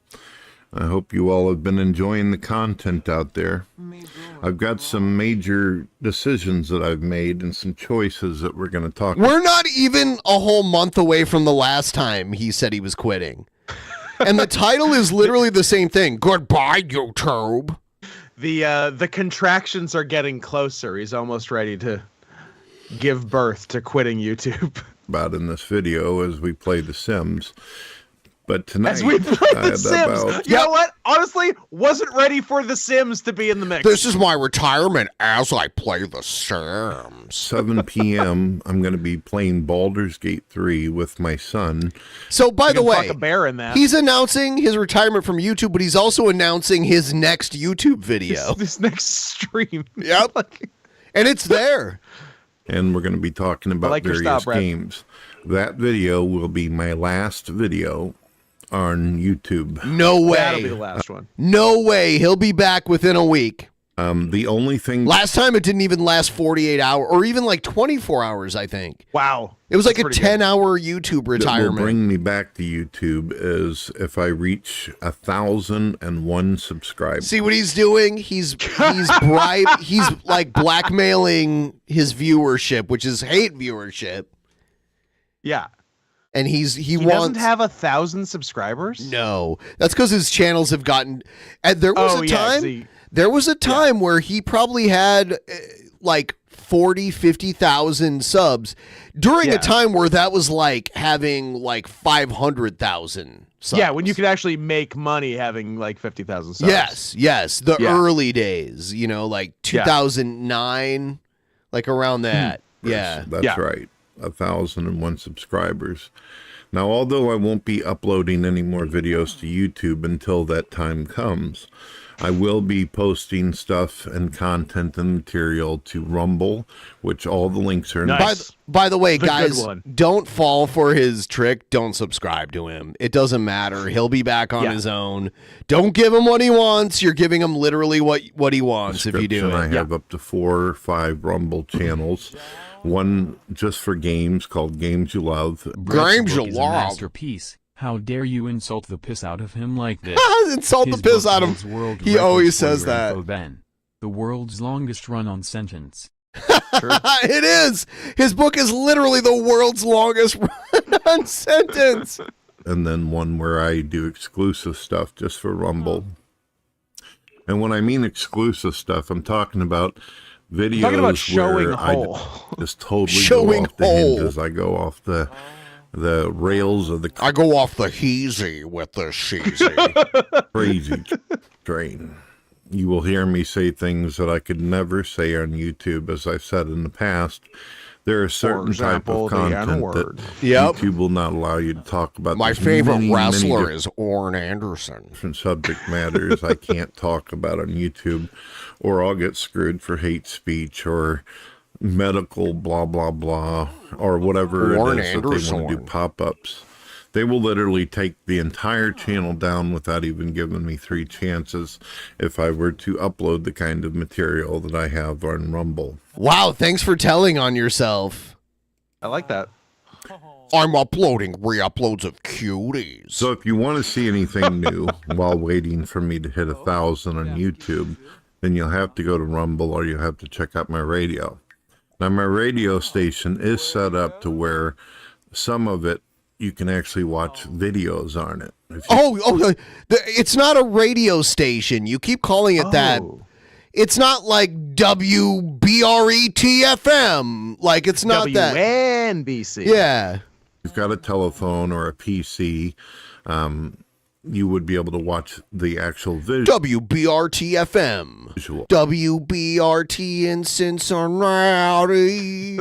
I hope you all have been enjoying the content out there. I've got some major decisions that I've made and some choices that we're going to talk about. We're not even a whole month away from the last time he said he was quitting. And the title is literally the same thing. Goodbye, YouTube. The contractions are getting closer. He's almost ready to give birth to quitting YouTube. About in this video as we play The Sims. But tonight, as we play I The Sims, you know what? Honestly, wasn't ready for The Sims to be in the mix. This is my retirement as I play The Sims. 7 p.m. I'm going to be playing Baldur's Gate 3 with my son. So, by the way, fuck a bear in that. he's announcing his retirement from YouTube, but he's also announcing his next YouTube video. This next stream. Yep. And it's there. And we're going to be talking about various games. That video will be my last video on YouTube. No way. That'll be the last one. No way. He'll be back within a week. The only thing... Last time it didn't even last 48 hours, or even like 24 hours, I think. Wow. It was like a 10-hour YouTube retirement. What will bring me back to YouTube is if I reach 1,001 subscribers. See what he's doing? He's like blackmailing his viewership, which is hate viewership. Yeah. And he doesn't have 1,000 subscribers? No. That's because his channels have gotten... And there was a time where he probably had like 40, 50,000 subs during a time where that was like having like 500,000 subs. Yeah, when you could actually make money having like 50,000 subs. Yes. The early days, like 2009, like around that. That's right. 1,001 subscribers. Now, although I won't be uploading any more videos to YouTube until that time comes, I will be posting stuff and content and material to Rumble, which all the links are in. By the way, guys, don't fall for his trick. Don't subscribe to him. It doesn't matter. He'll be back on his own. Don't give him what he wants. You're giving him literally what he wants if you do it. I have up to 4 or 5 Rumble channels. One just for games called Games You Love. Games You Love. Masterpiece. How dare you insult the piss out of him like this? Insult the piss out of him. He always says that. The world's longest run-on sentence. It is. His book is literally the world's longest run-on sentence. And then one where I do exclusive stuff just for Rumble. And when I mean exclusive stuff, I'm talking about videos showing where whole. I just totally go off the hinges. I go off the rails of the... I go off the heezy with the sheezy. Crazy train. You will hear me say things that I could never say on YouTube. As I've said in the past, there are certain type of content that YouTube will not allow you to talk about. My favorite wrestler is Orrin Anderson. Different subject matters I can't talk about on YouTube, or I'll get screwed for hate speech or medical blah blah blah or whatever Orrin it is that they want to do pop-ups. They will literally take the entire channel down without even giving me 3 chances if I were to upload the kind of material that I have on Rumble. Wow, thanks for telling on yourself. I like that. I'm uploading re-uploads of cuties. So if you want to see anything new while waiting for me to hit 1,000 on YouTube, then you'll have to go to Rumble or you'll have to check out my radio. Now, my radio station is set up to where some of it you can actually watch videos on it. It's not a radio station. You keep calling it that. It's not like WBRET-FM. Like, it's not that. WNBC. Yeah. You've got a telephone or a PC. You would be able to watch the actual visual. WBRT-FM. WBRT in Cincinnati.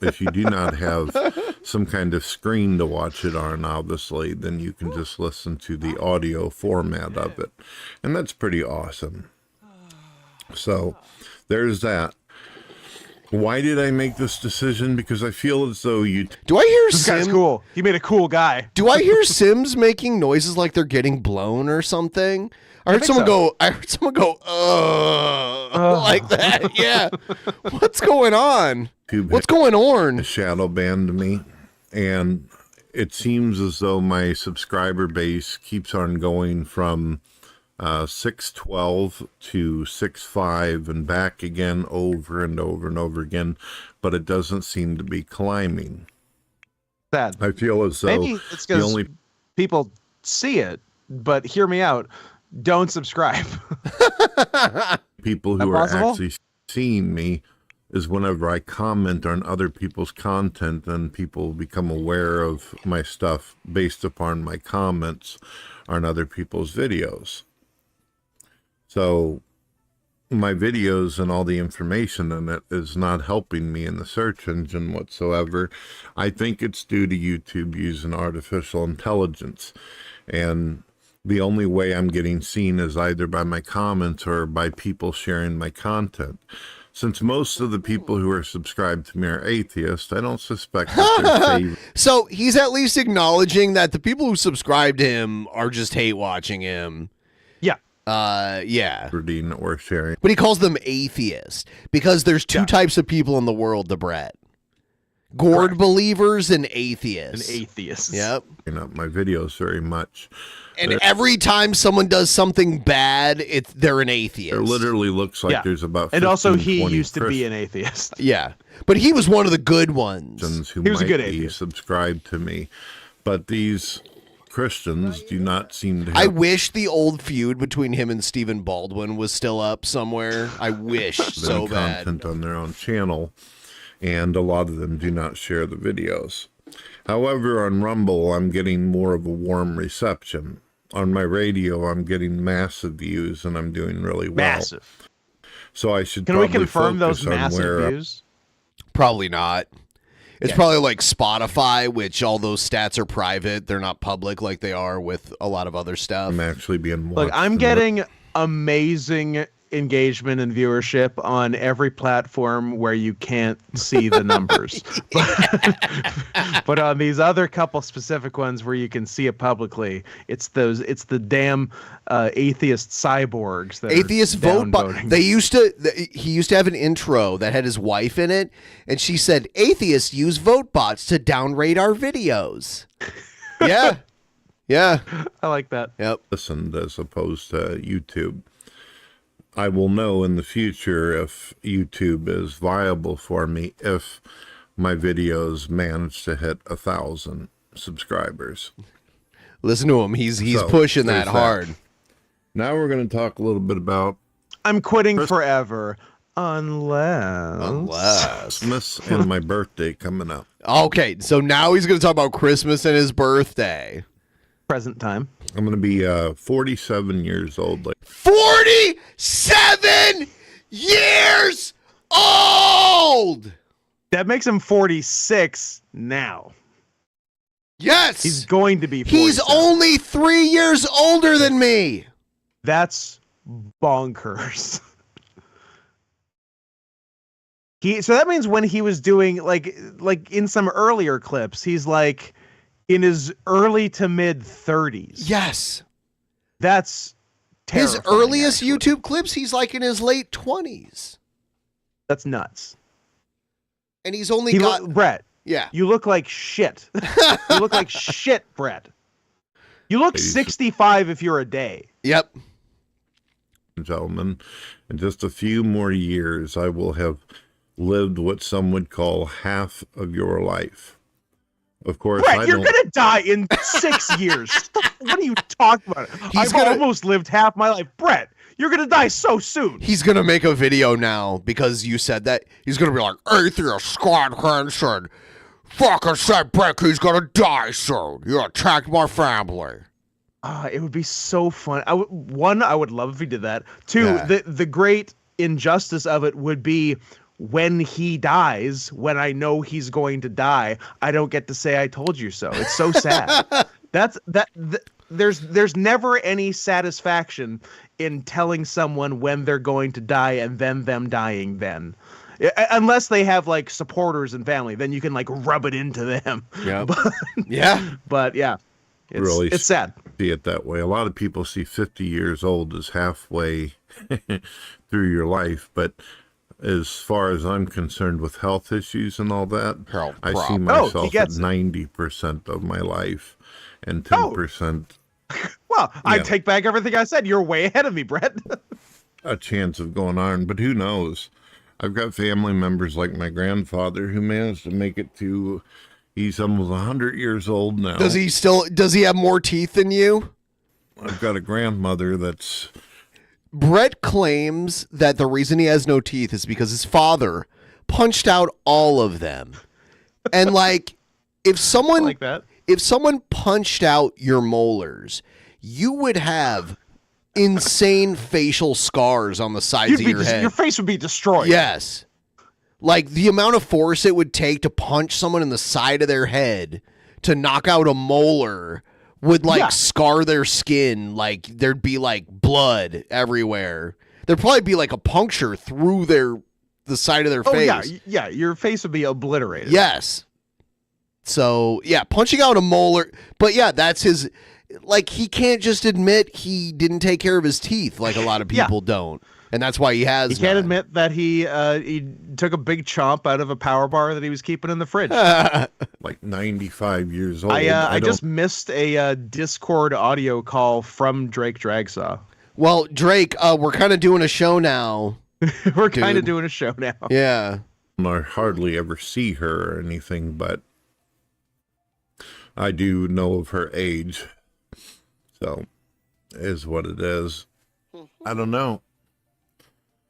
If you do not have some kind of screen to watch it on, obviously, then you can just listen to the audio format of it. And that's pretty awesome. So, there's that. Why did I make this decision? Because I feel as though you... Do I hear This guy's cool. He made a cool guy. Do I hear Sims making noises like they're getting blown or something? I heard someone go, like that. Yeah. What's going on? What's going on? Shadow banned me. And it seems as though my subscriber base keeps on going from 612 to 65 and back again over and over and over again, but it doesn't seem to be climbing. Sad. I feel as though maybe it's because people see it, but hear me out. Don't subscribe. People who are actually seeing me is whenever I comment on other people's content, then people become aware of my stuff based upon my comments on other people's videos. So my videos and all the information in it is not helping me in the search engine whatsoever. I think it's due to YouTube using artificial intelligence. And the only way I'm getting seen is either by my comments or by people sharing my content. Since most of the people who are subscribed to me are atheists, I don't suspect that they're favorite. So he's at least acknowledging that the people who subscribe to him are just hate watching him. Yeah. Yeah. Or sharing. But he calls them atheists because there's two types of people in the world, the Brett. Gourd believers and atheists. And atheists. Yep. You know, my videos very much. And every time someone does something bad, they're an atheist. It literally looks like there's about 15, and also he 20 used to be an atheist. Yeah. But he was one of the good ones. Who He was a might good be atheist. subscribed to me. But these Christians do not seem to have... I wish the old feud between him and Stephen Baldwin was still up somewhere. I wish so bad. Content on their own channel, and a lot of them do not share the videos. However, on Rumble, I'm getting more of a warm reception. On my radio, I'm getting massive views, and I'm doing really well. Massive. So I should Can we probably confirm those focus on massive views? Probably not. It's probably like Spotify, which all those stats are private. They're not public like they are with a lot of other stuff. I'm actually being Look, I'm getting amazing engagement and viewership on every platform where you can't see the numbers. But on these other couple specific ones where you can see it publicly, it's the damn atheist cyborgs that Atheist are vote downvoting. he used to have an intro that had his wife in it, and she said atheists use vote bots to downrate our videos. Yeah. Yeah. I like that. Yep. Listened as opposed to YouTube. I will know in the future if YouTube is viable for me if my videos manage to hit 1,000 subscribers. Listen to him. He's pushing that hard. Now we're going to talk a little bit about I'm quitting forever unless Christmas and my birthday coming up. Okay, so now he's going to talk about Christmas and his birthday. Present time. I'm going to be 47 years old. 47 years old! That makes him 46 now. Yes! He's going to be 47. He's only 3 years older than me! That's bonkers. So that means when he was doing like in some earlier clips, he's like in his early to mid 30s. Yes. That's terrifying. His earliest YouTube clips, he's like in his late 20s. That's nuts. And he's only got... Brett. Yeah. You look like shit. You look like shit, Brett. You look 65 if you're a day. Yep. Gentlemen, in just a few more years, I will have lived what some would call half of your life. Of course, Brett, you're gonna die in 6 years. What are you talking about? I've almost lived half my life. Brett, you're gonna die so soon. He's gonna make a video now because you said that. He's gonna be like, atheist Scott Hansen fucking said Brett, he's gonna die soon. You attacked my family. It would be so fun. I would love if he did that. Two, the great injustice of it would be when he dies, when I know he's going to die, I don't get to say I told you so. It's so sad. There's never any satisfaction in telling someone when they're going to die and then them dying then. Unless they have like supporters and family, then you can like rub it into them. Yeah. But yeah. It's sad. See it that way. A lot of people see 50 years old as halfway through your life, but as far as I'm concerned with health issues and all that, I see myself at 90% of my life and 10%. Well, I take back everything I said. You're way ahead of me, Brett. A chance of going on, but who knows? I've got family members like my grandfather who managed to make it to, he's almost 100 years old now. Does he have more teeth than you? I've got a grandmother that's... Brett claims that the reason he has no teeth is because his father punched out all of them. And like, if someone like that. If someone punched out your molars, you would have insane facial scars on the sides of your head. Your face would be destroyed. Yes. Like the amount of force it would take to punch someone in the side of their head to knock out a molar would like scar their skin. Like there'd be like blood everywhere. There'd probably be like a puncture through the side of their face. Yeah, your face would be obliterated. Yes. So yeah, punching out a molar, but yeah, that's his. Like he can't just admit he didn't take care of his teeth, like a lot of people don't, and that's why he has. He can't admit that he took a big chomp out of a power bar that he was keeping in the fridge. Like 95 years old. I just missed a Discord audio call from Drake Dragsaw. Well, Drake, we're kind of doing a show now. We're kind of doing a show now. Yeah. I hardly ever see her or anything, but I do know of her age. So, is what it is. I don't know.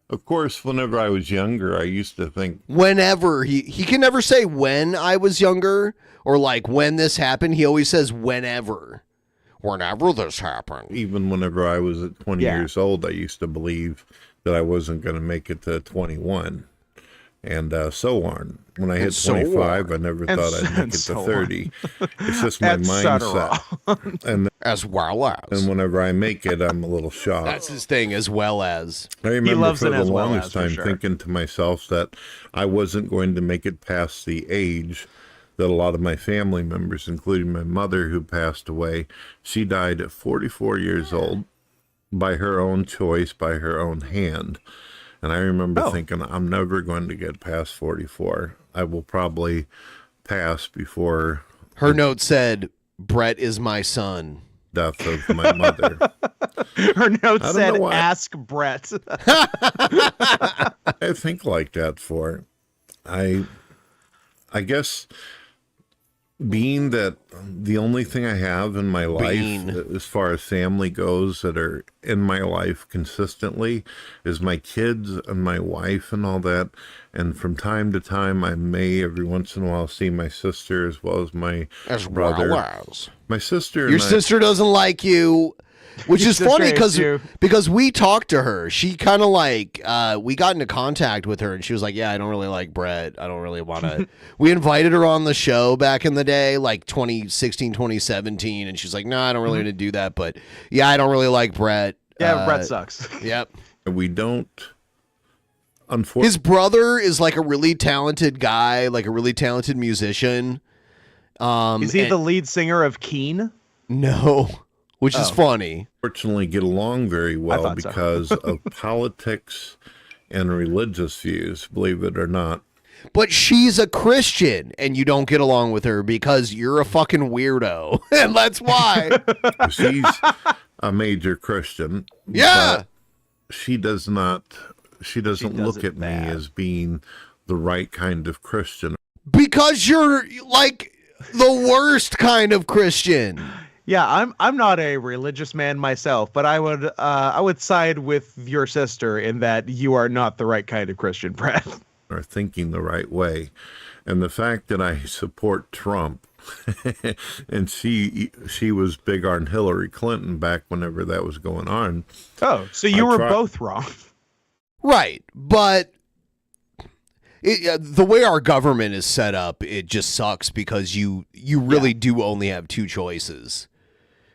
Of course, whenever I was younger, I used to think... Whenever. He can never say when I was younger or like when this happened. He always says whenever. Whenever this happened. Even whenever I was at 20 years old, I used to believe that I wasn't going to make it to 21. And so on. When I hit 25, I never thought I'd make it to 30. It's just my mindset. And as well as. And whenever I make it, I'm a little shocked. That's his thing, as well as. I remember for the longest time thinking to myself that I wasn't going to make it past the age that a lot of my family members, including my mother who passed away, she died at 44 years old by her own choice, by her own hand. And I remember thinking, I'm never going to get past 44. I will probably pass before... Her note said, Brett is my son. Death of my mother. Her note said, ask Brett. I think like that for... I guess... Being that the only thing I have in my life, as far as family goes, that are in my life consistently, is my kids and my wife and all that. And from time to time, I may every once in a while see my sister as well as my brother. My sister. Your sister doesn't like you. Which is funny because we talked to her. She kind of like, we got into contact with her and she was like, yeah, I don't really like Brett. I don't really want to. We invited her on the show back in the day, like 2016, 2017. And she's like, no, I don't really want to do that. But yeah, I don't really like Brett. Yeah, Brett sucks. Yep. We don't. Unfortunately. His brother is like a really talented guy, like a really talented musician. Is he the lead singer of Keen? No. Which is funny. Fortunately, get along very well because of politics and religious views, believe it or not. But she's a Christian, and you don't get along with her because you're a fucking weirdo. And that's why. She's a major Christian. Yeah. She doesn't look at me as being the right kind of Christian. Because you're like the worst kind of Christian. Yeah, I'm not a religious man myself, but I would side with your sister in that you are not the right kind of Christian, Brett. Are thinking the right way. And the fact that I support Trump and she was big on Hillary Clinton back whenever that was going on. Oh, so you were both wrong. Right, but the way our government is set up, it just sucks because you really do only have two choices.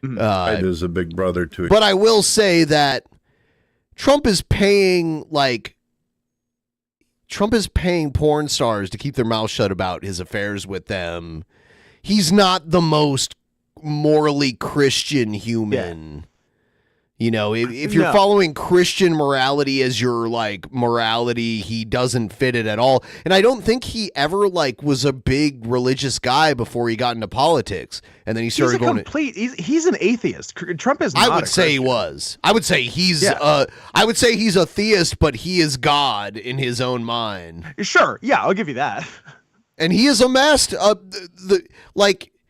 It is a big brother to it. But I will say that Trump is paying porn stars to keep their mouth shut about his affairs with them. He's not the most morally Christian human. You know, if you're following Christian morality as your like morality, he doesn't fit it at all. And I don't think he ever like was a big religious guy before he got into politics. And then he started he's an atheist. Trump is not I would say he was. I would say he's he's a theist, but he is God in his own mind. Sure. Yeah, I'll give you that. And he has amassed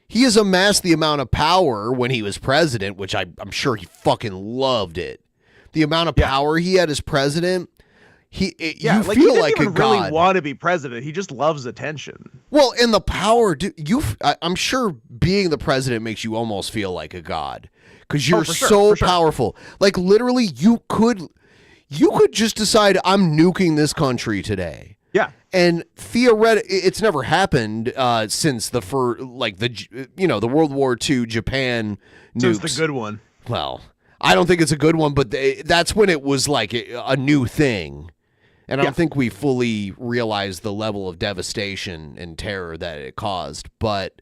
he has amassed the amount of power when he was president, which I'm sure he fucking loved it. The amount of power he had as president, you he feel doesn't like even a god. really want to be president. He just loves attention. Well, and the power, I'm sure being the president makes you almost feel like a god because you're so powerful. Like literally, you could just decide I'm nuking this country today. Yeah, and theoretically, it's never happened since the World War II Japan nukes. So it's the good one. Well, I don't think it's a good one, but that's when it was like a new thing. And I don't think we fully realized the level of devastation and terror that it caused. But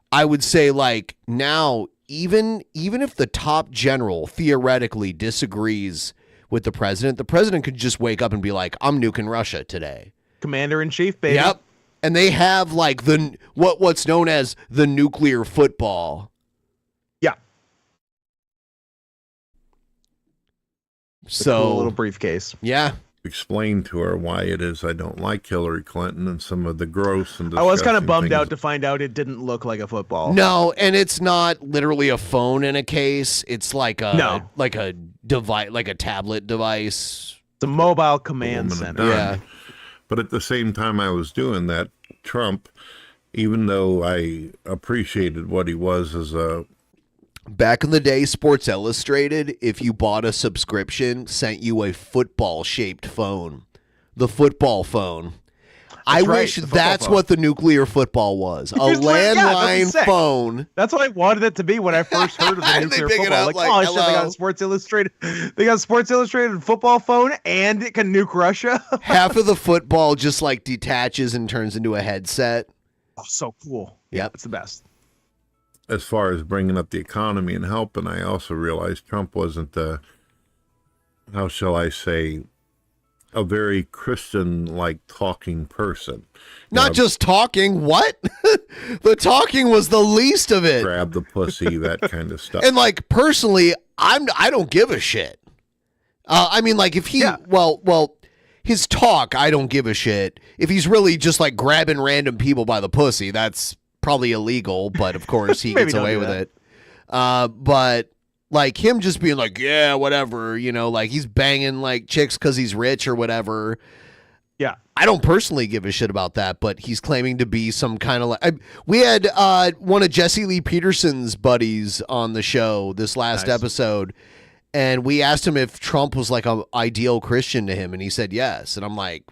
I would say, like, now, even if the top general theoretically disagrees with the president could just wake up and be like, I'm nuking Russia today. Commander-in-chief, baby. Yep. And they have, like, what's known as the nuclear football. Yeah. So, cool little briefcase. Yeah. Explain to her why it is I don't like Hillary Clinton and some of the gross and I was kind of bummed things. out to find out it didn't look like a football. No, and it's not literally a phone in a case. It's like a device, like a tablet device. It's a mobile command center. Yeah. But at the same time I was doing that, Trump, even though I appreciated what he was as a Back in the day, Sports Illustrated, if you bought a subscription, sent you a football-shaped phone. The football phone. I wish that's what the nuclear football was. A landline phone. That's what I wanted it to be when I first heard of the nuclear football. Like, oh, shit, they got a Sports Illustrated. They got a Sports Illustrated football phone, and it can nuke Russia. Half of the football just like detaches and turns into a headset. Oh, so cool. Yep. It's the best. As far as bringing up the economy and helping, I also realized Trump wasn't how shall I say, a very Christian-like talking person. Not just talking. What? The talking was the least of it. Grab the pussy, that kind of stuff. And like personally, I don't give a shit. I mean, like if he, well, his talk, I don't give a shit. If he's really just like grabbing random people by the pussy, that's probably illegal, but of course he gets away with it. But like him just being like, yeah, whatever, like he's banging like chicks because he's rich or whatever. Yeah. I don't personally give a shit about that, but he's claiming to be some kind of like. We had one of Jesse Lee Peterson's buddies on the show this last episode, and we asked him if Trump was like an ideal Christian to him, and he said yes. And I'm like,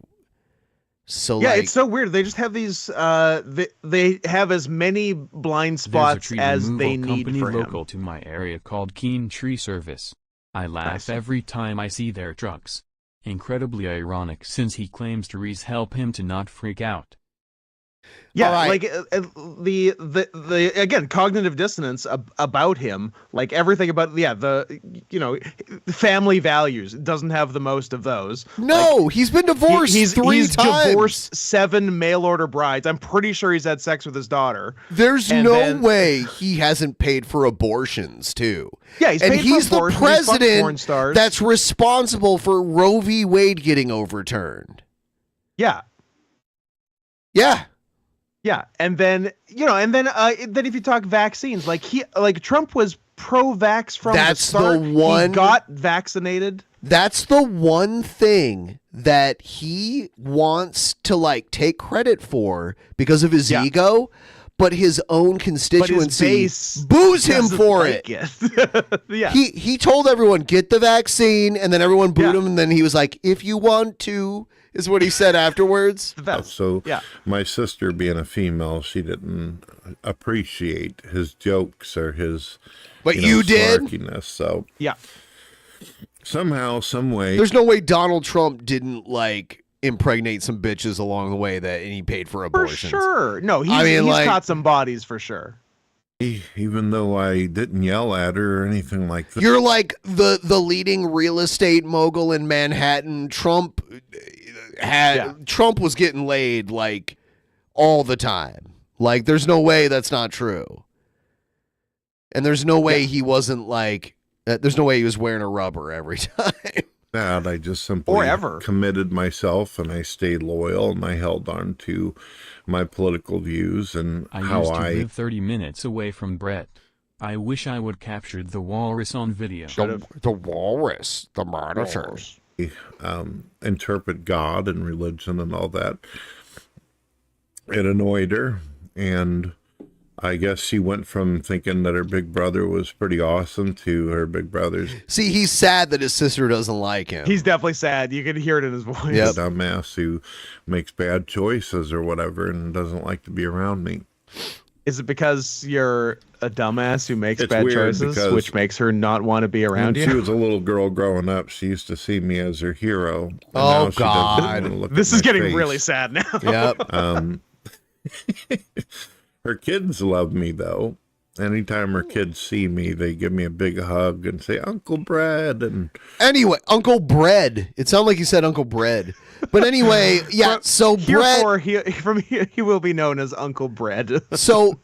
so yeah, it's so weird. They just have these. They have as many blind spots as they need company for him. Local to my area called Keen Tree Service. I laugh every time I see their trucks. Incredibly ironic since he claims trees help him to not freak out. Yeah, like the again cognitive dissonance about him, like everything about the family values doesn't have the most of those. No, he's been divorced he's three times. Divorced 7 mail order brides. I'm pretty sure he's had sex with his daughter. There's no way he hasn't paid for abortions too. Yeah, he's the president that's responsible for Roe v. Wade getting overturned. Yeah. Yeah. Yeah, and then then if you talk vaccines, like Trump was pro-vax from the start. He got vaccinated. That's the one thing that he wants to like take credit for because of his ego, but his own constituency boos him for it. Yeah. He told everyone get the vaccine, and then everyone booed him, and then he was like, if you want to. Is what he said afterwards. So my sister, being a female, she didn't appreciate his jokes or his you did? Snarkiness. So yeah, somehow, some way. There's no way Donald Trump didn't like impregnate some bitches along the way and he paid for abortions. For sure. No, he's caught some bodies for sure. Even though I didn't yell at her or anything like that. You're like the leading real estate mogul in Manhattan. Trump was getting laid like all the time. Like there's no way that's not true. And there's no way he wasn't like there's no way he was wearing a rubber every time. That I just simply committed myself and I stayed loyal and I held on to my political views and I used to live 30 minutes away from Brett. I wish I would captured the walrus on video. The walrus, the monitor. interpret God and religion and all that. It annoyed her, and I guess she went from thinking that her big brother was pretty awesome to her big brother's. See, he's sad that his sister doesn't like him. He's definitely sad. You can hear it in his voice. Yeah, dumbass who makes bad choices or whatever and doesn't like to be around me. Is it because you're a dumbass who makes It's bad weird choices, because which makes her not want to be around when you? she was a little girl growing up, she used to see me as her hero. And Oh, now she doesn't God. even look This at is my getting face. really sad now. Yep. Her kids love me, though. Anytime her kids see me, they give me a big hug and say, Uncle Brad. And Anyway, Uncle Bread. It sounded like you said Uncle Bread. But anyway, yeah, so Bread. He will be known as Uncle Bread. so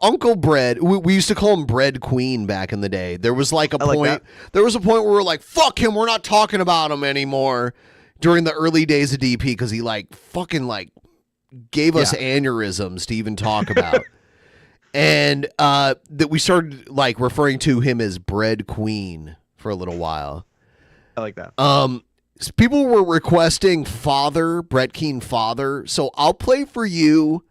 Uncle Bread, we used to call him Bread Queen back in the day. There was like a point. There was a point where we were like, fuck him, we're not talking about him anymore during the early days of DP because he fucking gave us aneurysms to even talk about. And that we started referring to him as Bread Queen for a little while. I like that. People were requesting Father, Brett Keane Father. So I'll play for you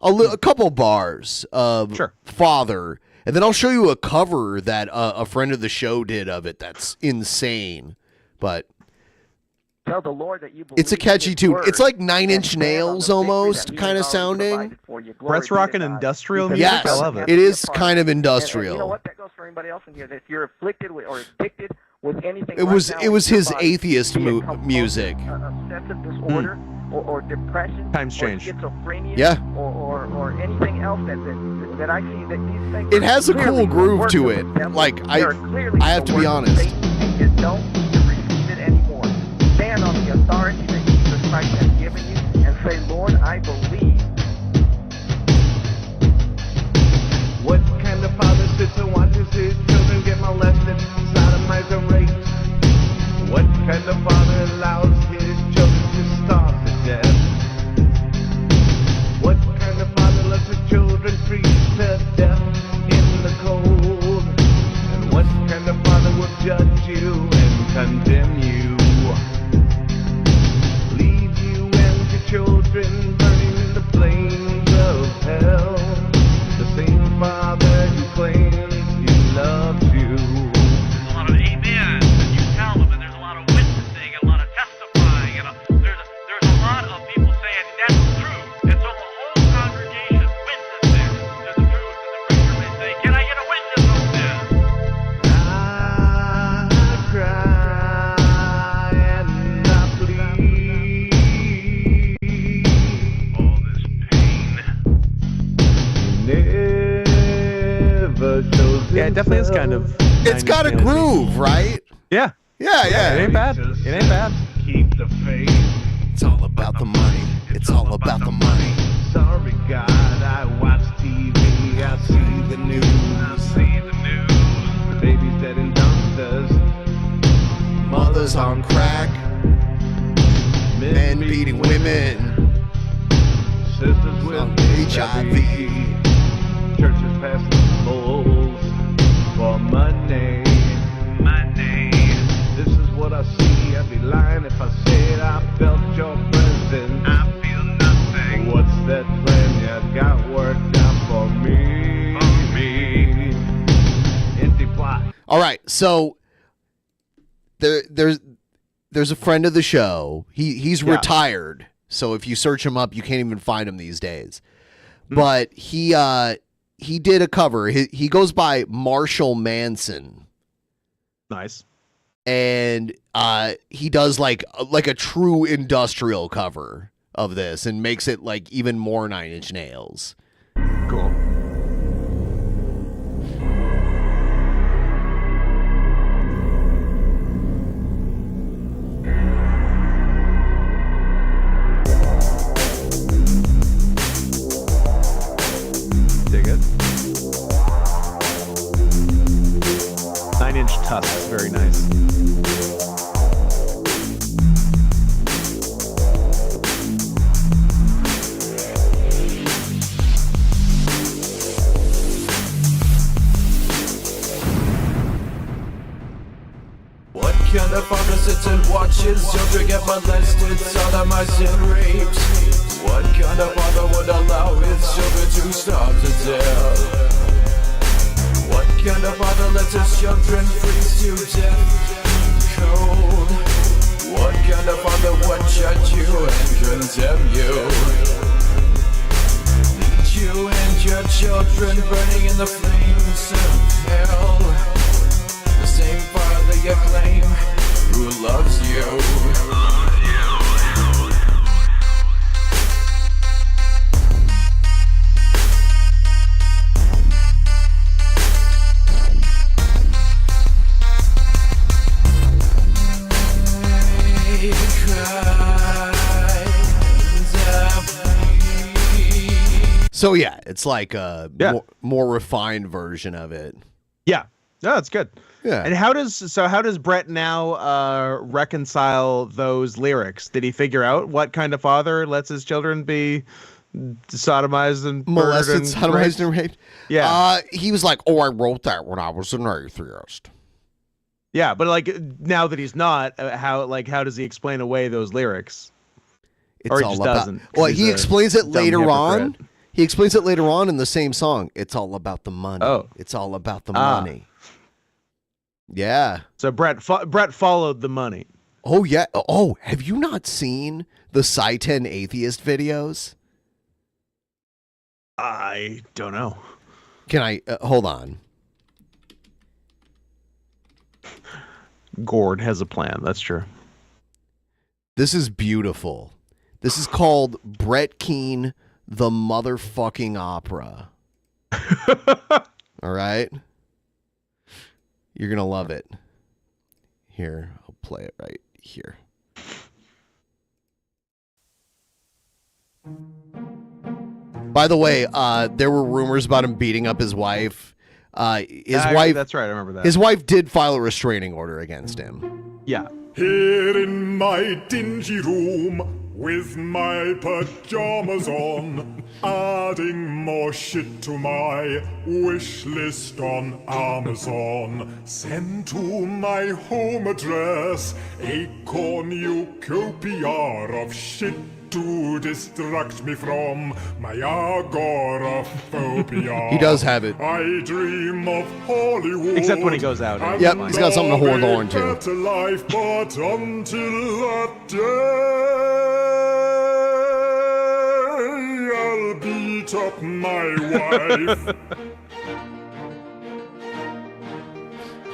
a couple bars of Father. And then I'll show you a cover that a friend of the show did of it. That's insane. But Tell the Lord that you believe it's a catchy tune. word. It's like Nine Inch Nails almost kind of sounding. Brett's rocking industrial music. Yes, I love it. it is kind of And you industrial. know what? That goes for anybody else in here. If you're afflicted with or addicted with anything, It was right now it was in your his body, atheist be it music. obsessive disorder or depression, Times or change. schizophrenia, Yeah. or anything else that I see that these things. It has a clearly cool groove work to of it. the devil. Like They're clearly I have the to be work of honest. Satan, and you don't need to receive it anymore. Stand on the authority that Jesus Christ has given you, and say, Lord, I believe. What kind of father sits and watches his children get molested, sodomized and raped? What kind of father allows his children to starve to death? What kind of father lets his children freeze to death in the cold? And what kind of father will judge you and condemn you? Leave you and your children burning in the flames of hell. The same father who claims he loves you. A lot of amen, and you tell them, and there's a lot of witnessing, and a lot of testifying, and there's a lot of people saying that's true. And so the whole congregation witnessing to the truth, and the preacher may say, can I get a witness on this? I cry and I plead. All this pain. Never shows Yeah, it definitely is kind of. It's got a groove, right? Yeah. Yeah. It ain't bad. It ain't bad. Keep the faith. It's all about the money. It's all about the money. Sorry, God, I watch TV. I see the news. The babies dead in dumpsters. Mothers on crack. Men beating women. Sisters with HIV. Churches passing bowls for money. This is what I see. I'd be lying if I said I felt your presence. I feel nothing. What's that plan you got worked out for me? Empty plot. All right, so there's a friend of the show. He's retired, so if you search him up, you can't even find him these days. But he did a cover. He goes by Marshall Manson. Nice. And he does like a true industrial cover of this and makes it like even more Nine Inch Nails. Cool. Dig it. 9-inch tusks, very nice. What kind of father sits and watches children get molested, sodomized and raped? What kind of father would allow his children to starve to death? What kind of father lets his children freeze to death cold? What kind of father would judge you and condemn you? Leave you and your children burning in the flames of hell. The same father you claim who loves you. So yeah, it's like a more refined version of it. Yeah, no, that's good. Yeah. And how does Brett now reconcile those lyrics? Did he figure out what kind of father lets his children be sodomized and molested, sodomized, and raped? Yeah. He was like, "Oh, I wrote that when I was an atheist." Yeah, but like now that he's not, how does he explain away those lyrics? It's or he all just about. doesn't. Well, he explains it later on. Hypocrite. He explains it later on in the same song. It's all about the money. Oh. It's all about the money. Yeah. So Brett followed the money. Oh yeah. Oh, have you not seen the Sci-10 atheist videos? I don't know. Can I hold on? Gord has a plan. That's true. This is beautiful. This is called Brett Keane, the motherfucking opera. All right. You're going to love it. Here, I'll play it right here. By the way, there were rumors about him beating up his wife. His wife. That's right. I remember that. His wife did file a restraining order against him. Yeah. Here in my dingy room, with my pajamas on, adding more shit to my wish list on Amazon. Send to my home address a cornucopia of shit to distract me from my agoraphobia. He does have it. I dream of Hollywood. Except when he goes out. Yep, he's got something to hold on to. Better life, but until that day, I'll beat up my wife.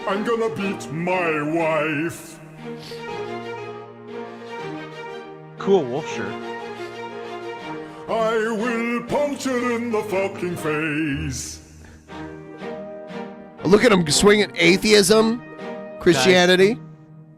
I'm gonna beat my wife. Cool wolf shirt. I will punch her in the fucking face. Look at him swinging atheism, Christianity,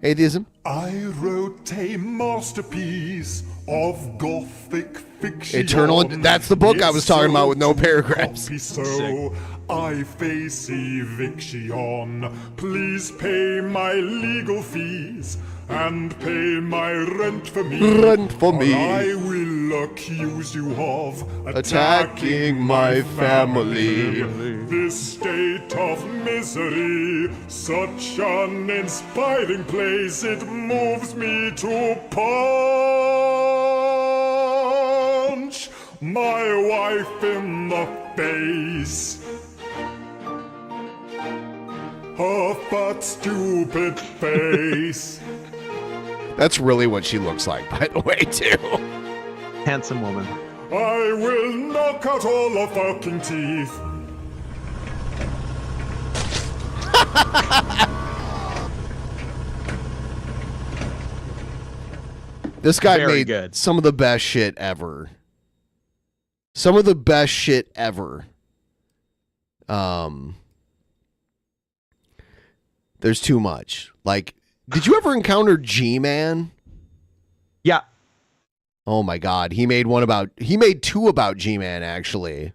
atheism. I wrote a masterpiece of gothic fiction. Eternal. That's the book I was talking about with no paragraphs. So I face eviction. Please pay my legal fees and pay my rent for me. Rent for me. Or I will accuse you of Attacking my family. This state of misery, such an inspiring place, it moves me to punch my wife in the face. Her fat, stupid face. That's really what she looks like, by the way, too. Handsome woman. I will knock out all her fucking teeth. This guy Very made good. some of the best shit ever. Some of the best shit ever. There's too much. Like, did you ever encounter G-Man? Yeah. Oh my God. He made two about G-Man, actually.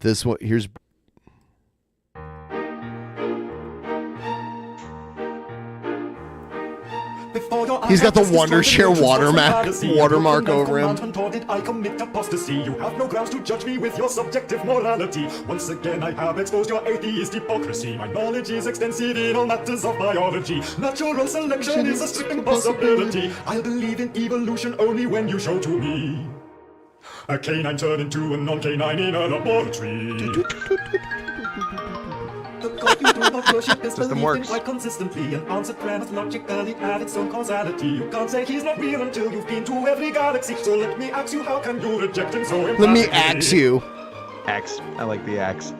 This one, here's... He's got the Wondershare watermark over him. I commit apostasy. You have no grounds to judge me with your subjective morality. Once again, I have exposed your atheist hypocrisy. My knowledge is extensive in all matters of biology. Natural selection is a strict impossibility. I'll believe in evolution only when you show to me a canine turned into a non-canine in a laboratory. The God you do not worship is believed in quite consistently. An answer premise logically at its own causality. You can't say he's not real until you've been to every galaxy. So let me ask you, how can you reject him so emphatically? Let me axe you. Axe. I like the axe.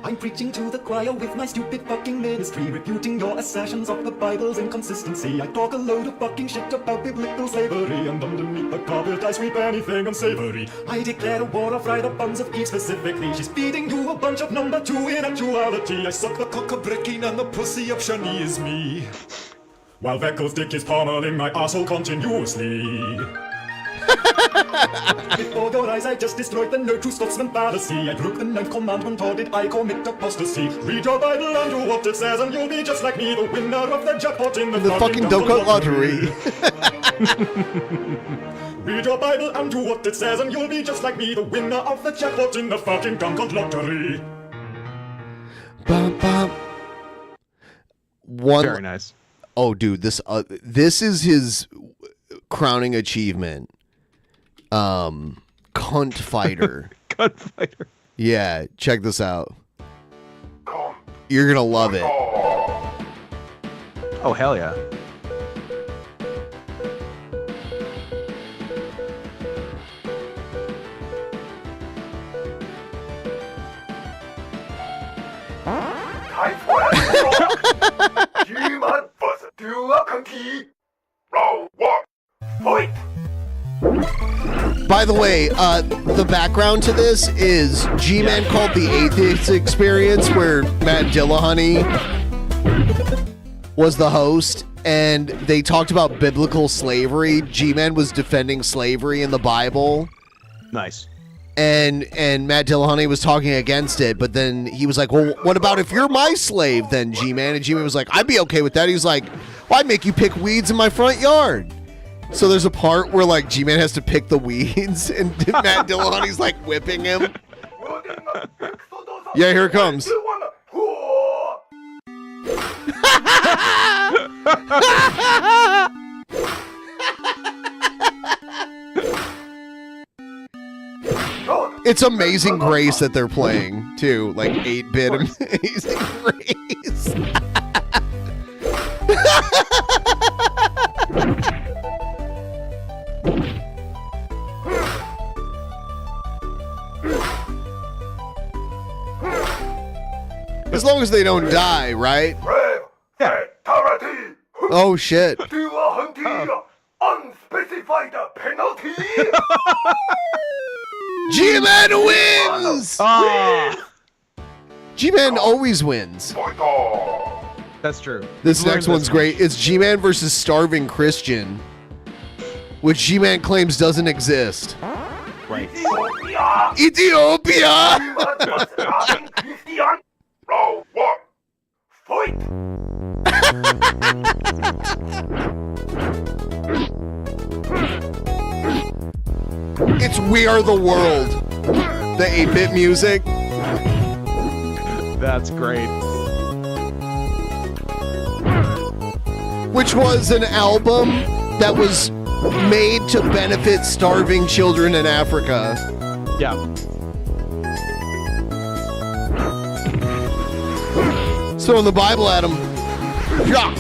I'm preaching to the choir with my stupid fucking ministry, refuting your assertions of the Bible's inconsistency. I talk a load of fucking shit about biblical slavery, and underneath the carpet I sweep anything unsavory. I declare a war of right up buns of Eve specifically. She's feeding you a bunch of number 2 in actuality. I suck the cock of Brekin and the pussy of Shani is me, while Veckel's dick is pommeling my asshole continuously. Before your eyes I just destroyed the no true Scotsman fallacy. I broke the 9th commandment, or did I commit apostasy? Read your Bible and do what it says, and you'll be just like me, the winner of the jackpot in the fucking Donut lottery. Read your Bible and do what it says, and you'll be just like me, the winner of the jackpot in the fucking Donut lottery. Bum, bum. One. Very nice. Oh, dude, this is his crowning achievement. Cunt fighter. Cunt fighter. Yeah, check this out. You're gonna love it. Oh, hell yeah. Time for a Human versus Drunken Peasants. Round 1. Fight! By the way, the background to this is G-Man called the Atheist Experience, where Matt Dillahunty was the host, and they talked about biblical slavery. G-Man was defending slavery in the Bible. Nice. And Matt Dillahunty was talking against it, but then he was like, well, what about if you're my slave then, G-Man? And G-Man was like, I'd be okay with that. He's like, well, I'd make you pick weeds in my front yard. So there's a part where like G-Man has to pick the weeds, and Matt Dillahunty's like whipping him. Yeah, here it comes. It's Amazing Grace that they're playing too, like 8-bit Amazing Grace. As long as they don't die, right? Oh shit. Unspecified penalty. G-Man wins! G-Man always wins. That's true. This next one's great. It's G-Man versus Starving Christian, which G-Man claims doesn't exist. Right. Ethiopia! Round 1. Fight! It's We Are the World. The 8-bit music. That's great. Which was an album that was made to benefit starving children in Africa. Yeah. Throwing the Bible at him. Yeah.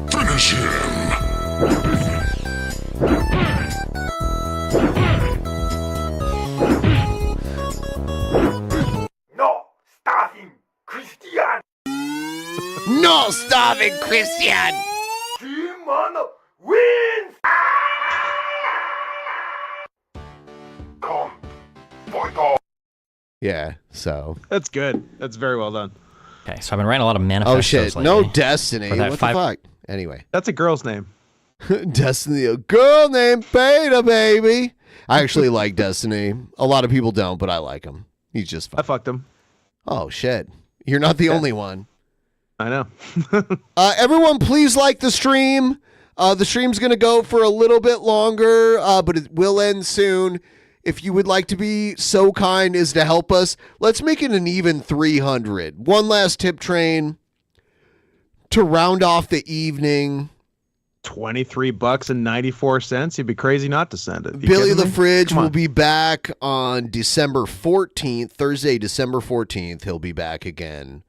Finish him. No starving Christian. No starving Christian. G-Man wins. Come, fight on. Yeah, so. That's good. That's very well done. Okay, so I've been writing a lot of manifestos. Oh shit, lately no Destiny. for that What the fuck? Anyway. That's a girl's name. Destiny, a girl named Beta, baby. I actually like Destiny. A lot of people don't, but I like him. He's just fun. I fucked him. Oh, shit. You're not the only one. I know. Everyone, please like the stream. The stream's going to go for a little bit longer, but it will end soon. If you would like to be so kind as to help us, let's make it an even 300. One last tip train to round off the evening. $23.94. You'd be crazy not to send it. You Billy kidding the me? Fridge Come will on. be back on December 14th, Thursday, December 14th. He'll be back again.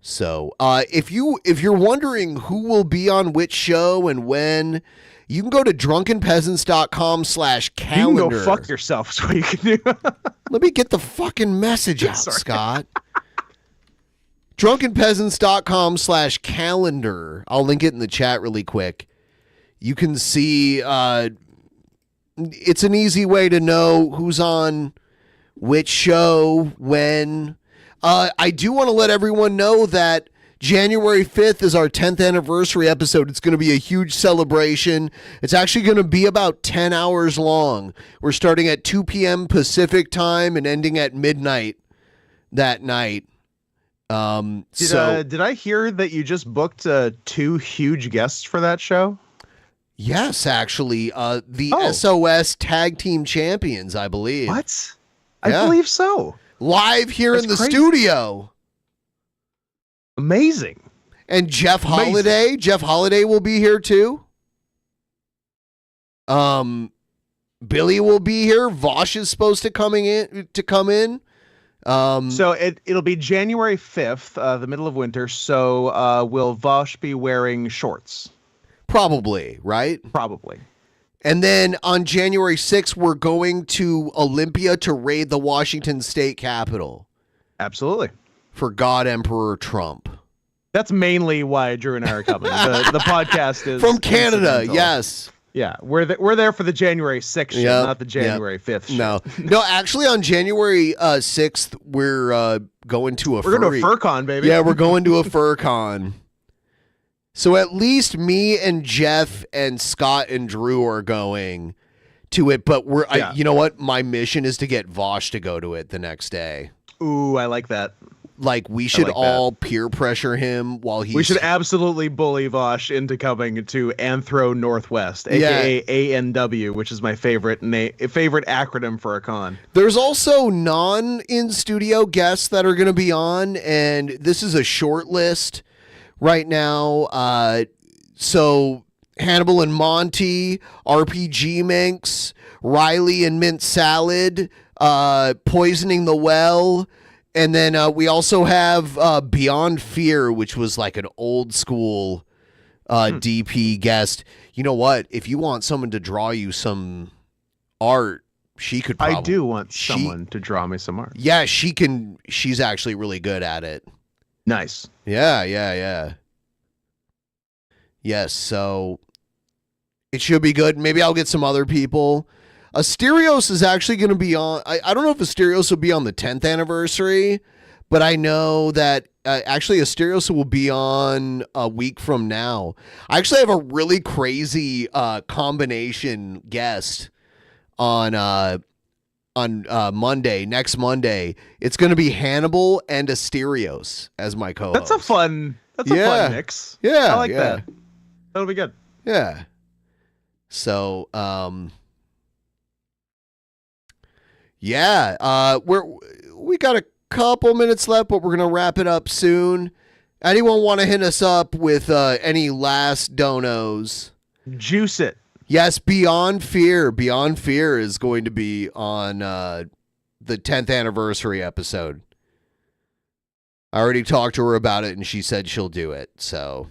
So, if you're wondering who will be on which show and when, you can go to drunkenpeasants.com/calendar. You can go fuck yourself. Is what you can do. Let me get the fucking message out, Sorry. Scott. drunkenpeasants.com/calendar. I'll link it in the chat really quick. You can see, it's an easy way to know who's on which show, when. I do want to let everyone know that January 5th is our 10th anniversary episode. It's going to be a huge celebration. It's actually going to be about 10 hours long. We're starting at 2 p.m. Pacific time and ending at midnight that night. Did I hear that you just booked 2 huge guests for that show? Yes, actually, the SOS Tag Team Champions, I believe. What? I believe so. Live here That's in the crazy. studio. Amazing. And Jeff Amazing. Holiday. Jeff Holiday will be here too. Billy will be here. Vosh is supposed to come in. So it'll be January 5th, the middle of winter. So will Vosh be wearing shorts? Probably, right? Probably. And then on January 6th, we're going to Olympia to raid the Washington State Capitol. Absolutely. For God Emperor Trump. That's mainly why Drew and I are coming. The podcast is From Canada, incidental. yes. Yeah, we're there for the January 6th show, Yep, not the January 5th show. No, actually on January 6th, we're going to a We're going to a FurCon, baby. Yeah, we're going to a FurCon. So at least me and Jeff and Scott and Drew are going to it, but you know what? My mission is to get Vosh to go to it the next day. Ooh, I like that. Like we should like that. all peer pressure him while he's. We should absolutely bully Vosh into coming to Anthro Northwest, aka ANW, which is my favorite acronym for a con. There's also non-in-studio guests that are going to be on, and this is a short list right now. So Hannibal and Monty, RPG Minx, Riley and Mint Salad, Poisoning the Well, and then we also have Beyond Fear, which was like an old school DP guest. You know what? If you want someone to draw you some art, she could probably. I do want someone to draw me some art. Yeah, she can. She's actually really good at it. Nice. Yeah. Yes, so it should be good. Maybe I'll get some other people. Asterios is actually going to be on. I don't know if Asterios will be on the 10th anniversary, but I know that actually Asterios will be on a week from now. I actually have a really crazy combination guest on Monday, next Monday. It's going to be Hannibal and Asterios as my co-host. That's a fun mix. Yeah, I like that. That'll be good. Yeah. So, we got a couple minutes left, but we're gonna wrap it up soon. Anyone want to hit us up with any last donos? Juice it. Yes, Beyond Fear. Beyond Fear is going to be on the 10th anniversary episode. I already talked to her about it, and she said she'll do it. So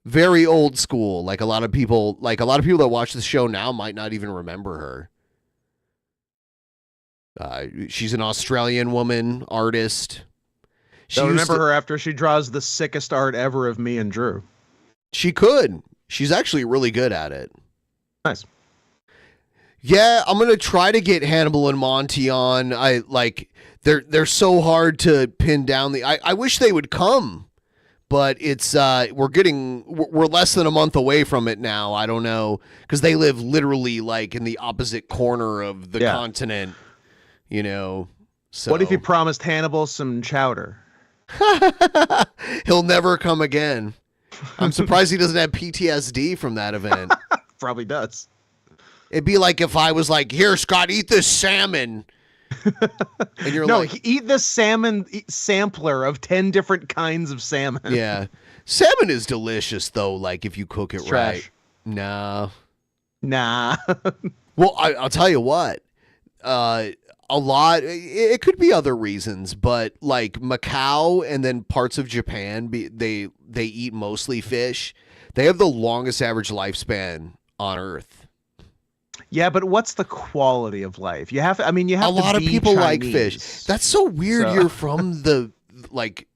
very old school. Like a lot of people that watch the show now might not even remember her. She's an Australian woman, artist. They'll remember her after she draws the sickest art ever of me and Drew. She could. She's actually really good at it. Nice. Yeah, I'm gonna try to get Hannibal and Monty on. They're so hard to pin down. I wish they would come, but it's we're less than a month away from it now. I don't know, because they live literally like in the opposite corner of the continent, you know. So What if you promised Hannibal some chowder? He'll never come again. I'm surprised he doesn't have PTSD from that event. Probably does. It'd be like if I was like, here, Scott, eat this salmon. And you're like, eat the salmon sampler of 10 different kinds of salmon. Yeah. Salmon is delicious, though, like if you cook it It's right. trash. Nah. Well, I'll tell you what. A lot, it could be other reasons, but like Macau and then parts of Japan, they eat mostly fish. They have the longest average lifespan on Earth. Yeah, but what's the quality of life? You have, a lot of people like fish. That's so weird. So- You're from the like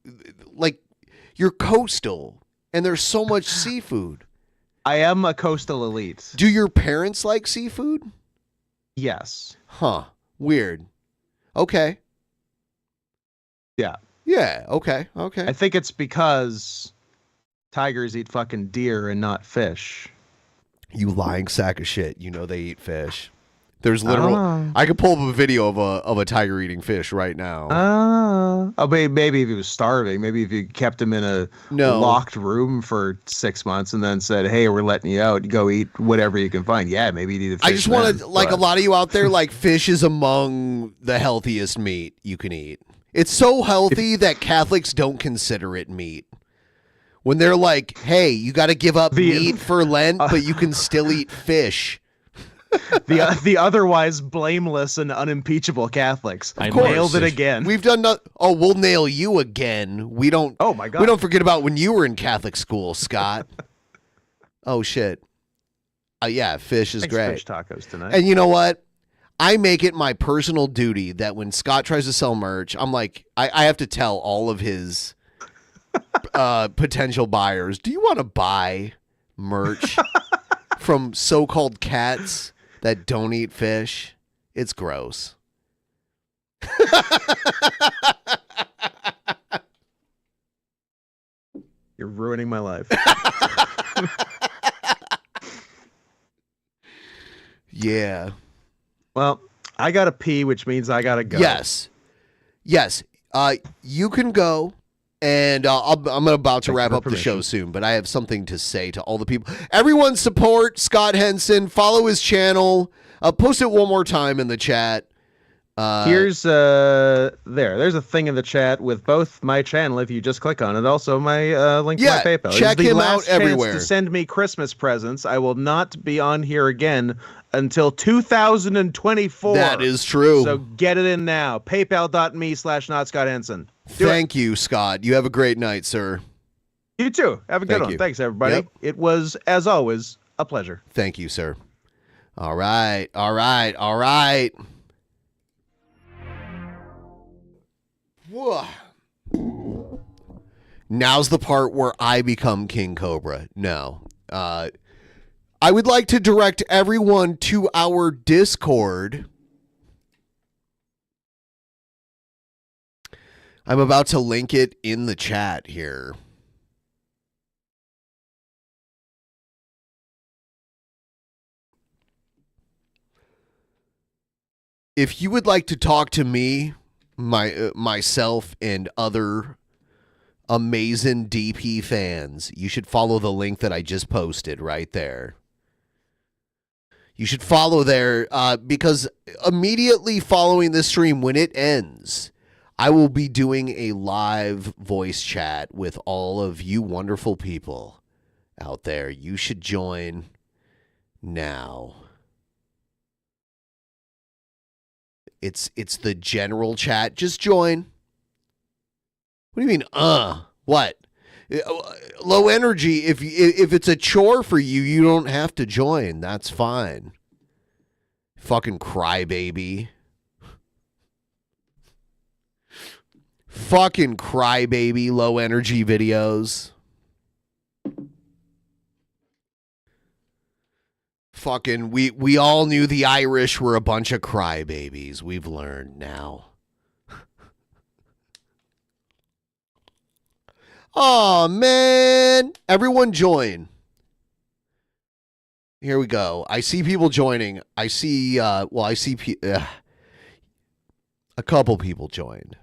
you're coastal, and there's so much seafood. I am a coastal elite. Do your parents like seafood? Yes. Huh. Weird. Okay. Yeah. Yeah. Okay. Okay. I think it's because tigers eat fucking deer and not fish. You lying sack of shit. You know they eat fish. There's literal. I could pull up a video of a tiger eating fish right now. Maybe if he was starving. Maybe if you kept him in a locked room for 6 months and then said, "Hey, we're letting you out. Go eat whatever you can find." Yeah, maybe you'd eat a fish. I just want to, then, like but- a lot of you out there, like fish is among the healthiest meat you can eat. It's so healthy that Catholics don't consider it meat. When they're like, "Hey, you got to give up meat for Lent, but you can still eat fish." the otherwise blameless and unimpeachable Catholics nailed it again. We've done we'll nail you again. We don't. Oh my God. We don't forget about when you were in Catholic school, Scott. Oh shit. Yeah, fish is Thanks, great. fish tacos tonight. And you know what? I make it my personal duty that when Scott tries to sell merch, I'm like, I have to tell all of his potential buyers, do you want to buy merch from so-called cats that don't eat fish? It's gross. You're ruining my life. Yeah. Well, I gotta pee, which means I gotta go. Yes. You can go, and I'm about to wrap up the show soon, but I have something to say to all the people. Everyone support Scott Henson. Follow his channel. Post it one more time in the chat. Here's there's a thing in the chat with both my channel if you just click on it. Also my link to my PayPal. Check It's the him last out chance everywhere. to send me Christmas presents. I will not be on here again until 2024. That is true. So get it in now. PayPal.me/NotScottHenson. Thank you, Scott. You have a great night, sir. You too. Have a good Thank one. you. Thanks, everybody. Yep. It was, as always, a pleasure. Thank you, sir. All right. All right. All right. Whoa. Now's the part where I become King Cobra. No. I would like to direct everyone to our Discord. I'm about to link it in the chat here. If you would like to talk to me, myself, and other amazing DP fans, you should follow the link that I just posted right there. You should follow there because immediately following this stream, when it ends, I will be doing a live voice chat with all of you wonderful people out there. You should join now. It's the general chat. Just join. What do you mean, what? Low energy, if it's a chore for you, you don't have to join. That's fine. Fucking crybaby. Fucking crybaby low energy videos. Fucking, we all knew the Irish were a bunch of crybabies. We've learned now. Oh, man. Everyone join. Here we go. I see people joining. I see, a couple people joined.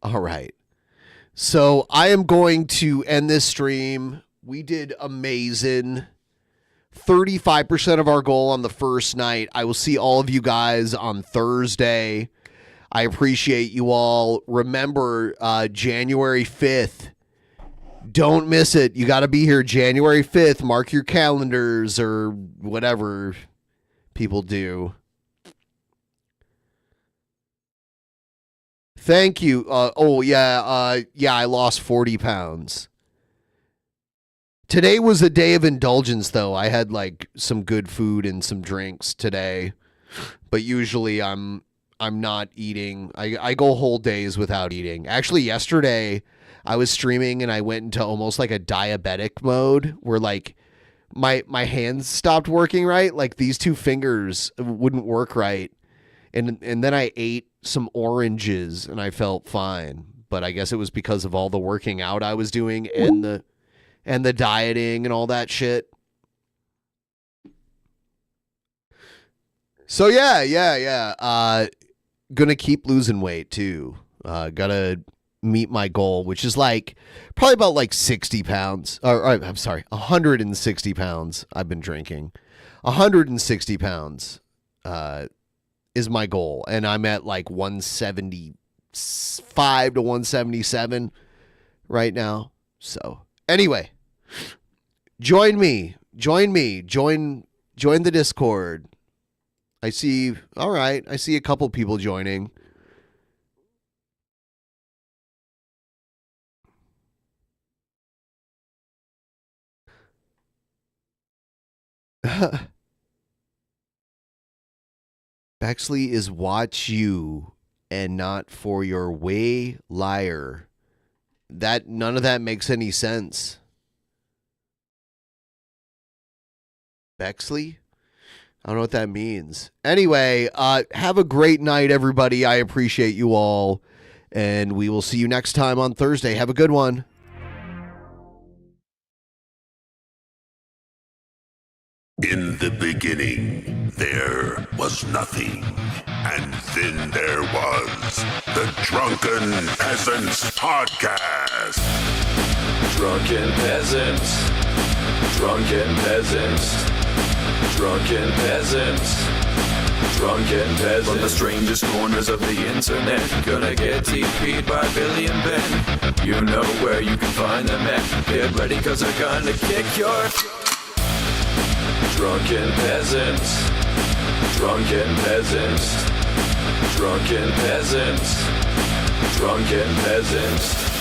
All right. So I am going to end this stream. We did amazing. 35% of our goal on the first night. I will see all of you guys on Thursday. I appreciate you all. Remember, January 5th. Don't miss it. You got to be here January 5th. Mark your calendars or whatever people do. Thank you. I lost 40 pounds. Today was a day of indulgence, though. I had like some good food and some drinks today, but usually I'm not eating. I go whole days without eating. Actually, yesterday I was streaming and I went into almost like a diabetic mode where like my hands stopped working right. Like these two fingers wouldn't work right. And then I ate some oranges and I felt fine. But I guess it was because of all the working out I was doing and the dieting and all that shit. So yeah. Gonna keep losing weight too. Gotta meet my goal, which is like probably about like 60 pounds. I'm sorry, 160 pounds I've been drinking. 160 pounds is my goal. And I'm at like 175 to 177 right now. So anyway, join me. Join the Discord. I see a couple people joining. Bexley is watch you and not for your way liar. That none of that makes any sense. Bexley? I don't know what that means. Anyway, have a great night, everybody. I appreciate you all. And we will see you next time on Thursday. Have a good one. In the beginning, there was nothing. And then there was the Drunken Peasants Podcast. Drunken Peasants. Drunken Peasants. Drunken Peasants. Drunken Peasants. From the strangest corners of the internet, gonna get TP'd by Billy and Ben. You know where you can find them at. Get ready, cause they're gonna kick your... Drunken Peasants. Drunken Peasants. Drunken Peasants. Drunken Peasants.